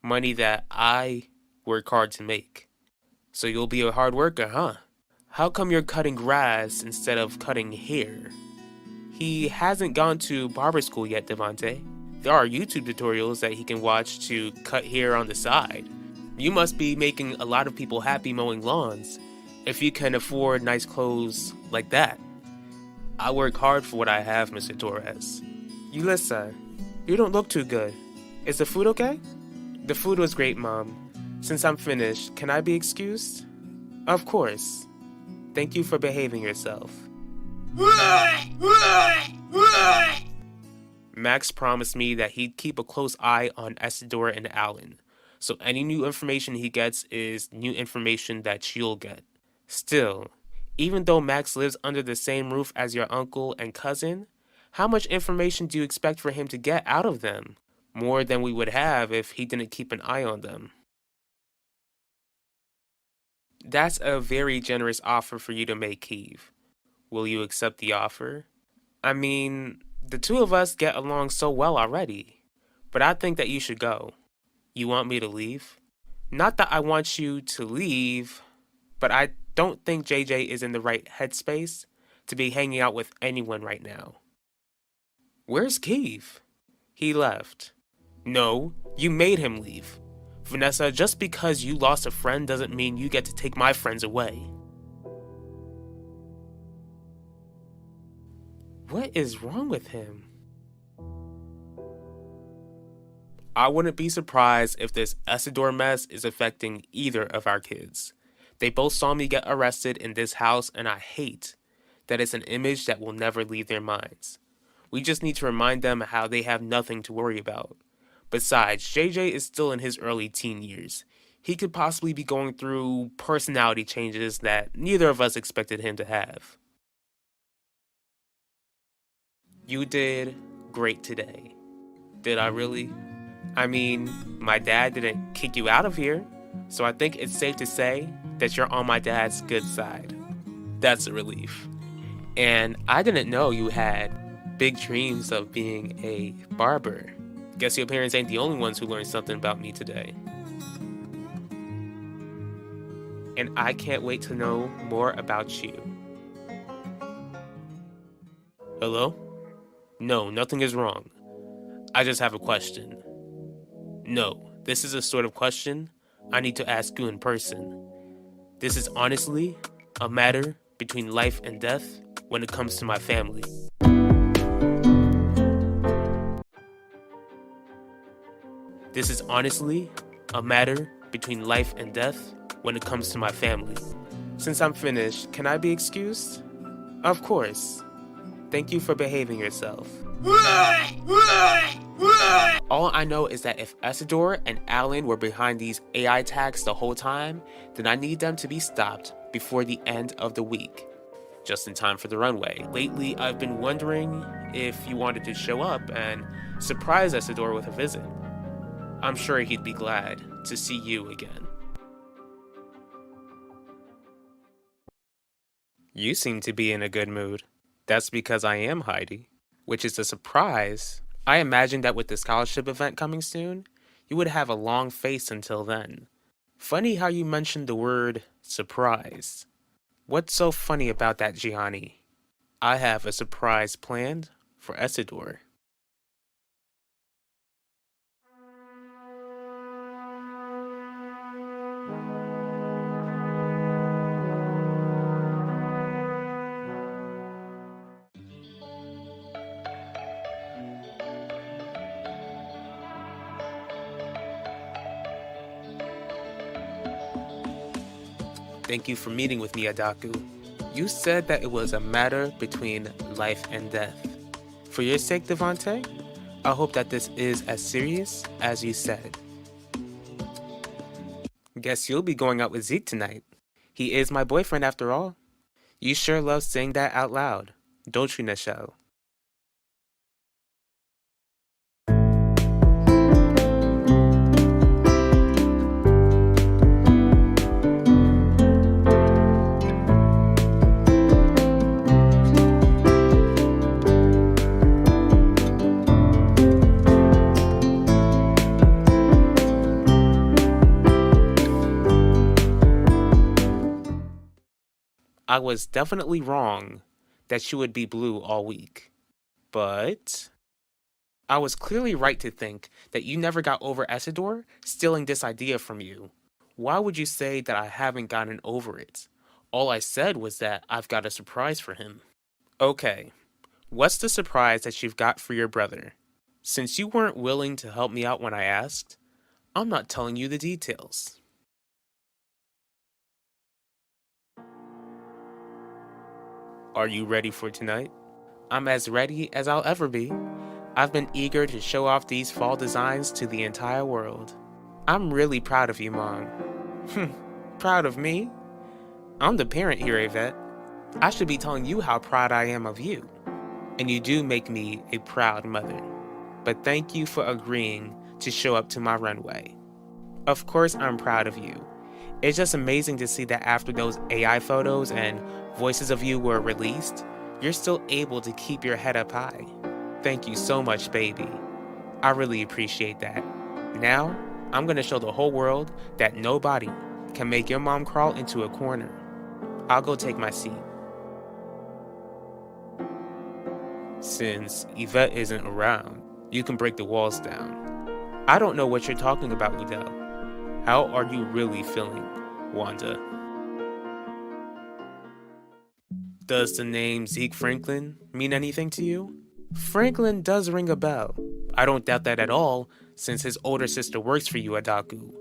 Money that I work hard to make. So you'll be a hard worker, huh? How come you're cutting grass instead of cutting hair? He hasn't gone to barber school yet, Devante. There are YouTube tutorials that he can watch to cut hair on the side. You must be making a lot of people happy mowing lawns if you can afford nice clothes like that. I work hard for what I have, Mr. Torres. Yulissa, you don't look too good. Is the food okay? The food was great, Mom. Since I'm finished, can I be excused? Of course. Thank you for behaving yourself. Max promised me that he'd keep a close eye on Isidore and Alan, so any new information he gets is new information that you'll get. Still, even though Max lives under the same roof as your uncle and cousin, how much information do you expect for him to get out of them? More than we would have if he didn't keep an eye on them. That's a very generous offer for you to make, Keeve. Will you accept the offer? I mean, the two of us get along so well already, but I think that you should go. You want me to leave? Not that I want you to leave, but I don't think JJ is in the right headspace to be hanging out with anyone right now. Where's Keeve? He left. No, you made him leave. Vanessa, just because you lost a friend doesn't mean you get to take my friends away. What is wrong with him? I wouldn't be surprised if this Isidore mess is affecting either of our kids. They both saw me get arrested in this house, and I hate that it's an image that will never leave their minds. We just need to remind them how they have nothing to worry about. Besides, JJ is still in his early teen years. He could possibly be going through personality changes that neither of us expected him to have. You did great today. Did I really? I mean, my dad didn't kick you out of here, so I think it's safe to say that you're on my dad's good side. That's a relief. And I didn't know you had big dreams of being a barber. Guess your parents ain't the only ones who learned something about me today. And I can't wait to know more about you. Hello? No, nothing is wrong. I just have a question. No, this is a sort of question I need to ask you in person. This is honestly a matter between life and death when it comes to my family. This is honestly a matter between life and death when it comes to my family. Since I'm finished, can I be excused? Of course. Thank you for behaving yourself. All I know is that if Isidore and Alan were behind these AI tags the whole time, then I need them to be stopped before the end of the week, just in time for the runway. Lately, I've been wondering if you wanted to show up and surprise Isidore with a visit. I'm sure he'd be glad to see you again. You seem to be in a good mood. That's because I am Heidi, which is a surprise. I imagined that with the scholarship event coming soon, you would have a long face until then. Funny how you mentioned the word surprise. What's so funny about that, Gianni? I have a surprise planned for Isidore. Thank you for meeting with me, Adaku. You said that it was a matter between life and death. For your sake, Devante, I hope that this is as serious as you said. Guess you'll be going out with Zeke tonight. He is my boyfriend after all. You sure love saying that out loud, don't you, Nichelle? I was definitely wrong that you would be blue all week. But I was clearly right to think that you never got over Essador stealing this idea from you. Why would you say that I haven't gotten over it? All I said was that I've got a surprise for him. Okay, what's the surprise that you've got for your brother? Since you weren't willing to help me out when I asked, I'm not telling you the details. Are you ready for tonight? I'm as ready as I'll ever be. I've been eager to show off these fall designs to the entire world. I'm really proud of you, Mom. Proud of me? I'm the parent here, Yvette. I should be telling you how proud I am of you. And you do make me a proud mother. But thank you for agreeing to show up to my runway. Of course I'm proud of you. It's just amazing to see that after those AI photos and voices of you were released, you're still able to keep your head up high. Thank you so much, baby. I really appreciate that. Now, I'm gonna show the whole world that nobody can make your mom crawl into a corner. I'll go take my seat. Since Yvette isn't around, you can break the walls down. I don't know what you're talking about, Udell. How are you really feeling, Wanda? Does the name Zeke Franklin mean anything to you? Franklin does ring a bell. I don't doubt that at all, since his older sister works for you, Adaku.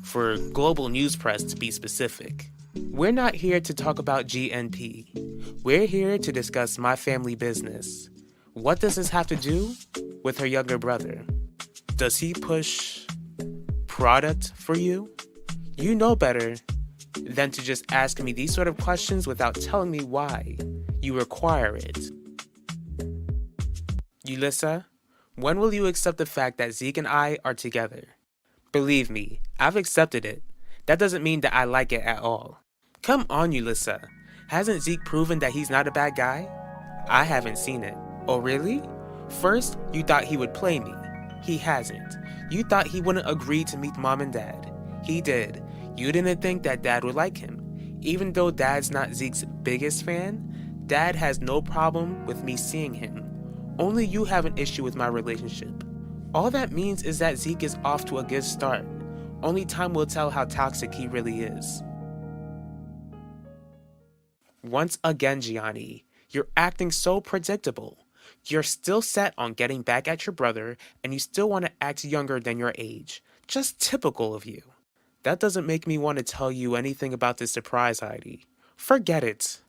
For Global News Press, to be specific. We're not here to talk about GNP. We're here to discuss my family business. What does this have to do with her younger brother? Does he push product for you? You know better than to just ask me these sort of questions without telling me why you require it. Yulissa, when will you accept the fact that Zeke and I are together? Believe me, I've accepted it. That doesn't mean that I like it at all. Come on, Yulissa. Hasn't Zeke proven that he's not a bad guy? I haven't seen it. Oh, really? First, you thought he would play me. He hasn't. You thought he wouldn't agree to meet Mom and Dad. He did. You didn't think that Dad would like him. Even though Dad's not Zeke's biggest fan, Dad has no problem with me seeing him. Only you have an issue with my relationship. All that means is that Zeke is off to a good start. Only time will tell how toxic he really is. Once again, Gianni, you're acting so predictable. You're still set on getting back at your brother, and you still want to act younger than your age. Just typical of you. That doesn't make me want to tell you anything about this surprise, Heidi. Forget it.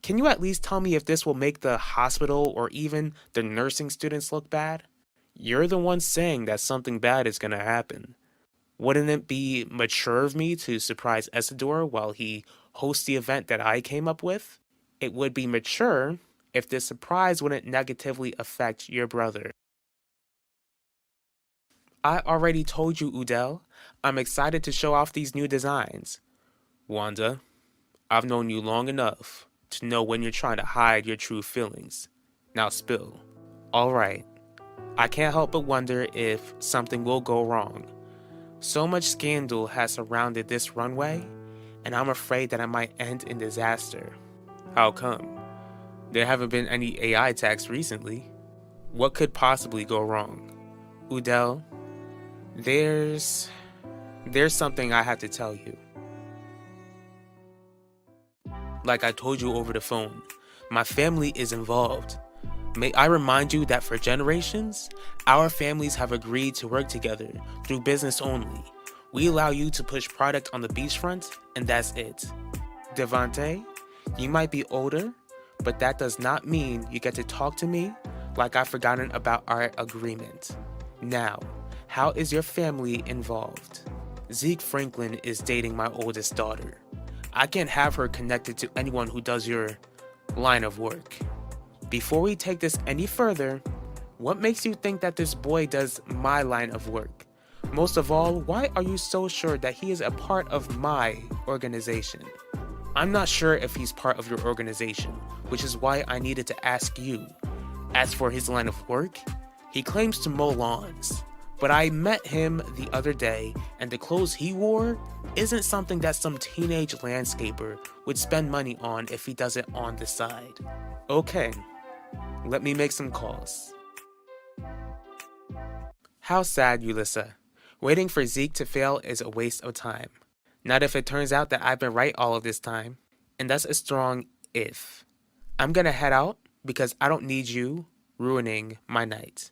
Can you at least tell me if this will make the hospital or even the nursing students look bad? You're the one saying that something bad is going to happen. Wouldn't it be mature of me to surprise Essador while he hosts the event that I came up with? It would be mature if this surprise wouldn't negatively affect your brother. I already told you, Udell. I'm excited to show off these new designs. Wanda, I've known you long enough to know when you're trying to hide your true feelings. Now spill. Alright, I can't help but wonder if something will go wrong. So much scandal has surrounded this runway, and I'm afraid that it might end in disaster. How come? There haven't been any AI attacks recently. What could possibly go wrong? Udell, there's something I have to tell you. Like I told you over the phone, my family is involved. May I remind you that for generations, our families have agreed to work together through business only. We allow you to push product on the beachfront, and that's it. Devante, you might be older, but that does not mean you get to talk to me like I've forgotten about our agreement. Now, how is your family involved? Zeke Franklin is dating my oldest daughter. I can't have her connected to anyone who does your line of work. Before we take this any further, what makes you think that this boy does my line of work? Most of all, why are you so sure that he is a part of my organization? I'm not sure if he's part of your organization, which is why I needed to ask you. As for his line of work, he claims to mow lawns, but I met him the other day and the clothes he wore isn't something that some teenage landscaper would spend money on if he does it on the side. Okay, let me make some calls. How sad, Ulissa. Waiting for Zeke to fail is a waste of time. Not if it turns out that I've been right all of this time. And that's a strong if. I'm gonna head out because I don't need you ruining my night.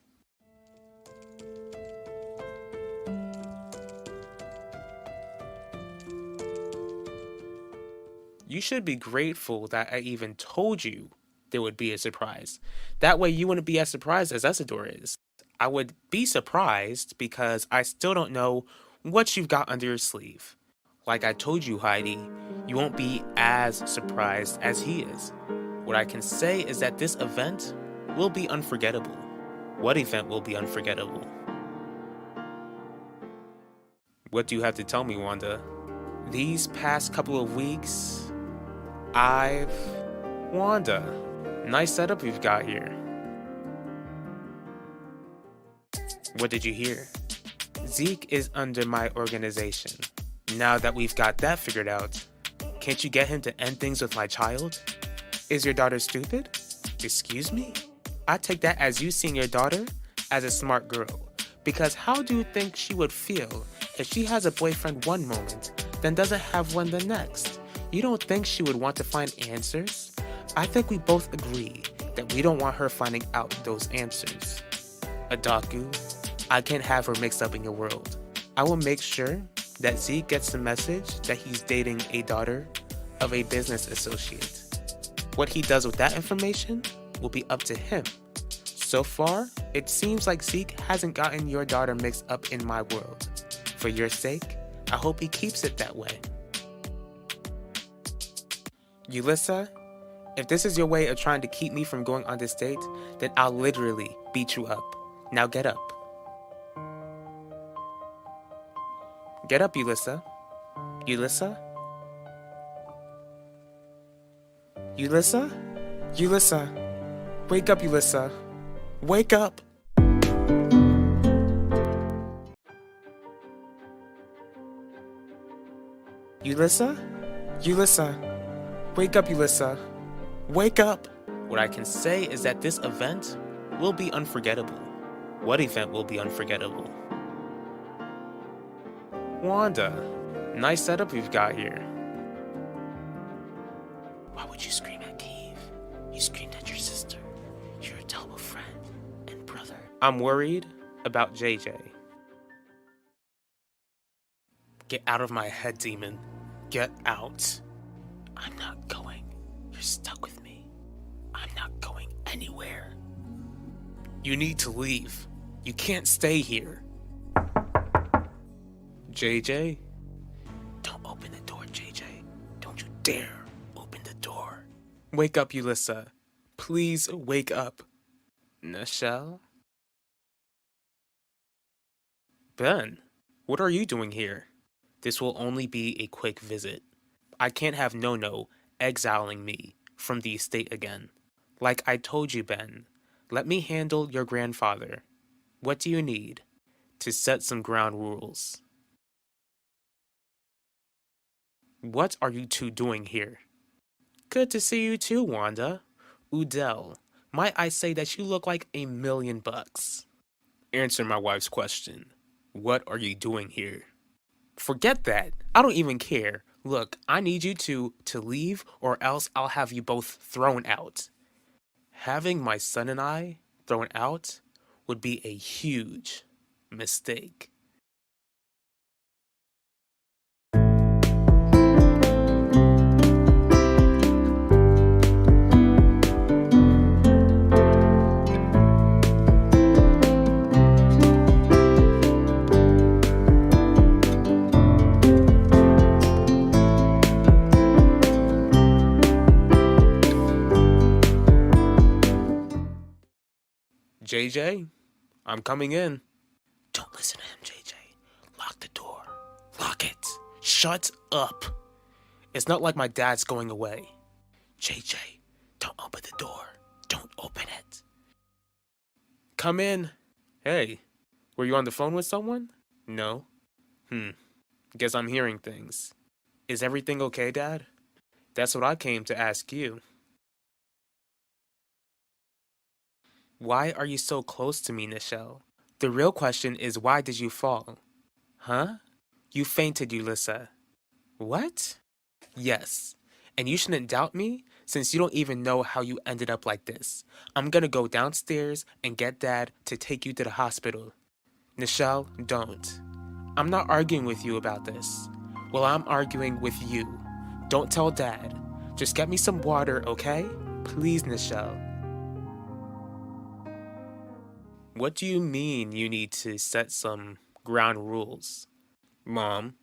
You should be grateful that I even told you there would be a surprise. That way you wouldn't be as surprised as Isidore is. I would be surprised because I still don't know what you've got under your sleeve. Like I told you, Heidi, you won't be as surprised as he is. What I can say is that this event will be unforgettable. What event will be unforgettable? What do you have to tell me, Wanda? These past couple of weeks, Wanda, nice setup you've got here. What did you hear? Zeke is under my organization. Now that we've got that figured out, can't you get him to end things with my child? Is your daughter stupid? Excuse me? I take that as you seeing your daughter as a smart girl. Because how do you think she would feel if she has a boyfriend one moment, then doesn't have one the next? You don't think she would want to find answers? I think we both agree that we don't want her finding out those answers. Adaku, I can't have her mixed up in your world. I will make sure that Zeke gets the message that he's dating a daughter of a business associate. What he does with that information will be up to him. So far, it seems like Zeke hasn't gotten your daughter mixed up in my world. For your sake, I hope he keeps it that way. Ulissa, if this is your way of trying to keep me from going on this date, then I'll literally beat you up. Now get up. Get up, Ulissa. Ulissa? Ulissa? Ulissa? Wake up, Ulissa. Wake up! Ulissa? Ulissa? Wake up, Ulissa. Wake up! What I can say is that this event will be unforgettable. What event will be unforgettable? Wanda, nice setup you've got here. Why would you scream at Cave? You screamed at your sister. You're a terrible friend and brother. I'm worried about JJ. Get out of my head, demon. Get out. I'm not going. You're stuck with me. I'm not going anywhere. You need to leave. You can't stay here. JJ? Don't open the door, JJ. Don't you dare open the door. Wake up, Ulissa. Please wake up. Nichelle? Ben, what are you doing here? This will only be a quick visit. I can't have No-No exiling me from the estate again. Like I told you, Ben, let me handle your grandfather. What do you need? To set some ground rules. What are you two doing here? Good to see you too, Wanda. Udell, might I say that you look like $1,000,000. Answer my wife's question. What are you doing here? Forget that. I don't even care. Look, I need you two to leave or else I'll have you both thrown out. Having my son and I thrown out would be a huge mistake. JJ, I'm coming in. Don't listen to him, JJ. Lock the door. Lock it. Shut up. It's not like my dad's going away. JJ, don't open the door. Don't open it. Come in. Hey, were you on the phone with someone? No. Guess I'm hearing things. Is everything okay, Dad? That's what I came to ask you. Why are you so close to me, Nichelle? The real question is, why did you fall? Huh? You fainted, Ulissa. What? Yes. And you shouldn't doubt me, since you don't even know how you ended up like this. I'm gonna go downstairs and get Dad to take you to the hospital. Nichelle, don't. I'm not arguing with you about this. Well, I'm arguing with you. Don't tell Dad. Just get me some water, okay? Please, Nichelle. What do you mean you need to set some ground rules? Mom,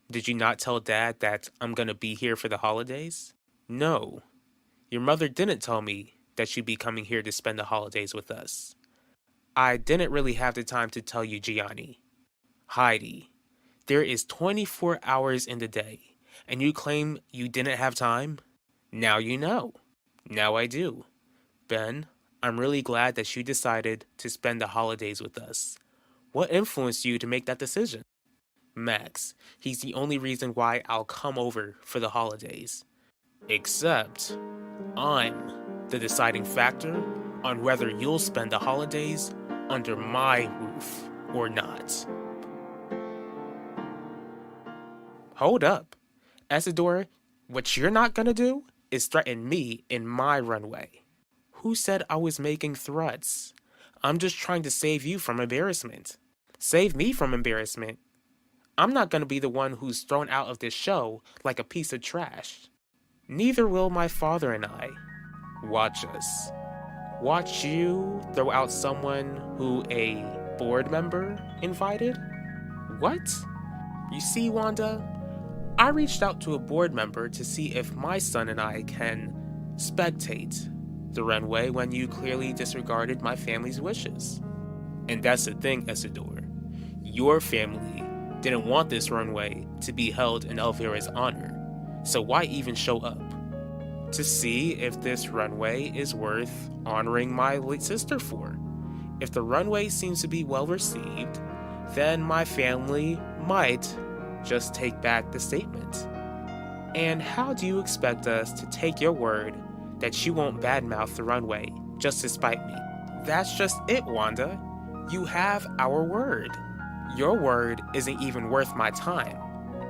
did you not tell Dad that I'm gonna be here for the holidays? No. Your mother didn't tell me that she'd be coming here to spend the holidays with us. I didn't really have the time to tell you, Gianni. Heidi, there is 24 hours in the day, and you claim you didn't have time? Now you know. Now I do. Ben, I'm really glad that you decided to spend the holidays with us. What influenced you to make that decision? Max, he's the only reason why I'll come over for the holidays. Except, I'm the deciding factor on whether you'll spend the holidays under my roof or not. Hold up. Isidore, what you're not gonna do is threaten me in my runway. Who said I was making threats? I'm just trying to save you from embarrassment. Save me from embarrassment? I'm not gonna be the one who's thrown out of this show like a piece of trash. Neither will my father and I. Watch us. Watch you throw out someone who a board member invited? What? You see, Wanda? I reached out to a board member to see if my son and I can spectate the runway when you clearly disregarded my family's wishes. And that's the thing, Isidore. Your family didn't want this runway to be held in Elvira's honor, so why even show up? To see if this runway is worth honoring my late sister for. If the runway seems to be well received, then my family might just take back the statement. And how do you expect us to take your word that you won't badmouth the runway just to spite me? That's just it, Wanda. You have our word. Your word isn't even worth my time.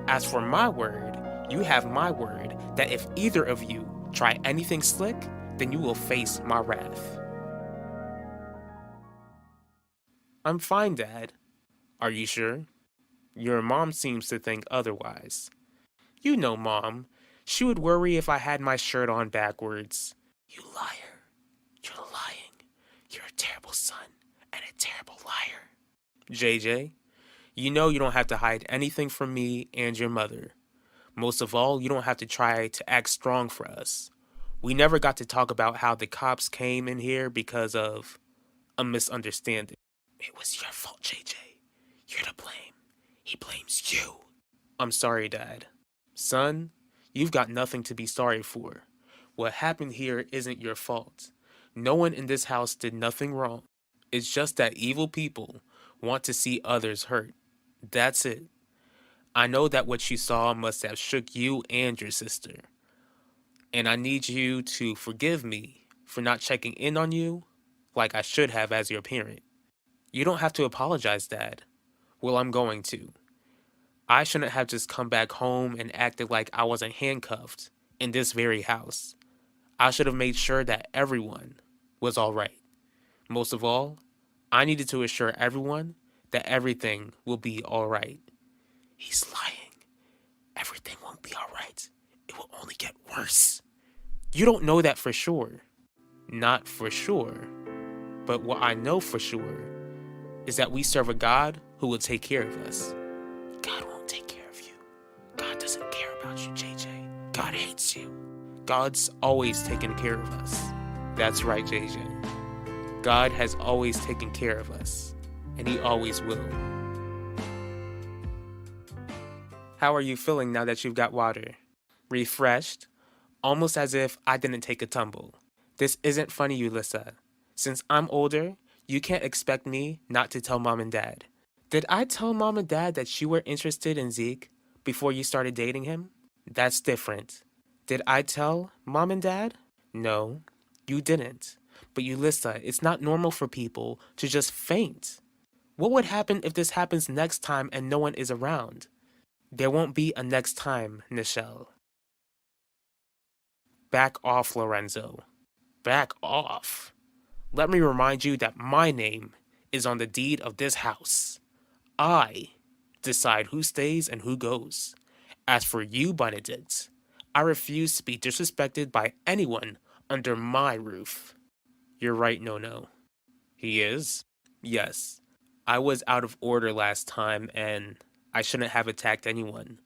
As for my word, you have my word that if either of you try anything slick, then you will face my wrath. I'm fine, Dad. Are you sure? Your mom seems to think otherwise. You know, Mom, she would worry if I had my shirt on backwards. You liar. You're lying. You're a terrible son and a terrible liar. JJ, you know you don't have to hide anything from me and your mother. Most of all, you don't have to try to act strong for us. We never got to talk about how the cops came in here because of a misunderstanding. It was your fault, JJ. You're to blame. He blames you. I'm sorry, Dad. Son, you've got nothing to be sorry for. What happened here isn't your fault. No one in this house did nothing wrong. It's just that evil people want to see others hurt. That's it. I know that what you saw must have shook you and your sister. And I need you to forgive me for not checking in on you like I should have as your parent. You don't have to apologize, Dad. Well, I'm going to. I shouldn't have just come back home and acted like I wasn't handcuffed in this very house. I should have made sure that everyone was all right. Most of all, I needed to assure everyone that everything will be all right. He's lying. Everything won't be all right. It will only get worse. You don't know that for sure. Not for sure. But what I know for sure is that we serve a God who will take care of us. God won't take care of you. God doesn't care about you, JJ. God hates you. God's always taken care of us. That's right, JJ. God has always taken care of us, and He always will. How are you feeling now that you've got water? Refreshed? Almost as if I didn't take a tumble. This isn't funny, Ulissa. Since I'm older, you can't expect me not to tell mom and dad. Did I tell mom and dad that you were interested in Zeke before you started dating him? That's different. Did I tell mom and dad? No, you didn't. But Ulissa, it's not normal for people to just faint. What would happen if this happens next time and no one is around? There won't be a next time, Nichelle. Back off, Lorenzo. Back off. Let me remind you that my name is on the deed of this house. I decide who stays and who goes. As for you, Benedict, I refuse to be disrespected by anyone under my roof. You're right, No. He is? Yes. I was out of order last time and I shouldn't have attacked anyone.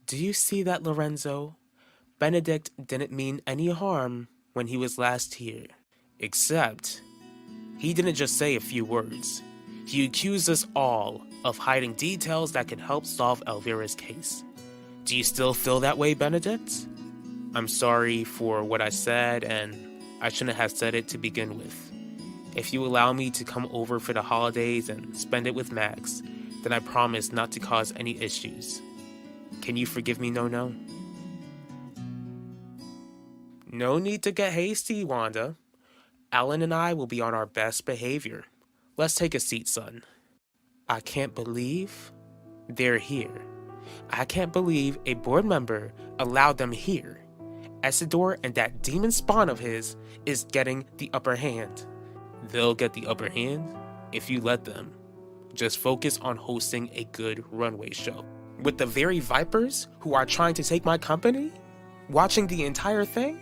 Do you see that, Lorenzo? Benedict didn't mean any harm when he was last here. Except, he didn't just say a few words. He accused us all of hiding details that could help solve Elvira's case. Do you still feel that way, Benedict? I'm sorry for what I said, and I shouldn't have said it to begin with. If you allow me to come over for the holidays and spend it with Max, then I promise not to cause any issues. Can you forgive me, No? No need to get hasty, Wanda. Alan and I will be on our best behavior. Let's take a seat, son. I can't believe they're here. I can't believe a board member allowed them here. Essidor and that demon spawn of his is getting the upper hand. They'll get the upper hand if you let them. Just focus on hosting a good runway show. With the very vipers who are trying to take my company? Watching the entire thing?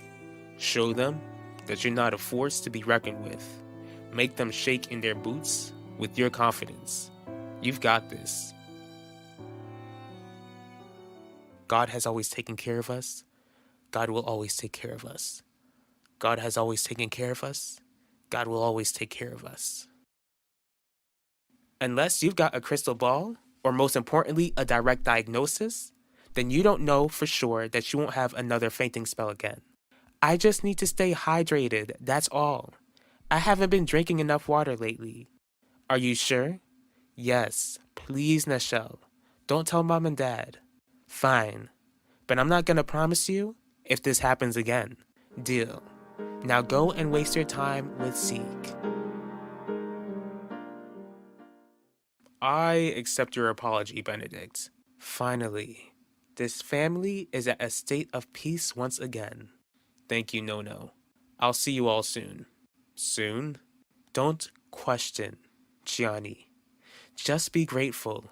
Show them that you're not a force to be reckoned with. Make them shake in their boots with your confidence. You've got this. God has always taken care of us. God will always take care of us. God has always taken care of us. God will always take care of us. Unless you've got a crystal ball, or most importantly, a direct diagnosis, then you don't know for sure that you won't have another fainting spell again. I just need to stay hydrated, that's all. I haven't been drinking enough water lately. Are you sure? Yes, please, Nichelle. Don't tell mom and dad. Fine, but I'm not gonna promise you if this happens again. Deal. Now go and waste your time with Zeke. I accept your apology, Benedict. Finally, this family is at a state of peace once again. Thank you, No. I'll see you all soon. Soon? Don't question, Gianni. Just be grateful.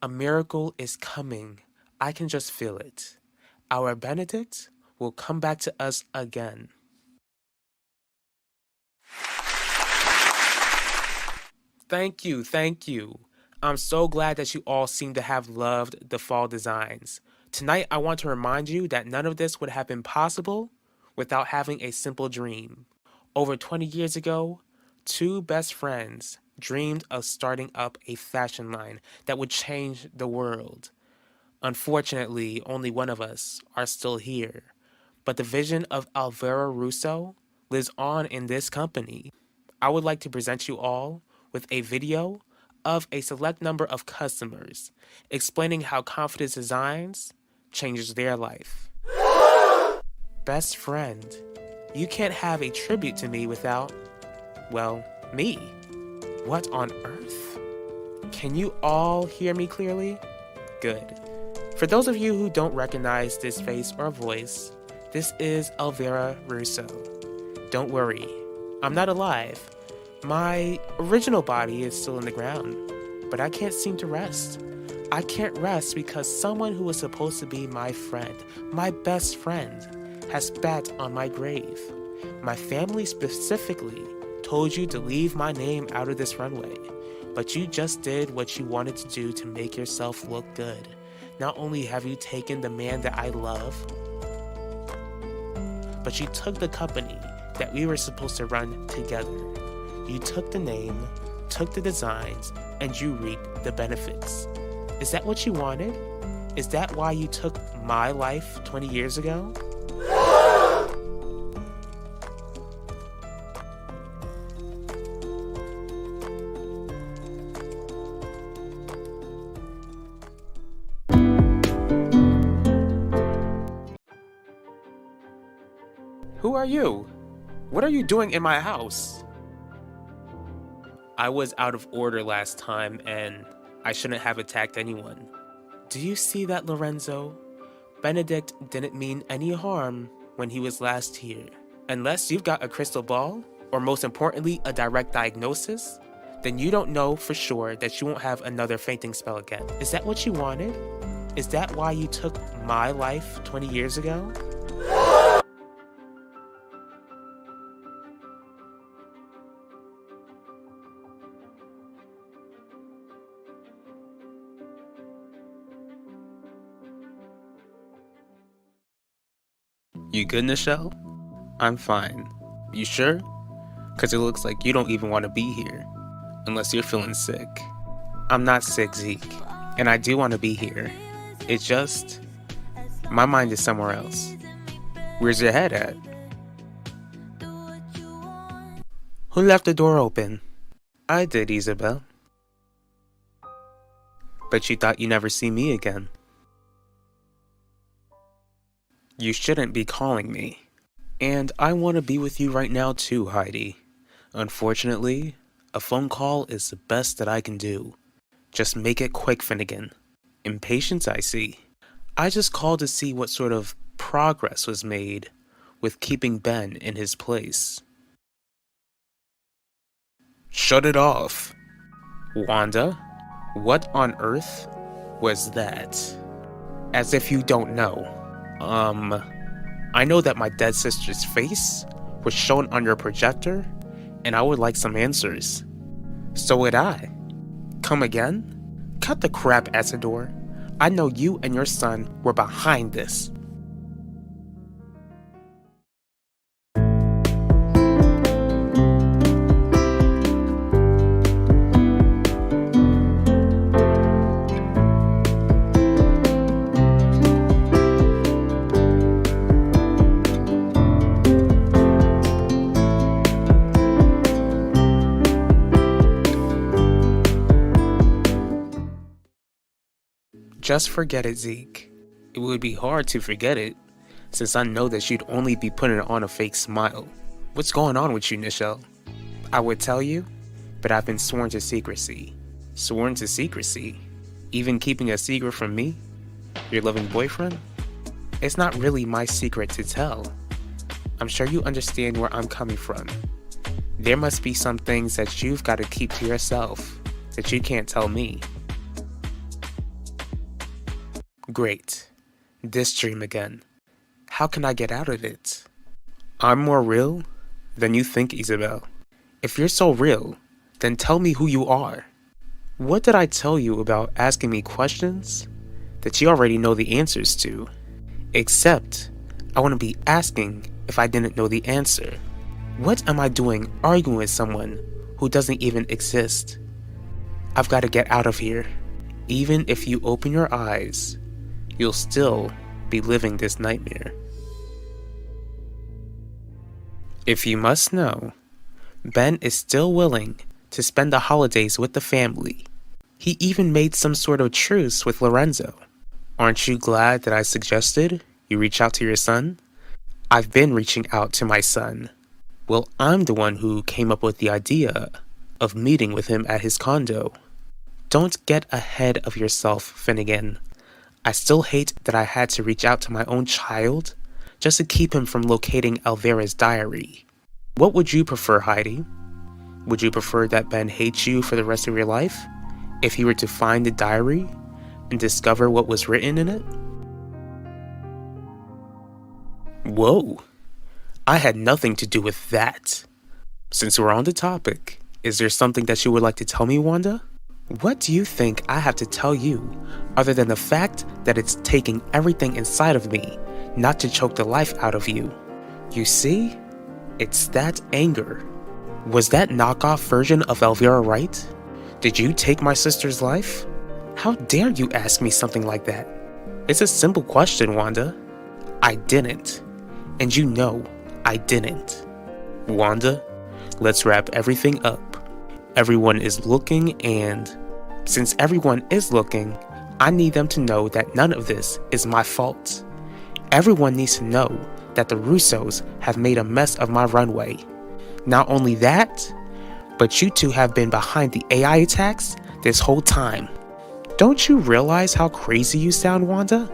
A miracle is coming. I can just feel it. Our Benedict will come back to us again. Thank you. I'm so glad that you all seem to have loved the fall designs. Tonight, I want to remind you that none of this would have been possible without having a simple dream. Over 20 years ago, two best friends dreamed of starting up a fashion line that would change the world. Unfortunately, only one of us are still here, but the vision of Alvaro Russo lives on in this company. I would like to present you all with a video of a select number of customers explaining how Confidence Designs changes their life. Best friend, you can't have a tribute to me without, well, me. What on earth? Can you all hear me clearly? Good. For those of you who don't recognize this face or voice, this is Elvira Russo. Don't worry, I'm not alive. My original body is still in the ground, but I can't seem to rest. I can't rest because someone who was supposed to be my friend, my best friend, has spat on my grave. My family specifically told you to leave my name out of this runway, but you just did what you wanted to do to make yourself look good. Not only have you taken the man that I love, but you took the company that we were supposed to run together. You took the name, took the designs, and you reaped the benefits. Is that what you wanted? Is that why you took my life 20 years ago? Who are you? What are you doing in my house? I was out of order last time and I shouldn't have attacked anyone. Do you see that, Lorenzo? Benedict didn't mean any harm when he was last here. Unless you've got a crystal ball, or most importantly, a direct diagnosis, then you don't know for sure that you won't have another fainting spell again. Is that what you wanted? Is that why you took my life 20 years ago? You good, Nichelle? I'm fine. You sure? Because it looks like you don't even want to be here. Unless you're feeling sick. I'm not sick, Zeke. And I do want to be here. It's just... my mind is somewhere else. Where's your head at? Who left the door open? I did, Isabel. But you thought you'd never see me again. You shouldn't be calling me. And I want to be with you right now too, Heidi. Unfortunately, a phone call is the best that I can do. Just make it quick, Finnegan. Impatience, I see. I just called to see what sort of progress was made with keeping Ben in his place. Shut it off. Wanda, what on earth was that? As if you don't know. I know that my dead sister's face was shown on your projector, and I would like some answers. So would I. Come again? Cut the crap, Asador. I know you and your son were behind this. Just forget it, Zeke. It would be hard to forget it, since I know that you'd only be putting on a fake smile. What's going on with you, Nichelle? I would tell you, but I've been sworn to secrecy. Sworn to secrecy? Even keeping a secret from me? Your loving boyfriend? It's not really my secret to tell. I'm sure you understand where I'm coming from. There must be some things that you've got to keep to yourself, that you can't tell me. Great. This dream again. How can I get out of it? I'm more real than you think, Isabel. If you're so real, then tell me who you are. What did I tell you about asking me questions that you already know the answers to? Except, I wouldn't be asking if I didn't know the answer. What am I doing arguing with someone who doesn't even exist? I've got to get out of here. Even if you open your eyes, you'll still be living this nightmare. If you must know, Ben is still willing to spend the holidays with the family. He even made some sort of truce with Lorenzo. Aren't you glad that I suggested you reach out to your son? I've been reaching out to my son. Well, I'm the one who came up with the idea of meeting with him at his condo. Don't get ahead of yourself, Finnegan. I still hate that I had to reach out to my own child just to keep him from locating Elvira's diary. What would you prefer, Heidi? Would you prefer that Ben hates you for the rest of your life if he were to find the diary and discover what was written in it? Whoa, I had nothing to do with that. Since we're on the topic, is there something that you would like to tell me, Wanda? What do you think I have to tell you, other than the fact that it's taking everything inside of me not to choke the life out of you? You see, it's that anger. Was that knockoff version of Elvira right? Did you take my sister's life? How dare you ask me something like that? It's a simple question, Wanda. I didn't. And you know I didn't. Wanda, let's wrap everything up. Everyone is looking, and since everyone is looking, I need them to know that none of this is my fault. Everyone needs to know that the Russos have made a mess of my runway. Not only that, but you two have been behind the AI attacks this whole time. Don't you realize how crazy you sound, Wanda?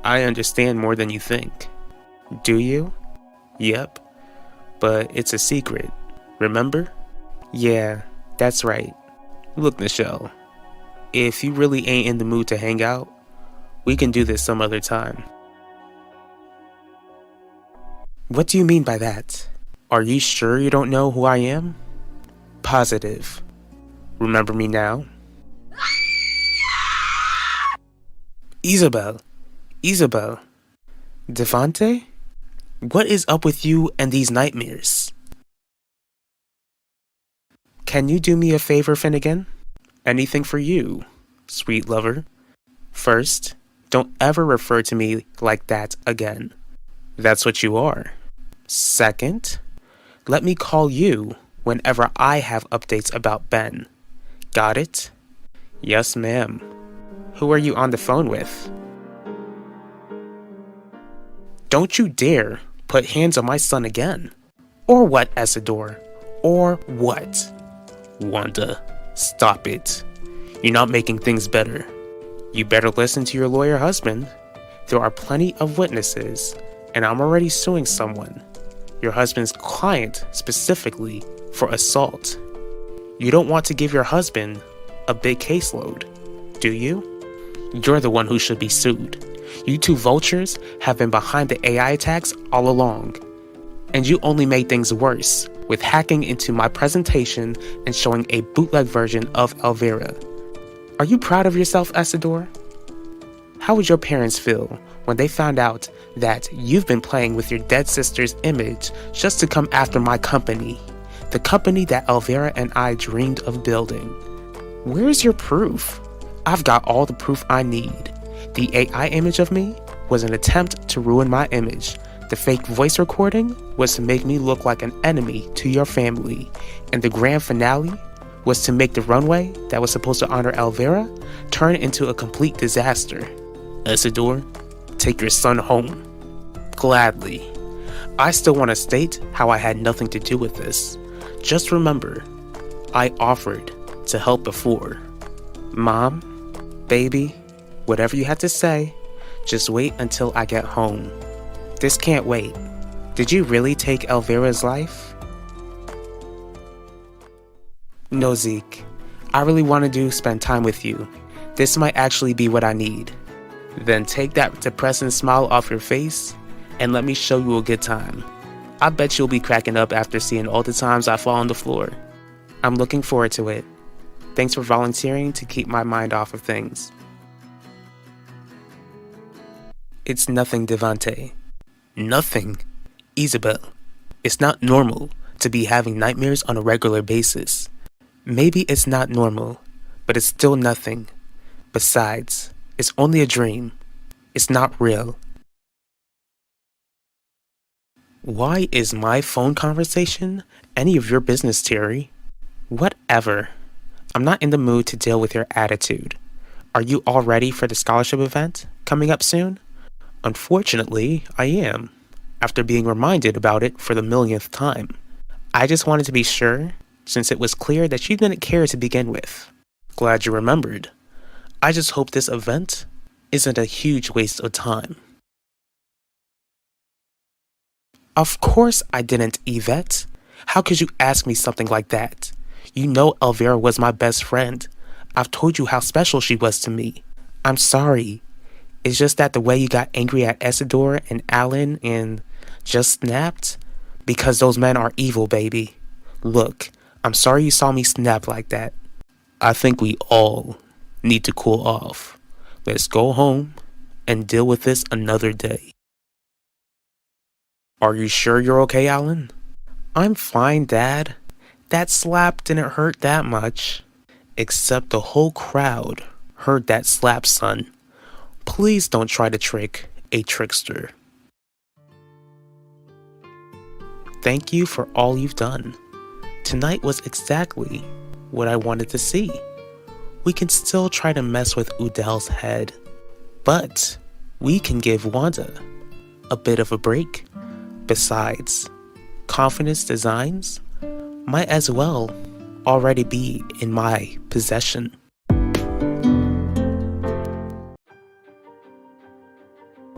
I understand more than you think. Do you? Yep. But it's a secret, remember? Yeah, that's right. Look, Nichelle, if you really ain't in the mood to hang out, we can do this some other time. What do you mean by that? Are you sure you don't know who I am? Positive. Remember me now? Isabel. Devante? What is up with you and these nightmares? Can you do me a favor, Finnegan? Anything for you, sweet lover. First, don't ever refer to me like that again. That's what you are. Second, let me call you whenever I have updates about Ben. Got it? Yes, ma'am. Who are you on the phone with? Don't you dare put hands on my son again. Or what, Isidore? Or what? Wanda, stop it. You're not making things better. You better listen to your lawyer husband. There are plenty of witnesses, and I'm already suing someone. Your husband's client specifically for assault. You don't want to give your husband a big caseload, do you? You're the one who should be sued. You two vultures have been behind the AI attacks all along. And you only made things worse with hacking into my presentation and showing a bootleg version of Elvira. Are you proud of yourself, Isidore? How would your parents feel when they found out that you've been playing with your dead sister's image just to come after my company, the company that Elvira and I dreamed of building? Where's your proof? I've got all the proof I need. The AI image of me was an attempt to ruin my image. The fake voice recording was to make me look like an enemy to your family. And the grand finale was to make the runway that was supposed to honor Elvira turn into a complete disaster. Isidore, take your son home. Gladly. I still want to state how I had nothing to do with this. Just remember, I offered to help before. Mom, baby, whatever you have to say, just wait until I get home. This can't wait. Did you really take Elvira's life? No, Zeke. I really wanted to spend time with you. This might actually be what I need. Then take that depressing smile off your face and let me show you a good time. I bet you'll be cracking up after seeing all the times I fall on the floor. I'm looking forward to it. Thanks for volunteering to keep my mind off of things. It's nothing, Devante. Nothing? Isabel, it's not normal to be having nightmares on a regular basis. Maybe it's not normal, but it's still nothing. Besides, it's only a dream. It's not real. Why is my phone conversation any of your business, Terry? Whatever. I'm not in the mood to deal with your attitude. Are you all ready for the scholarship event coming up soon? Unfortunately, I am, after being reminded about it for the millionth time. I just wanted to be sure, since it was clear that you didn't care to begin with. Glad you remembered. I just hope this event isn't a huge waste of time. Of course I didn't, Yvette. How could you ask me something like that? You know Elvira was my best friend. I've told you how special she was to me. I'm sorry. It's just that the way you got angry at Isidore and Alan and just snapped? Because those men are evil, baby. Look, I'm sorry you saw me snap like that. I think we all need to cool off. Let's go home and deal with this another day. Are you sure you're okay, Alan? I'm fine, Dad. That slap didn't hurt that much. Except the whole crowd heard that slap, son. Please don't try to trick a trickster. Thank you for all you've done. Tonight was exactly what I wanted to see. We can still try to mess with Udell's head, but we can give Wanda a bit of a break. Besides, Confidence Designs might as well already be in my possession.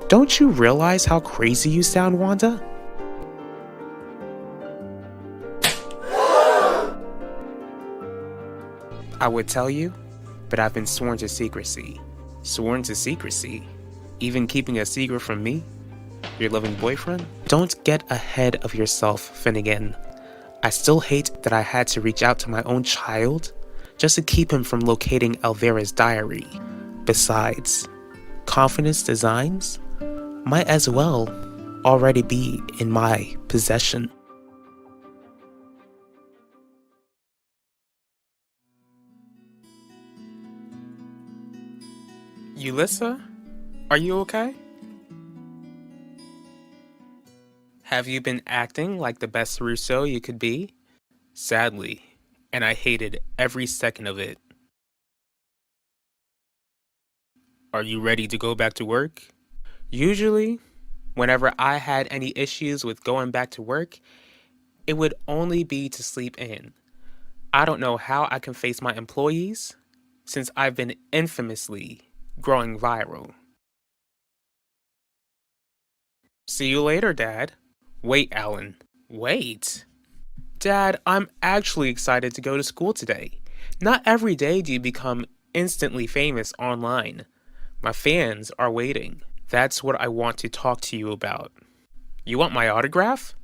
Don't you realize how crazy you sound, Wanda? I would tell you, but I've been sworn to secrecy. Sworn to secrecy? Even keeping a secret from me? Your loving boyfriend? Don't get ahead of yourself, Finnegan. I still hate that I had to reach out to my own child just to keep him from locating Elvira's diary. Besides, Confidence Designs might as well already be in my possession. Ulissa, are you okay? Have you been acting like the best Rousseau you could be? Sadly, and I hated every second of it. Are you ready to go back to work? Usually, whenever I had any issues with going back to work, it would only be to sleep in. I don't know how I can face my employees, since I've been infamously growing viral. See you later, Dad. Wait, Alan. Wait. Dad, I'm actually excited to go to school today. Not every day do you become instantly famous online. My fans are waiting. That's what I want to talk to you about. You want my autograph?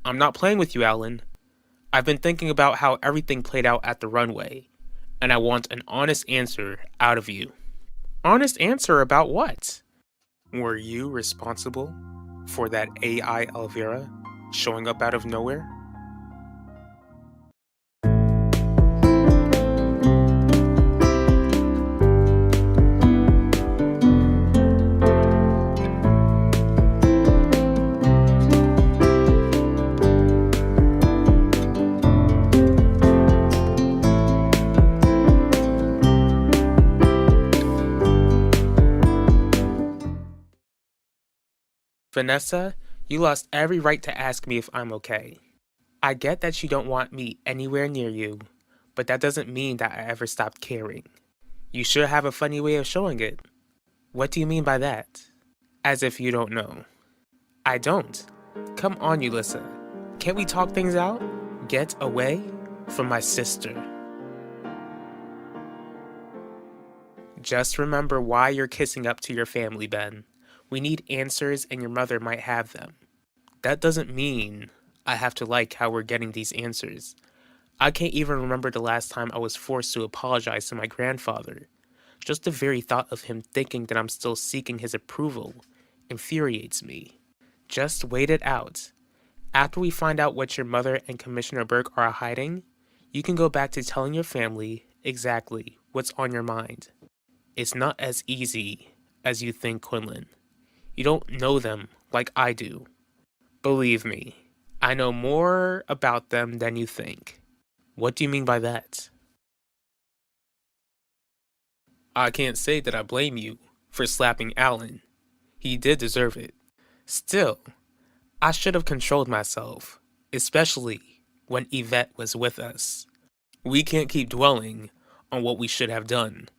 I'm not playing with you, Alan. I've been thinking about how everything played out at the runway, and I want an honest answer out of you. Honest answer about what? Were you responsible for that AI Elvira showing up out of nowhere? Vanessa, you lost every right to ask me if I'm okay. I get that you don't want me anywhere near you, but that doesn't mean that I ever stopped caring. You sure have a funny way of showing it. What do you mean by that? As if you don't know. I don't. Come on, Ulissa. Can't we talk things out? Get away from my sister. Just remember why you're kissing up to your family, Ben. We need answers and your mother might have them. That doesn't mean I have to like how we're getting these answers. I can't even remember the last time I was forced to apologize to my grandfather. Just the very thought of him thinking that I'm still seeking his approval infuriates me. Just wait it out. After we find out what your mother and Commissioner Burke are hiding, you can go back to telling your family exactly what's on your mind. It's not as easy as you think, Quinlan. You don't know them like I do. Believe me, I know more about them than you think. What do you mean by that? I can't say that I blame you for slapping Alan. He did deserve it. Still, I should have controlled myself, especially when Yvette was with us. We can't keep dwelling on what we should have done.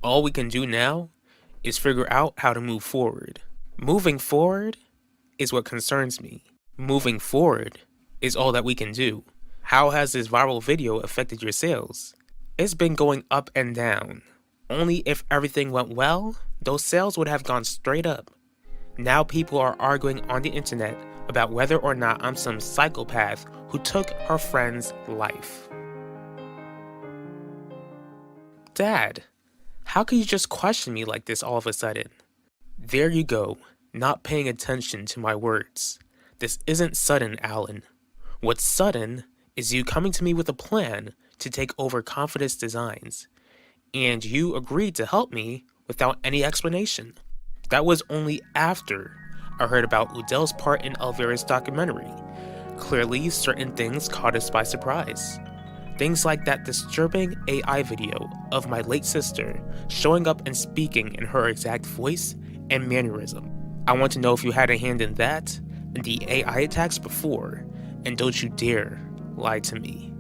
All we can do now is figure out how to move forward. Moving forward is what concerns me. Moving forward is all that we can do. How has this viral video affected your sales? It's been going up and down. Only if everything went well, those sales would have gone straight up. Now people are arguing on the internet about whether or not I'm some psychopath who took her friend's life. Dad, how can you just question me like this all of a sudden? There you go, not paying attention to my words. This isn't sudden, Alan. What's sudden is you coming to me with a plan to take over Confidence Designs, and you agreed to help me without any explanation. That was only after I heard about Udell's part in Elvira's documentary. Clearly, certain things caught us by surprise. Things like that disturbing AI video of my late sister showing up and speaking in her exact voice and mannerism. I want to know if you had a hand in that and the AI attacks before, and don't you dare lie to me.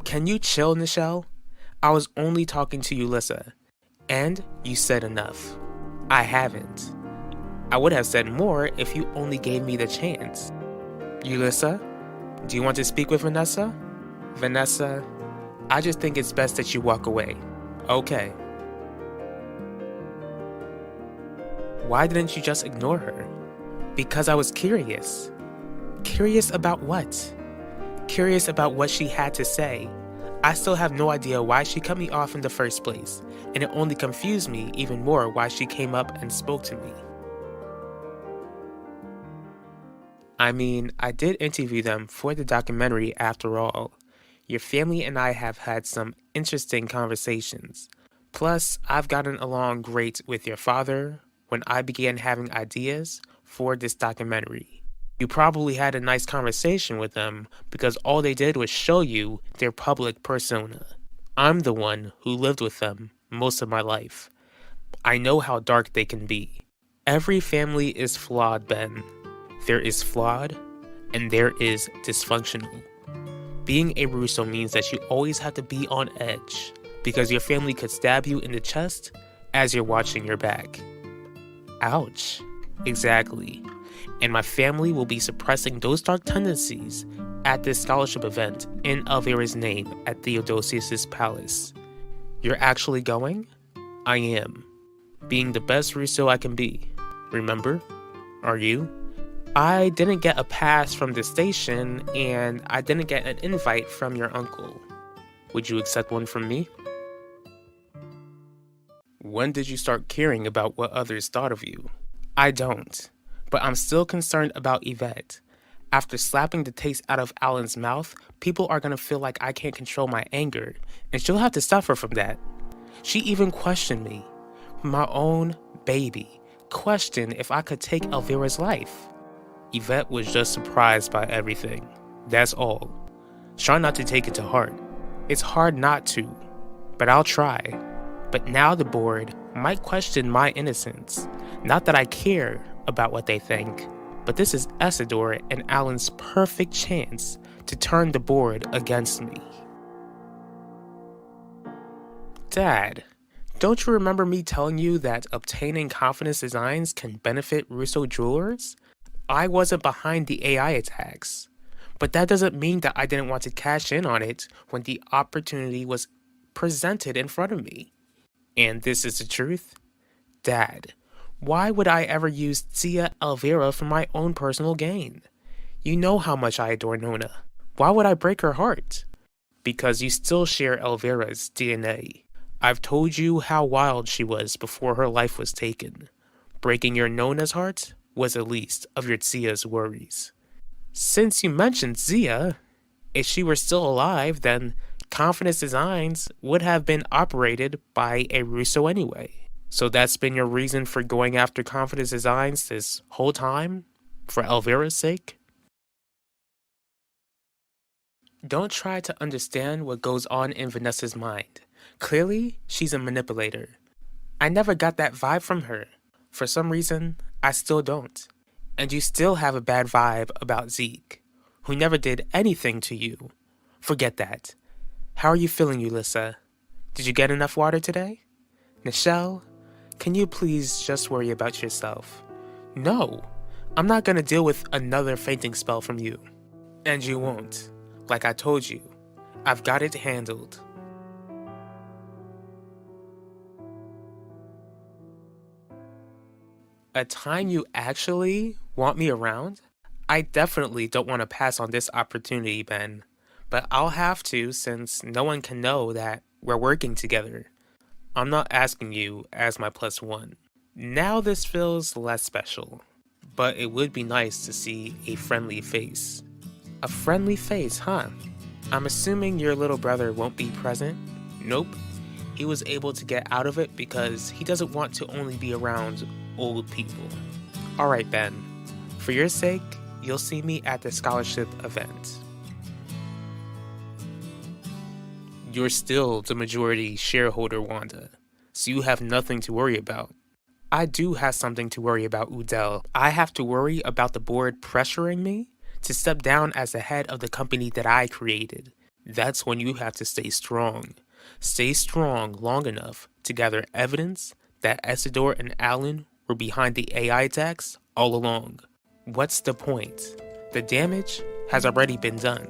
Can you chill, Nichelle? I was only talking to Ulissa, and you said enough. I haven't. I would have said more if you only gave me the chance. Ulissa, do you want to speak with Vanessa? Vanessa, I just think it's best that you walk away. Okay. Why didn't you just ignore her? Because I was curious. Curious about what? Curious about what she had to say. I still have no idea why she cut me off in the first place, and it only confused me even more why she came up and spoke to me. I mean, I did interview them for the documentary after all. Your family and I have had some interesting conversations. Plus, I've gotten along great with your father when I began having ideas for this documentary. You probably had a nice conversation with them because all they did was show you their public persona. I'm the one who lived with them most of my life. I know how dark they can be. Every family is flawed, Ben. There is flawed, and there is dysfunctional. Being a Russo means that you always have to be on edge, because your family could stab you in the chest as you're watching your back. Ouch. Exactly. And my family will be suppressing those dark tendencies at this scholarship event in Elvira's name at Theodosius' palace. You're actually going? I am. Being the best Russo I can be. Remember? Are you? I didn't get a pass from the station, and I didn't get an invite from your uncle. Would you accept one from me? When did you start caring about what others thought of you? I don't, but I'm still concerned about Yvette. After slapping the taste out of Alan's mouth, people are gonna feel like I can't control my anger, and she'll have to suffer from that. She even questioned me. My own baby. Questioned if I could take Elvira's life. Yvette was just surprised by everything. That's all. Try not to take it to heart. It's hard not to, but I'll try. But now the board might question my innocence. Not that I care about what they think, but this is Essador and Alan's perfect chance to turn the board against me. Dad, don't you remember me telling you that obtaining Confidence Designs can benefit Russo Jewelers? I wasn't behind the AI attacks, but that doesn't mean that I didn't want to cash in on it when the opportunity was presented in front of me. And this is the truth? Dad, why would I ever use Tia Elvira for my own personal gain? You know how much I adore Nona. Why would I break her heart? Because you still share Elvira's DNA. I've told you how wild she was before her life was taken. Breaking your Nona's heart was the least of your Zia's worries. Since you mentioned Zia, if she were still alive, then Confidence Designs would have been operated by a Russo anyway. So that's been your reason for going after Confidence Designs this whole time? For Elvira's sake? Don't try to understand what goes on in Vanessa's mind. Clearly, she's a manipulator. I never got that vibe from her. For some reason, I still don't. And you still have a bad vibe about Zeke, who never did anything to you. Forget that. How are you feeling, Ulissa? Did you get enough water today? Nichelle, can you please just worry about yourself? No, I'm not gonna deal with another fainting spell from you. And you won't. Like I told you, I've got it handled. A time you actually want me around? I definitely don't want to pass on this opportunity, Ben. But I'll have to since no one can know that we're working together. I'm not asking you as my plus one. Now this feels less special, but it would be nice to see a friendly face. A friendly face, huh? I'm assuming your little brother won't be present? Nope. He was able to get out of it because he doesn't want to only be around old people. Alright then, for your sake, you'll see me at the scholarship event. You're still the majority shareholder, Wanda, so you have nothing to worry about. I do have something to worry about, Udell. I have to worry about the board pressuring me to step down as the head of the company that I created. That's when you have to stay strong. Stay strong long enough to gather evidence that Isidore and Alan were behind the AI attacks all along. What's the point? The damage has already been done.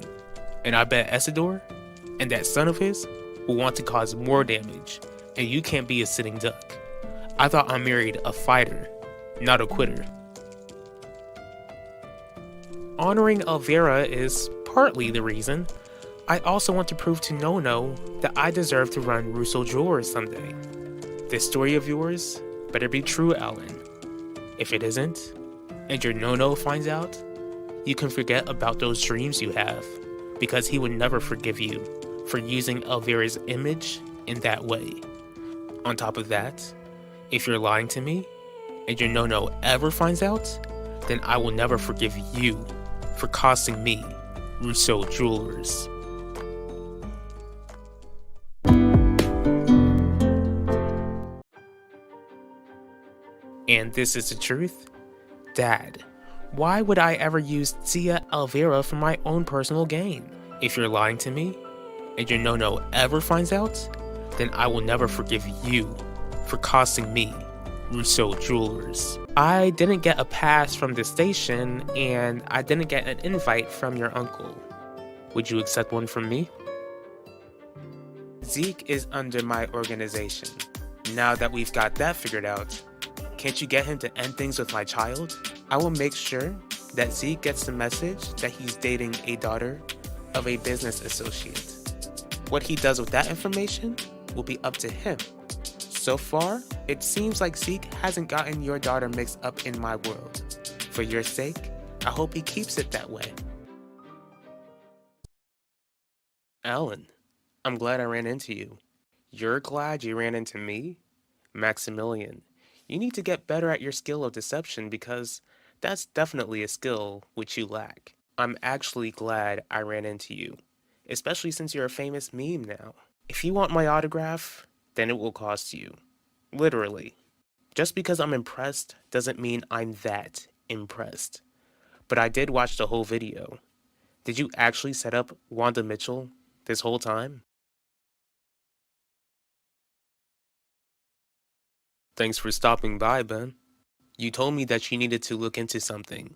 And I bet Isidore and that son of his will want to cause more damage, and you can't be a sitting duck. I thought I married a fighter, not a quitter. Honoring Elvira is partly the reason. I also want to prove to Nono that I deserve to run Russo Jewelers someday. This story of yours better be true, Alan. If it isn't, and your Nono finds out, you can forget about those dreams you have, because he would never forgive you for using Elvira's image in that way. On top of that, if you're lying to me, and your Nono ever finds out, then I will never forgive you for costing me Russo Jewelers. And this is the truth? Dad, why would I ever use Tia Elvira for my own personal gain? If you're lying to me, and your Nono ever finds out, then I will never forgive you for costing me Russo Jewelers. I didn't get a pass from the station, and I didn't get an invite from your uncle. Would you accept one from me? Zeke is under my organization. Now that we've got that figured out, can't you get him to end things with my child? I will make sure that Zeke gets the message that he's dating a daughter of a business associate. What he does with that information will be up to him. So far, it seems like Zeke hasn't gotten your daughter mixed up in my world. For your sake, I hope he keeps it that way. Alan, I'm glad I ran into you. You're glad you ran into me? Maximilian, you need to get better at your skill of deception because that's definitely a skill which you lack. I'm actually glad I ran into you, especially since you're a famous meme now. If you want my autograph, then it will cost you. Literally. Just because I'm impressed doesn't mean I'm that impressed. But I did watch the whole video. Did you actually set up Wanda Mitchell this whole time? Thanks for stopping by, Ben. You told me that you needed to look into something.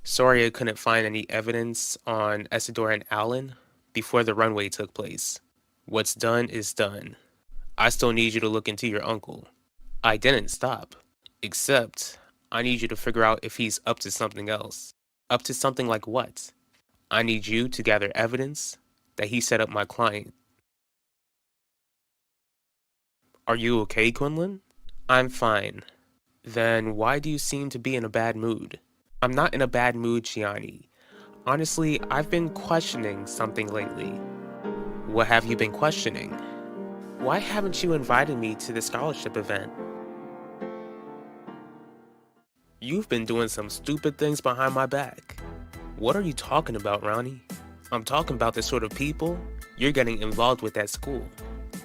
Sorry I couldn't find any evidence on Isidore and Alan before the runway took place. What's done is done. I still need you to look into your uncle. I didn't stop. Except, I need you to figure out if he's up to something else. Up to something like what? I need you to gather evidence that he set up my client. Are you okay, Quinlan? I'm fine. Then why do you seem to be in a bad mood? I'm not in a bad mood, Gianni. Honestly, I've been questioning something lately. What have you been questioning? Why haven't you invited me to the scholarship event? You've been doing some stupid things behind my back. What are you talking about, Ronnie? I'm talking about the sort of people you're getting involved with at school.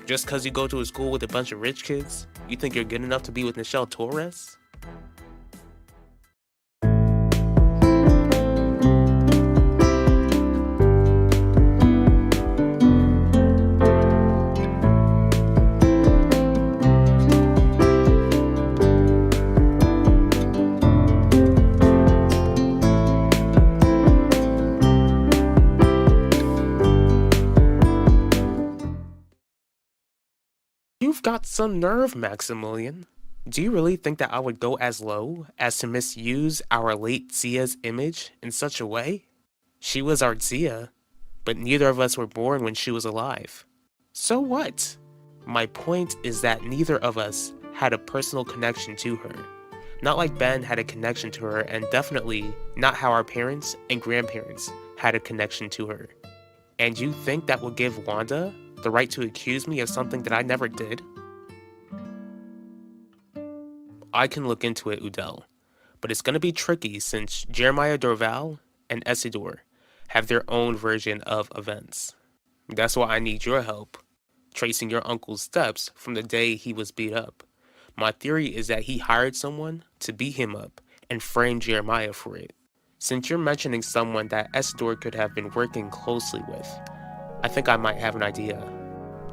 Just cause you go to a school with a bunch of rich kids, you think you're good enough to be with Michelle Torres? You've got some nerve, Maximilian. Do you really think that I would go as low as to misuse our late Zia's image in such a way? She was our Zia, but neither of us were born when she was alive. So what? My point is that neither of us had a personal connection to her. Not like Ben had a connection to her, and definitely not how our parents and grandparents had a connection to her. And you think that will give Wanda the right to accuse me of something that I never did? I can look into it, Udell, but it's going to be tricky since Jeremiah Dorval and Essidor have their own version of events. That's why I need your help, tracing your uncle's steps from the day he was beat up. My theory is that he hired someone to beat him up and framed Jeremiah for it. Since you're mentioning someone that Essidor could have been working closely with, I think I might have an idea.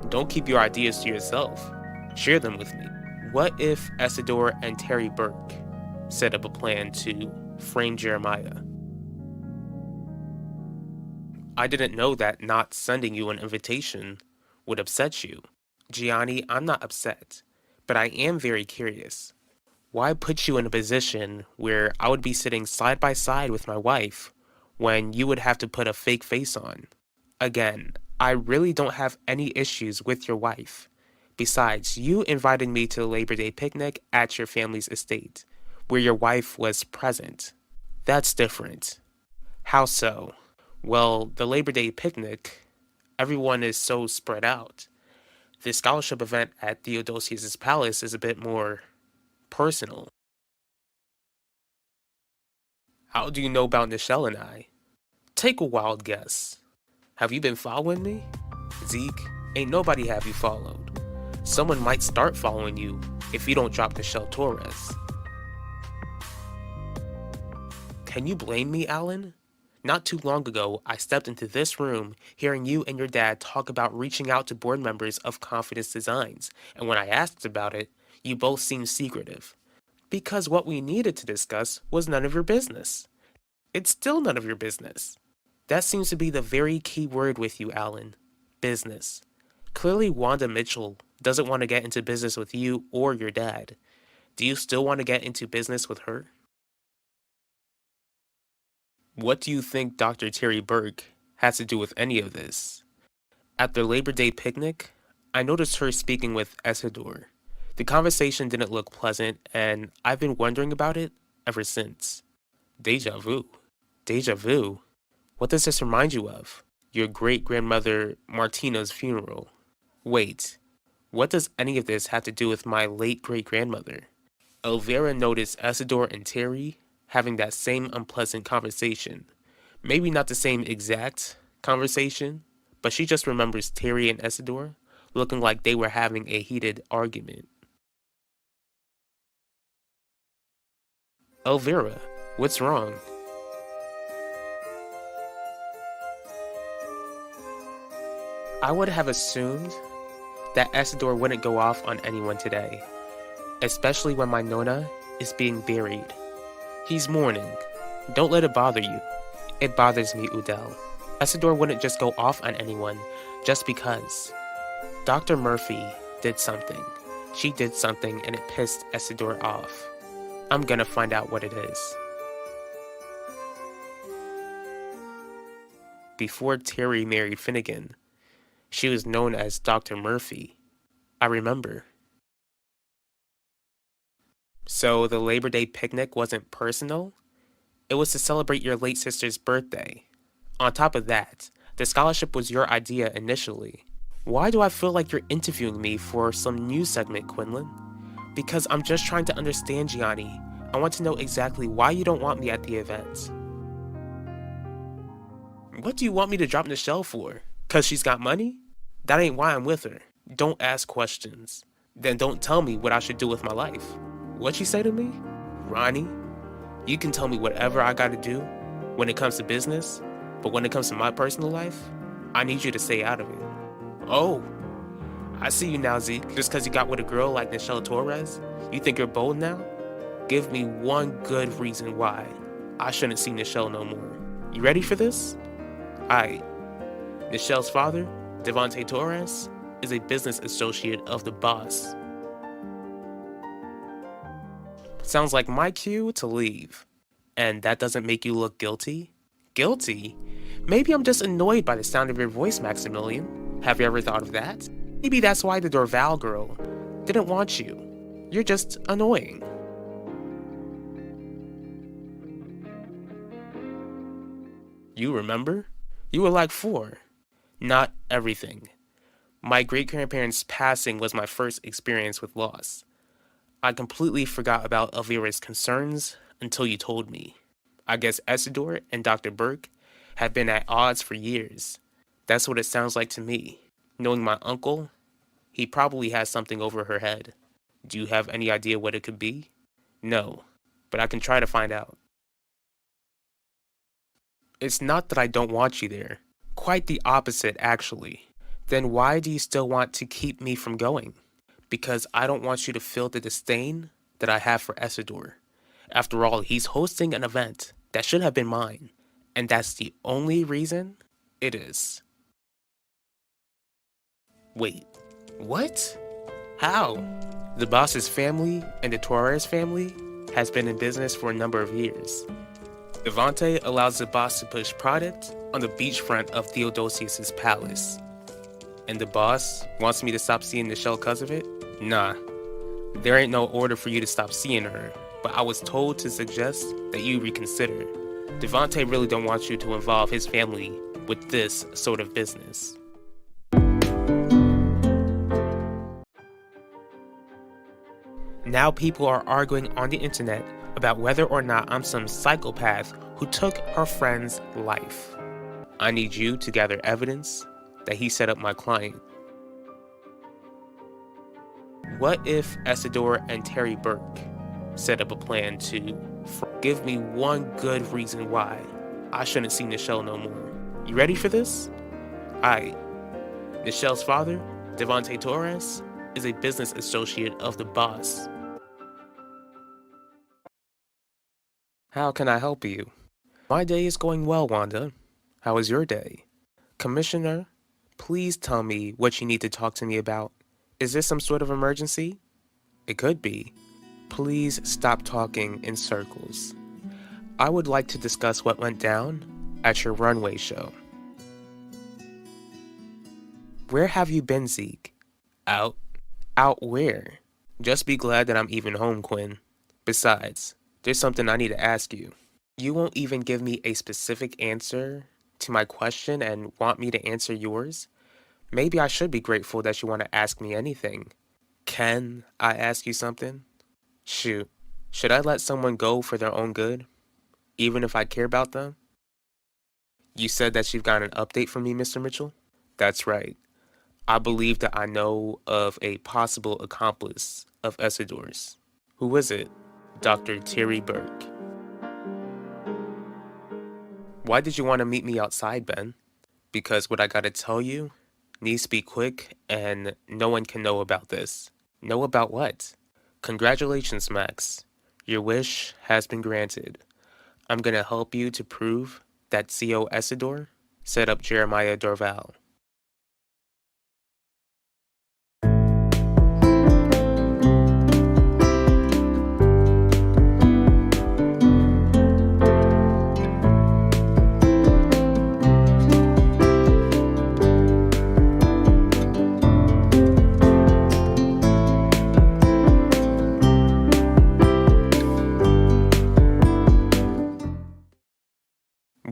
Don't keep your ideas to yourself. Share them with me. What if Essidor and Terry Burke set up a plan to frame Jeremiah? I didn't know that not sending you an invitation would upset you. Gianni, I'm not upset, but I am very curious. Why put you in a position where I would be sitting side by side with my wife when you would have to put a fake face on? Again, I really don't have any issues with your wife. Besides, you invited me to the Labor Day picnic at your family's estate, where your wife was present. That's different. How so? Well, the Labor Day picnic, everyone is so spread out. The scholarship event at Theodosius's palace is a bit more personal. How do you know about Nichelle and I? Take a wild guess. Have you been following me? Zeke, ain't nobody have you followed. Someone might start following you if you don't drop Nichelle Torres. Can you blame me, Alan? Not too long ago, I stepped into this room hearing you and your dad talk about reaching out to board members of Confidence Designs, and when I asked about it, you both seemed secretive. Because what we needed to discuss was none of your business. It's still none of your business. That seems to be the very key word with you, Alan. Business. Clearly, Wanda Mitchell doesn't want to get into business with you or your dad. Do you still want to get into business with her? What do you think Dr. Terry Burke has to do with any of this? At their Labor Day picnic, I noticed her speaking with Essidor. The conversation didn't look pleasant, and I've been wondering about it ever since. Deja vu. Deja vu? What does this remind you of? Your great-grandmother Martina's funeral. Wait, what does any of this have to do with my late great-grandmother? Elvira noticed Essidor and Terry having that same unpleasant conversation. Maybe not the same exact conversation, but she just remembers Terry and Essidor looking like they were having a heated argument. Elvira, what's wrong? I would have assumed that Essidor wouldn't go off on anyone today, especially when my Nona is being buried. He's mourning. Don't let it bother you. It bothers me, Udell. Essidor wouldn't just go off on anyone just because. Dr. Murphy did something. She did something and it pissed Essidor off. I'm gonna find out what it is. Before Terry married Finnegan, she was known as Dr. Murphy. I remember. So the Labor Day picnic wasn't personal? It was to celebrate your late sister's birthday. On top of that, the scholarship was your idea initially. Why do I feel like you're interviewing me for some news segment, Quinlan? Because I'm just trying to understand, Gianni. I want to know exactly why you don't want me at the event. What do you want me to drop Nichelle for? 'Cause she's got money? That ain't why I'm with her. Don't ask questions. Then don't tell me what I should do with my life. What'd she say to me? Ronnie, you can tell me whatever I gotta do when it comes to business, but when it comes to my personal life, I need you to stay out of it. Oh, I see you now, Zeke. Just 'cause you got with a girl like Nichelle Torres, you think you're bold now? Give me one good reason why I shouldn't see Nichelle no more. You ready for this? Aight. Nichelle's father, Devontae Torres, is a business associate of the boss. Sounds like my cue to leave. And that doesn't make you look guilty? Guilty? Maybe I'm just annoyed by the sound of your voice, Maximilian. Have you ever thought of that? Maybe that's why the Dorval girl didn't want you. You're just annoying. You remember? You were like 4. Not everything. My great-grandparents' passing was my first experience with loss. I completely forgot about Elvira's concerns until you told me. I guess Isidore and Dr. Burke have been at odds for years. That's what it sounds like to me. Knowing my uncle, he probably has something over her head. Do you have any idea what it could be? No, but I can try to find out. It's not that I don't want you there. Quite the opposite, actually. Then why do you still want to keep me from going? Because I don't want you to feel the disdain that I have for Isidore. After all, he's hosting an event that should have been mine. And that's the only reason it is. Wait, what? How? The boss's family and the Torres family has been in business for a number of years. Devante allows the boss to push product on the beachfront of Theodosius's palace. And the boss wants me to stop seeing Nichelle because of it? Nah, there ain't no order for you to stop seeing her, but I was told to suggest that you reconsider. Devante really don't want you to involve his family with this sort of business. Now people are arguing on the internet about whether or not I'm some psychopath who took her friend's life. I need you to gather evidence that he set up my client. What if Isidore and Terry Burke set up a plan to give me one good reason why I shouldn't see Nichelle no more? You ready for this? Aight. Nichelle's father, Devante Torres, is a business associate of the boss. How can I help you? My day is going well, Wanda. How is your day? Commissioner, please tell me what you need to talk to me about. Is this some sort of emergency? It could be. Please stop talking in circles. I would like to discuss what went down at your runway show. Where have you been, Zeke? Out. Out where? Just be glad that I'm even home, Quinn. Besides, there's something I need to ask you. You won't even give me a specific answer to my question and want me to answer yours? Maybe I should be grateful that you want to ask me anything. Can I ask you something? Shoot, should I let someone go for their own good, even if I care about them? You said that you've got an update from me, Mr. Mitchell? That's right. I believe that I know of a possible accomplice of Isidore's. Who is it? Dr. Terry Burke. Why did you want to meet me outside, Ben? Because what I gotta tell you needs to be quick and no one can know about this. Know about what? Congratulations, Max. Your wish has been granted. I'm gonna help you to prove that CO Isidore set up Jeremiah Dorval.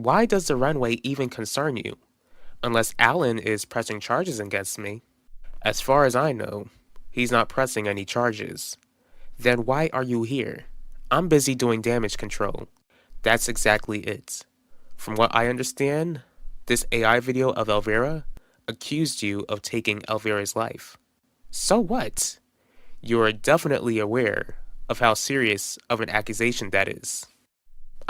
Why does the runway even concern you? Unless Alan is pressing charges against me. As far as I know, he's not pressing any charges. Then why are you here? I'm busy doing damage control. That's exactly it. From what I understand, this AI video of Elvira accused you of taking Elvira's life. So what? You're definitely aware of how serious of an accusation that is.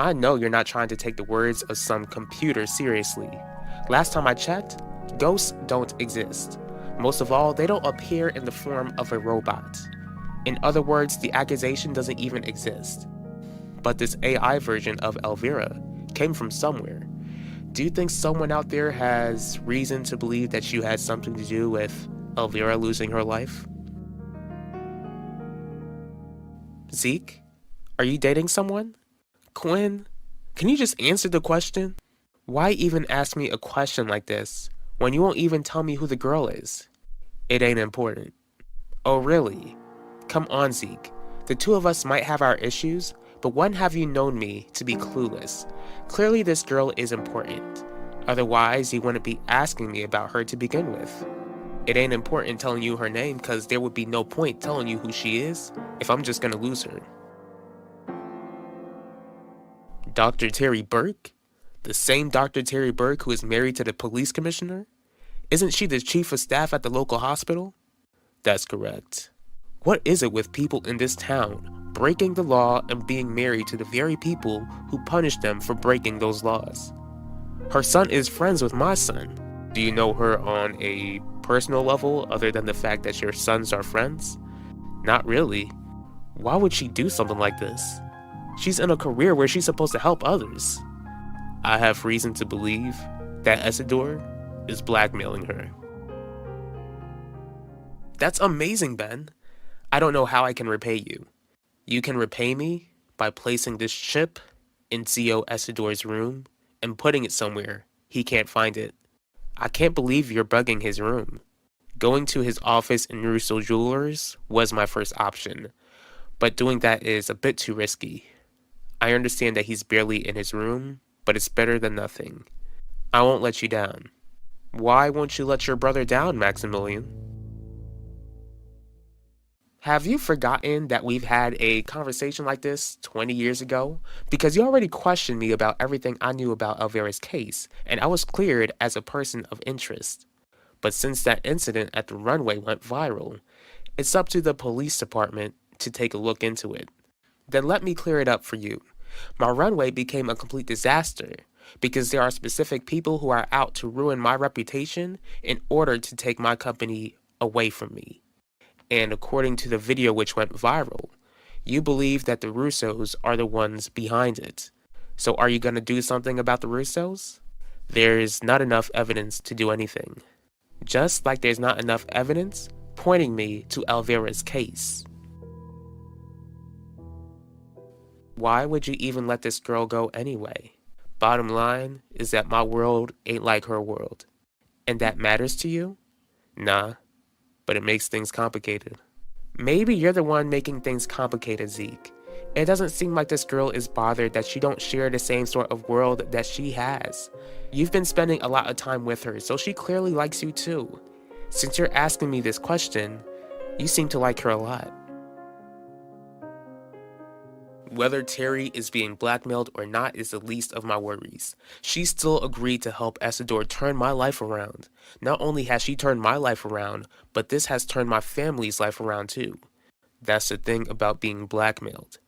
I know you're not trying to take the words of some computer seriously. Last time I checked, ghosts don't exist. Most of all, they don't appear in the form of a robot. In other words, the accusation doesn't even exist. But this AI version of Elvira came from somewhere. Do you think someone out there has reason to believe that you had something to do with Elvira losing her life? Zeke, are you dating someone? Quinn, can you just answer the question? Why even ask me a question like this when you won't even tell me who the girl is? It ain't important. Oh, really? Come on, Zeke. The two of us might have our issues, but when have you known me to be clueless? Clearly, this girl is important. Otherwise, you wouldn't be asking me about her to begin with. It ain't important telling you her name because there would be no point telling you who she is if I'm just gonna lose her. Dr. Terry Burke? The same Dr. Terry Burke who is married to the police commissioner? Isn't she the chief of staff at the local hospital? That's correct. What is it with people in this town breaking the law and being married to the very people who punish them for breaking those laws? Her son is friends with my son. Do you know her on a personal level other than the fact that your sons are friends? Not really. Why would she do something like this? She's in a career where she's supposed to help others. I have reason to believe that Isidore is blackmailing her. That's amazing, Ben. I don't know how I can repay you. You can repay me by placing this chip in CO Isidore's room and putting it somewhere he can't find it. I can't believe you're bugging his room. Going to his office in Russo Jewelers was my first option, but doing that is a bit too risky. I understand that he's barely in his room, but it's better than nothing. I won't let you down. Why won't you let your brother down, Maximilian? Have you forgotten that we've had a conversation like this 20 years ago? Because you already questioned me about everything I knew about Elvira's case, and I was cleared as a person of interest. But since that incident at the runway went viral, it's up to the police department to take a look into it. Then let me clear it up for you. My runway became a complete disaster because there are specific people who are out to ruin my reputation in order to take my company away from me. And according to the video which went viral, you believe that the Russos are the ones behind it. So are you going to do something about the Russos? There's not enough evidence to do anything. Just like there's not enough evidence pointing me to Elvira's case. Why would you even let this girl go anyway? Bottom line is that my world ain't like her world. And that matters to you? Nah, but it makes things complicated. Maybe you're the one making things complicated, Zeke. It doesn't seem like this girl is bothered that you don't share the same sort of world that she has. You've been spending a lot of time with her, so she clearly likes you too. Since you're asking me this question, you seem to like her a lot. Whether Terry is being blackmailed or not is the least of my worries. She still agreed to help Isidore turn my life around. Not only has she turned my life around, but this has turned my family's life around too. That's the thing about being blackmailed.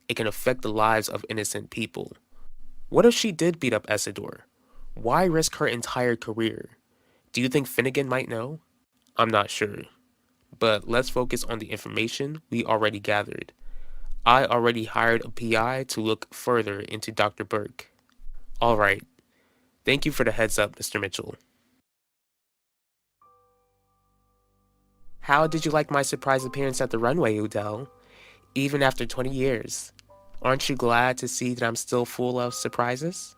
It can affect the lives of innocent people. What if she did beat up Isidore? Why risk her entire career? Do you think Finnegan might know? I'm not sure. But let's focus on the information we already gathered. I already hired a PI to look further into Dr. Burke. Alright. Thank you for the heads up, Mr. Mitchell. How did you like my surprise appearance at the runway, Udell? Even after 20 years. Aren't you glad to see that I'm still full of surprises?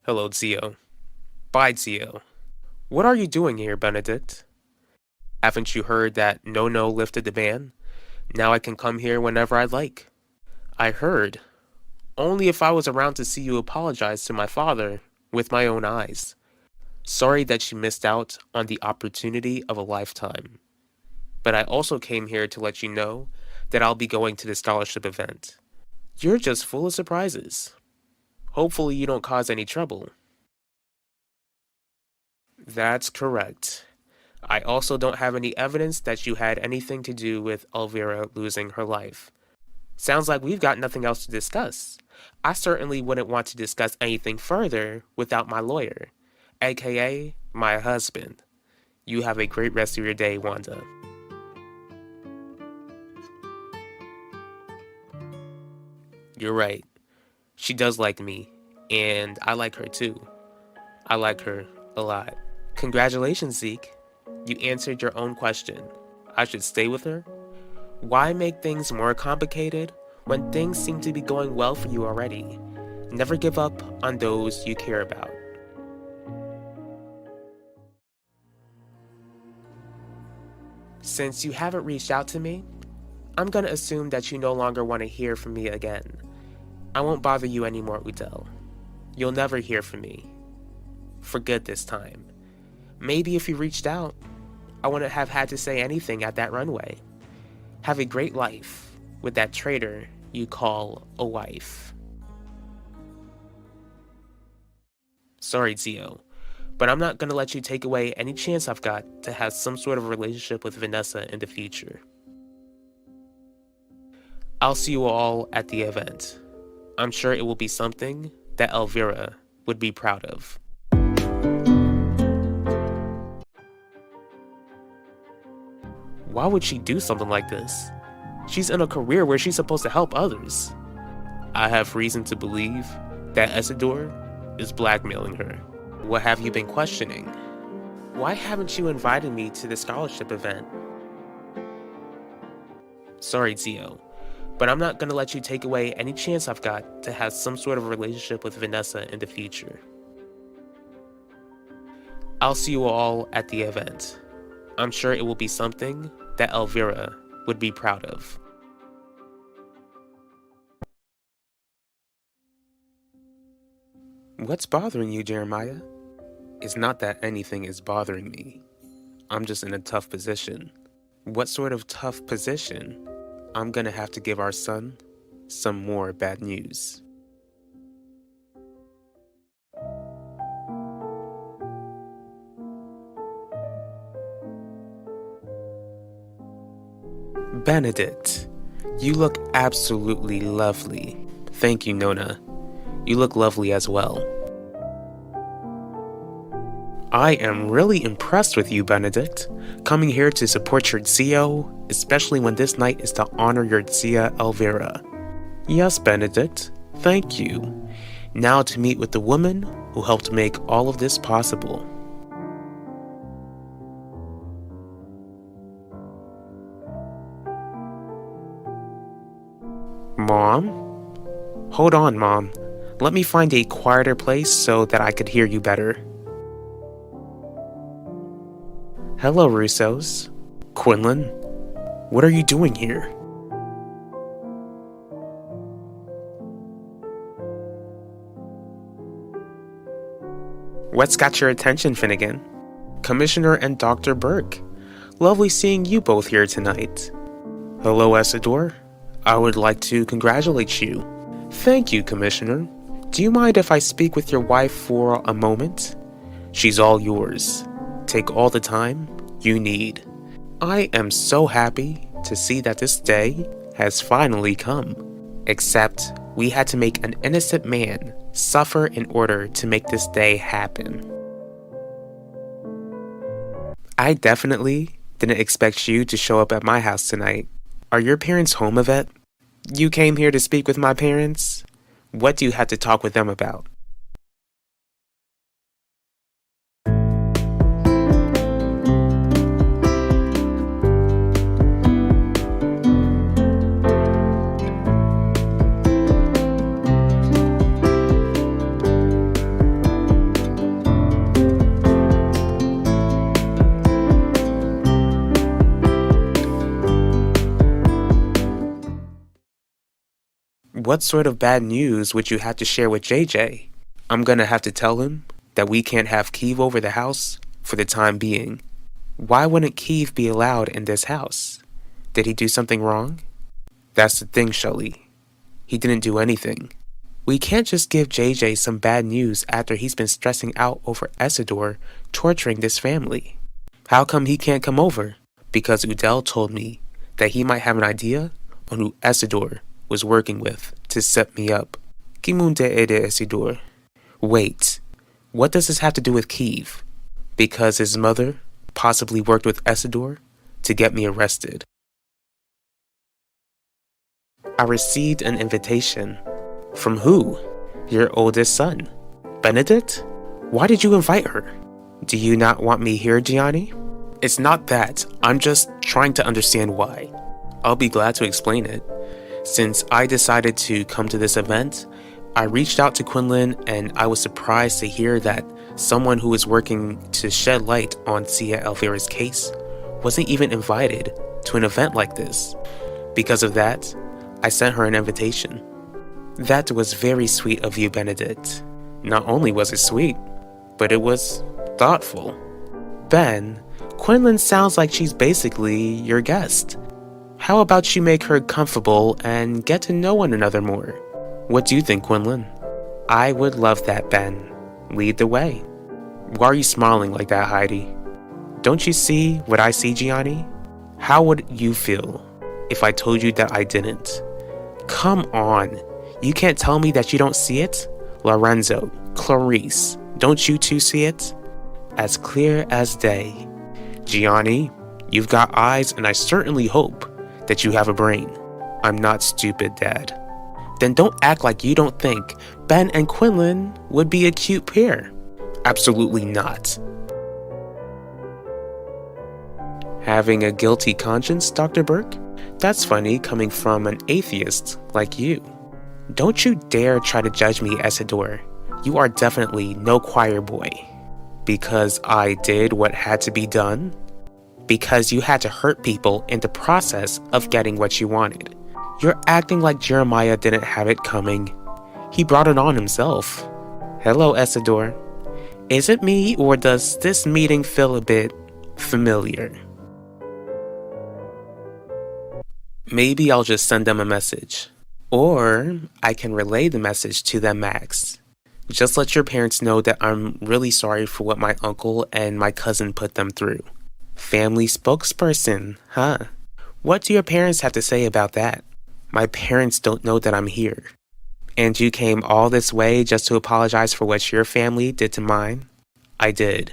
Hello, Zio. Bye, Zio. What are you doing here, Benedict? Haven't you heard that No lifted the ban? Now I can come here whenever I'd like. I heard. Only if I was around to see you apologize to my father with my own eyes. Sorry that you missed out on the opportunity of a lifetime. But I also came here to let you know that I'll be going to the scholarship event. You're just full of surprises. Hopefully you don't cause any trouble. That's correct. I also don't have any evidence that you had anything to do with Elvira losing her life. Sounds like we've got nothing else to discuss. I certainly wouldn't want to discuss anything further without my lawyer, aka my husband. You have a great rest of your day, Wanda. You're right. She does like me, and I like her too. I like her a lot. Congratulations, Zeke. You answered your own question. I should stay with her? Why make things more complicated when things seem to be going well for you already? Never give up on those you care about. Since you haven't reached out to me, I'm gonna assume that you no longer want to hear from me again. I won't bother you anymore, Udell. You'll never hear from me. For good this time. Maybe if you reached out, I wouldn't have had to say anything at that runway. Have a great life with that traitor you call a wife. Sorry, Zio, but I'm not gonna let you take away any chance I've got to have some sort of relationship with Vanessa in the future. I'll see you all at the event. I'm sure it will be something that Elvira would be proud of. Why would she do something like this? She's in a career where she's supposed to help others. I have reason to believe that Isidore is blackmailing her. What have you been questioning? Why haven't you invited me to the scholarship event? Sorry, Zio, but I'm not gonna let you take away any chance I've got to have some sort of relationship with Vanessa in the future. I'll see you all at the event. I'm sure it will be something that Elvira would be proud of. What's bothering you, Jeremiah? It's not that anything is bothering me. I'm just in a tough position. What sort of tough position? I'm gonna have to give our son some more bad news. Benedict, you look absolutely lovely. Thank you, Nona. You look lovely as well. I am really impressed with you, Benedict. Coming here to support your Zio, especially when this night is to honor your Zia Elvira. Yes, Benedict, thank you. Now to meet with the woman who helped make all of this possible. Mom? Hold on, Mom. Let me find a quieter place so that I could hear you better. Hello, Russos. Quinlan, what are you doing here? What's got your attention, Finnegan? Commissioner and Dr. Burke. Lovely seeing you both here tonight. Hello, Isidore. I would like to congratulate you. Thank you, Commissioner. Do you mind if I speak with your wife for a moment? She's all yours. Take all the time you need. I am so happy to see that this day has finally come. Except we had to make an innocent man suffer in order to make this day happen. I definitely didn't expect you to show up at my house tonight. Are your parents home, Yvette? You came here to speak with my parents? What do you have to talk with them about? What sort of bad news would you have to share with JJ? I'm gonna have to tell him that we can't have Keeve over the house for the time being. Why wouldn't Keeve be allowed in this house? Did he do something wrong? That's the thing, Shelley. He didn't do anything. We can't just give JJ some bad news after he's been stressing out over Isidore torturing this family. How come he can't come over? Because Udell told me that he might have an idea on who Isidore was working with to set me up. Kimunte ede Isidore. Wait, what does this have to do with Keeve? Because his mother possibly worked with Isidore to get me arrested. I received an invitation. From who? Your oldest son. Benedict? Why did you invite her? Do you not want me here, Gianni? It's not that. I'm just trying to understand why. I'll be glad to explain it. Since I decided to come to this event, I reached out to Quinlan and I was surprised to hear that someone who was working to shed light on Sia Elvira's case wasn't even invited to an event like this. Because of that, I sent her an invitation. That was very sweet of you, Benedict. Not only was it sweet, but it was thoughtful. Ben, Quinlan sounds like she's basically your guest. How about you make her comfortable and get to know one another more? What do you think, Quinlan? I would love that, Ben. Lead the way. Why are you smiling like that, Heidi? Don't you see what I see, Gianni? How would you feel if I told you that I didn't? Come on. You can't tell me that you don't see it? Lorenzo, Clarice, don't you two see it? As clear as day. Gianni, you've got eyes, and I certainly hope that you have a brain. I'm not stupid, Dad. Then don't act like you don't think Ben and Quinlan would be a cute pair. Absolutely not. Having a guilty conscience, Dr. Burke? That's funny coming from an atheist like you. Don't you dare try to judge me, Isidore. You are definitely no choir boy. Because I did what had to be done? Because you had to hurt people in the process of getting what you wanted. You're acting like Jeremiah didn't have it coming. He brought it on himself. Hello, Isidore. Is it me, or does this meeting feel a bit familiar? Maybe I'll just send them a message. Or I can relay the message to them, Max. Just let your parents know that I'm really sorry for what my uncle and my cousin put them through. Family spokesperson, huh? What do your parents have to say about that? My parents don't know that I'm here. And you came all this way just to apologize for what your family did to mine? I did.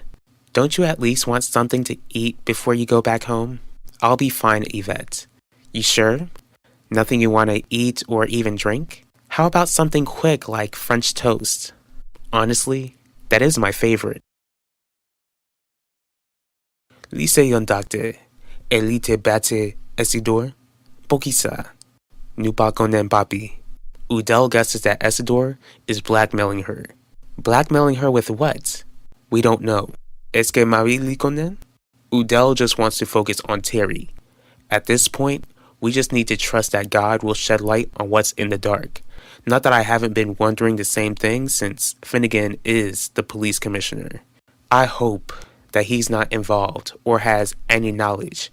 Don't you at least want something to eat before you go back home? I'll be fine, Yvette. You sure? Nothing you want to eat or even drink? How about something quick like French toast? Honestly, that is my favorite. Lycéon doctor, elite bate Isidore, Pokisa, Nupa konen papi. Udell guesses that Isidore is blackmailing her. Blackmailing her with what? We don't know. Es que Marie konen? Udell just wants to focus on Terry. At this point, we just need to trust that God will shed light on what's in the dark. Not that I haven't been wondering the same thing since Finnegan is the police commissioner. I hope that he's not involved or has any knowledge.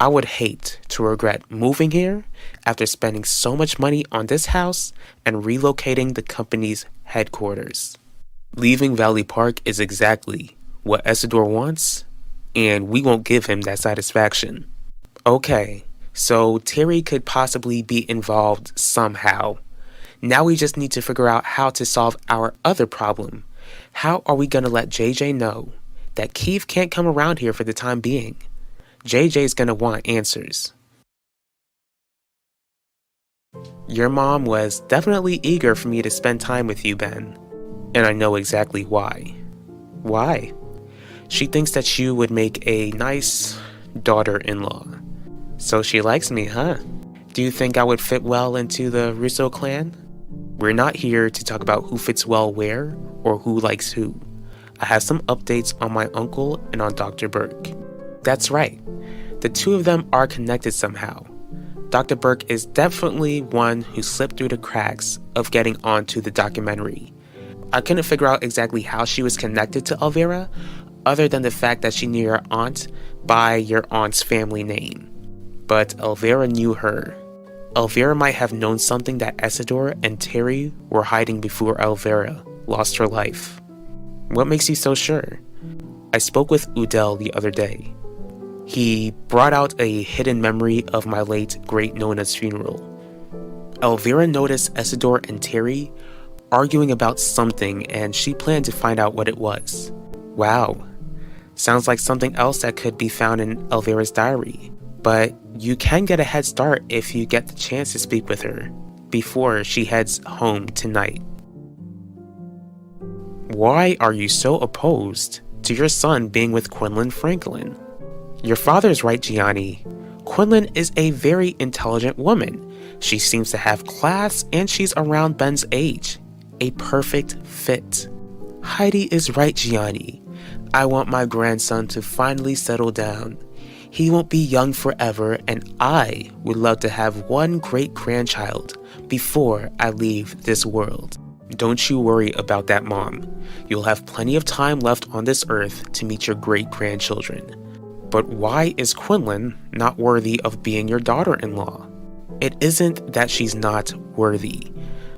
I would hate to regret moving here after spending so much money on this house and relocating the company's headquarters. Leaving Valley Park is exactly what Isidore wants, and we won't give him that satisfaction. Okay, so Terry could possibly be involved somehow. Now we just need to figure out how to solve our other problem. How are we going to let JJ know that Keith can't come around here for the time being? JJ's going to want answers. Your mom was definitely eager for me to spend time with you, Ben. And I know exactly why. Why? She thinks that you would make a nice daughter-in-law. So she likes me, huh? Do you think I would fit well into the Russo clan? We're not here to talk about who fits well where or who likes who. I have some updates on my uncle and on Dr. Burke. That's right. The two of them are connected somehow. Dr. Burke is definitely one who slipped through the cracks of getting onto the documentary. I couldn't figure out exactly how she was connected to Elvira, other than the fact that she knew your aunt by your aunt's family name. But Elvira knew her. Elvira might have known something that Isidore and Terry were hiding before Elvira lost her life. What makes you so sure? I spoke with Udell the other day. He brought out a hidden memory of my late great Nona's funeral. Elvira noticed Isidore and Terry arguing about something, and she planned to find out what it was. Wow. Sounds like something else that could be found in Elvira's diary. But you can get a head start if you get the chance to speak with her before she heads home tonight. Why are you so opposed to your son being with Quinlan Franklin? Your father's right, Gianni. Quinlan is a very intelligent woman. She seems to have class and she's around Ben's age. A perfect fit. Heidi is right, Gianni. I want my grandson to finally settle down. He won't be young forever, and I would love to have one great-grandchild before I leave this world. Don't you worry about that, Mom. You'll have plenty of time left on this earth to meet your great-grandchildren. But why is Quinlan not worthy of being your daughter-in-law? It isn't that she's not worthy.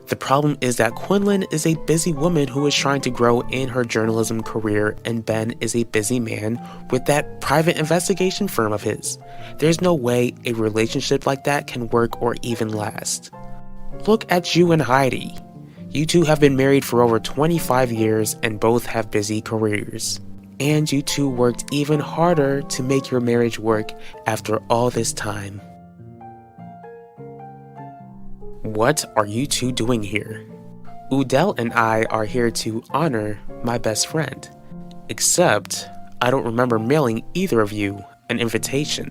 The problem is that Quinlan is a busy woman who is trying to grow in her journalism career, and Ben is a busy man with that private investigation firm of his. There's no way a relationship like that can work or even last. Look at you and Heidi. You two have been married for over 25 years and both have busy careers. And you two worked even harder to make your marriage work after all this time. What are you two doing here? Udell and I are here to honor my best friend. Except, I don't remember mailing either of you an invitation.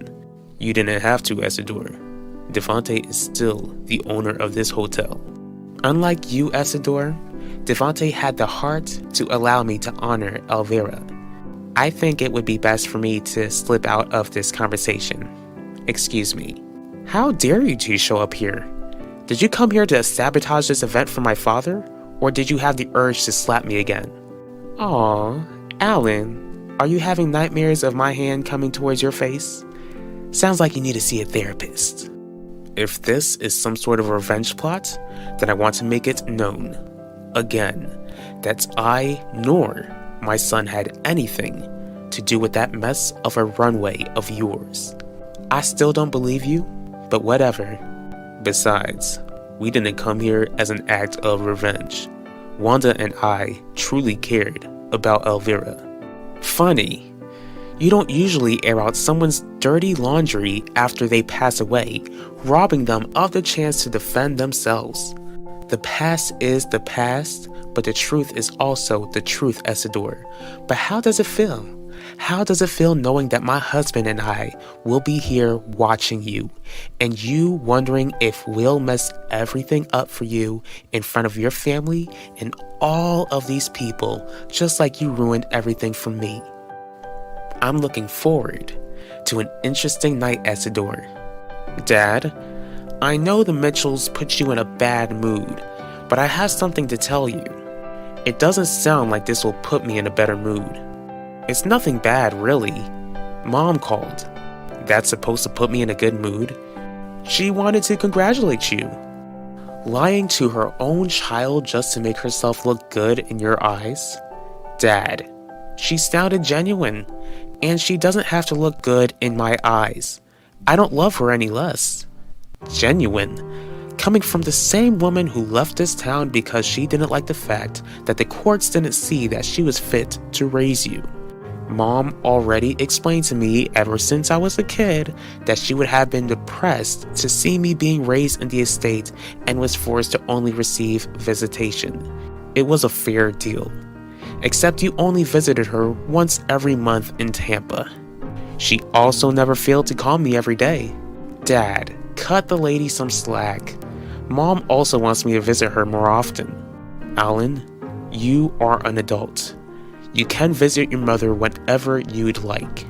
You didn't have to, Isidore. Devante is still the owner of this hotel. Unlike you, Isidore, Devante had the heart to allow me to honor Elvira. I think it would be best for me to slip out of this conversation. Excuse me. How dare you two show up here? Did you come here to sabotage this event for my father, or did you have the urge to slap me again? Aw, Alan, are you having nightmares of my hand coming towards your face? Sounds like you need to see a therapist. If this is some sort of revenge plot, then I want to make it known, again, that I nor my son had anything to do with that mess of a runway of yours. I still don't believe you, but whatever. Besides, we didn't come here as an act of revenge. Wanda and I truly cared about Elvira. Funny, you don't usually air out someone's dirty laundry after they pass away, robbing them of the chance to defend themselves. The past is the past, but the truth is also the truth, Isidore. But how does it feel? How does it feel knowing that my husband and I will be here watching you, and you wondering if we'll mess everything up for you in front of your family and all of these people, just like you ruined everything for me? I'm looking forward to an interesting night, Isidore. Dad, I know the Mitchells put you in a bad mood, but I have something to tell you. It doesn't sound like this will put me in a better mood. It's nothing bad, really. Mom called. That's supposed to put me in a good mood. She wanted to congratulate you. Lying to her own child just to make herself look good in your eyes? Dad, she sounded genuine, and she doesn't have to look good in my eyes. I don't love her any less. Genuine. Coming from the same woman who left this town because she didn't like the fact that the courts didn't see that she was fit to raise you. Mom already explained to me ever since I was a kid that she would have been depressed to see me being raised in the estate and was forced to only receive visitation. It was a fair deal. Except you only visited her once every month in Tampa. She also never failed to call me every day. Dad, cut the lady some slack. Mom also wants me to visit her more often. Alan, you are an adult. You can visit your mother whenever you'd like.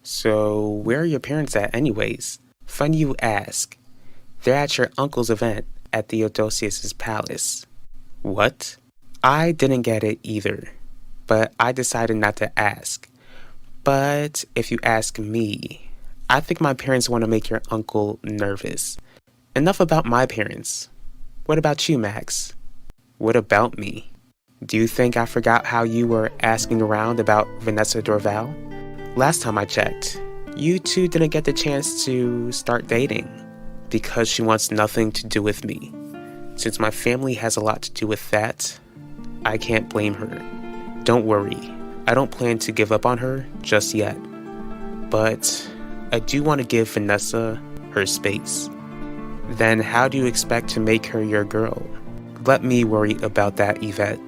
So, where are your parents at anyways? Funny you ask. They're at your uncle's event at Theodosius's palace. What? I didn't get it either, but I decided not to ask. But if you ask me, I think my parents want to make your uncle nervous. Enough about my parents. What about you, Max? What about me? Do you think I forgot how you were asking around about Vanessa Dorval? Last time I checked, you two didn't get the chance to start dating because she wants nothing to do with me. Since my family has a lot to do with that, I can't blame her. Don't worry, I don't plan to give up on her just yet. But I do want to give Vanessa her space. Then how do you expect to make her your girl? Let me worry about that, Yvette.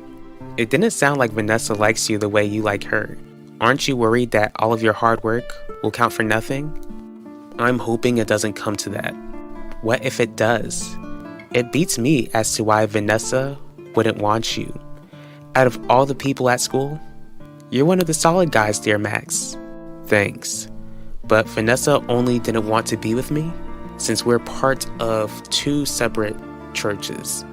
It didn't sound like Vanessa likes you the way you like her. Aren't you worried that all of your hard work will count for nothing? I'm hoping it doesn't come to that. What if it does? It beats me as to why Vanessa wouldn't want you. Out of all the people at school, You're one of the solid guys there, Max. Thanks. But Vanessa only didn't want to be with me since we're part of two separate churches.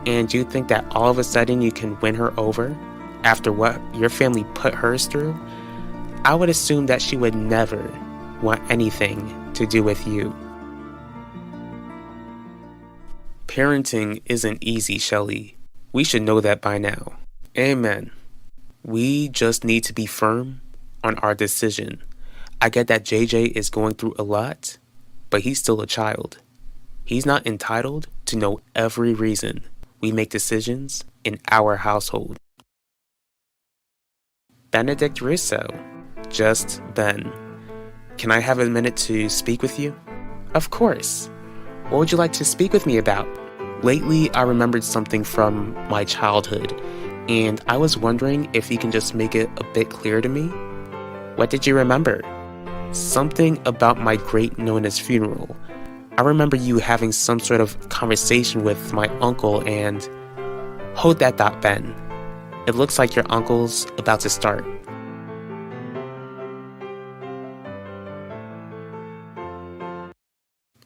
And you think that all of a sudden you can win her over after what your family put hers through? I would assume that she would never want anything to do with you. Parenting isn't easy, Shelley. We should know that by now. Amen. We just need to be firm on our decision. I get that JJ is going through a lot, but he's still a child. He's not entitled to know every reason we make decisions in our household. Benedict Russo. Just Ben. Can I have a minute to speak with you? Of course. What would you like to speak with me about? Lately, I remembered something from my childhood, and I was wondering if you can just make it a bit clear to me. What did you remember? Something about my great Nona's funeral. I remember you having some sort of conversation with my uncle and... Hold that thought, Ben. It looks like your uncle's about to start.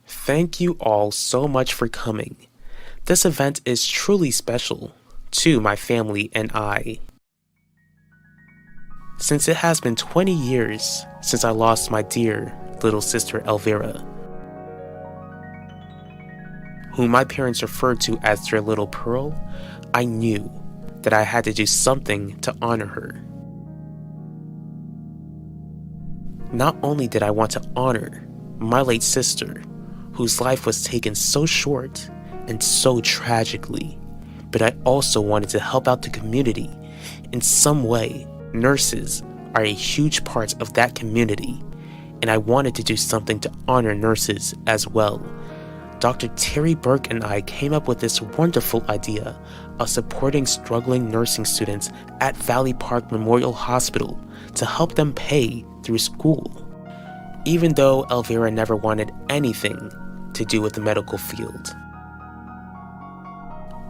Thank you all so much for coming. This event is truly special to my family and I. Since it has been 20 years since I lost my dear little sister Elvira, whom my parents referred to as their little Pearl, I knew that I had to do something to honor her. Not only did I want to honor my late sister, whose life was taken so short and so tragically, but I also wanted to help out the community in some way. Nurses are a huge part of that community, and I wanted to do something to honor nurses as well. Dr. Terry Burke and I came up with this wonderful idea of supporting struggling nursing students at Valley Park Memorial Hospital to help them pay through school. Even though Elvira never wanted anything to do with the medical field,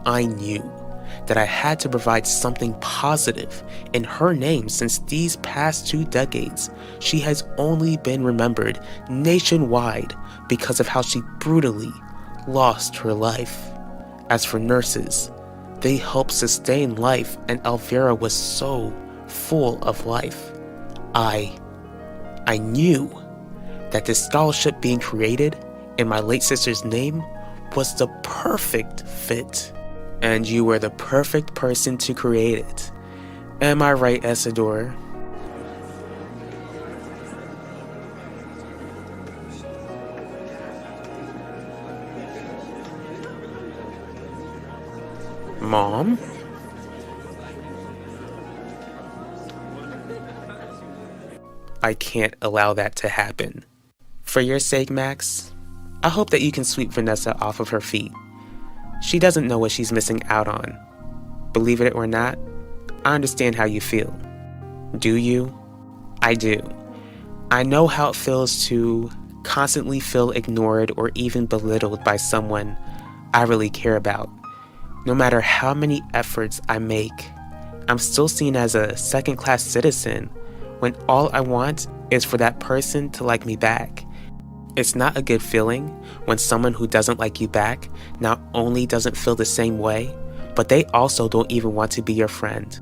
I knew that I had to provide something positive in her name, since these past 2 decades, she has only been remembered nationwide because of how she brutally lost her life. As for nurses, they help sustain life, and Elvira was so full of life. I knew that this scholarship being created in my late sister's name was the perfect fit. And you were the perfect person to create it. Am I right, Isidore? Mom? I can't allow that to happen. For your sake, Max, I hope that you can sweep Vanessa off of her feet. She doesn't know what she's missing out on. Believe it or not, I understand how you feel. Do you? I do. I know how it feels to constantly feel ignored or even belittled by someone I really care about. No matter how many efforts I make, I'm still seen as a second-class citizen when all I want is for that person to like me back. It's not a good feeling when someone who doesn't like you back not only doesn't feel the same way, but they also don't even want to be your friend.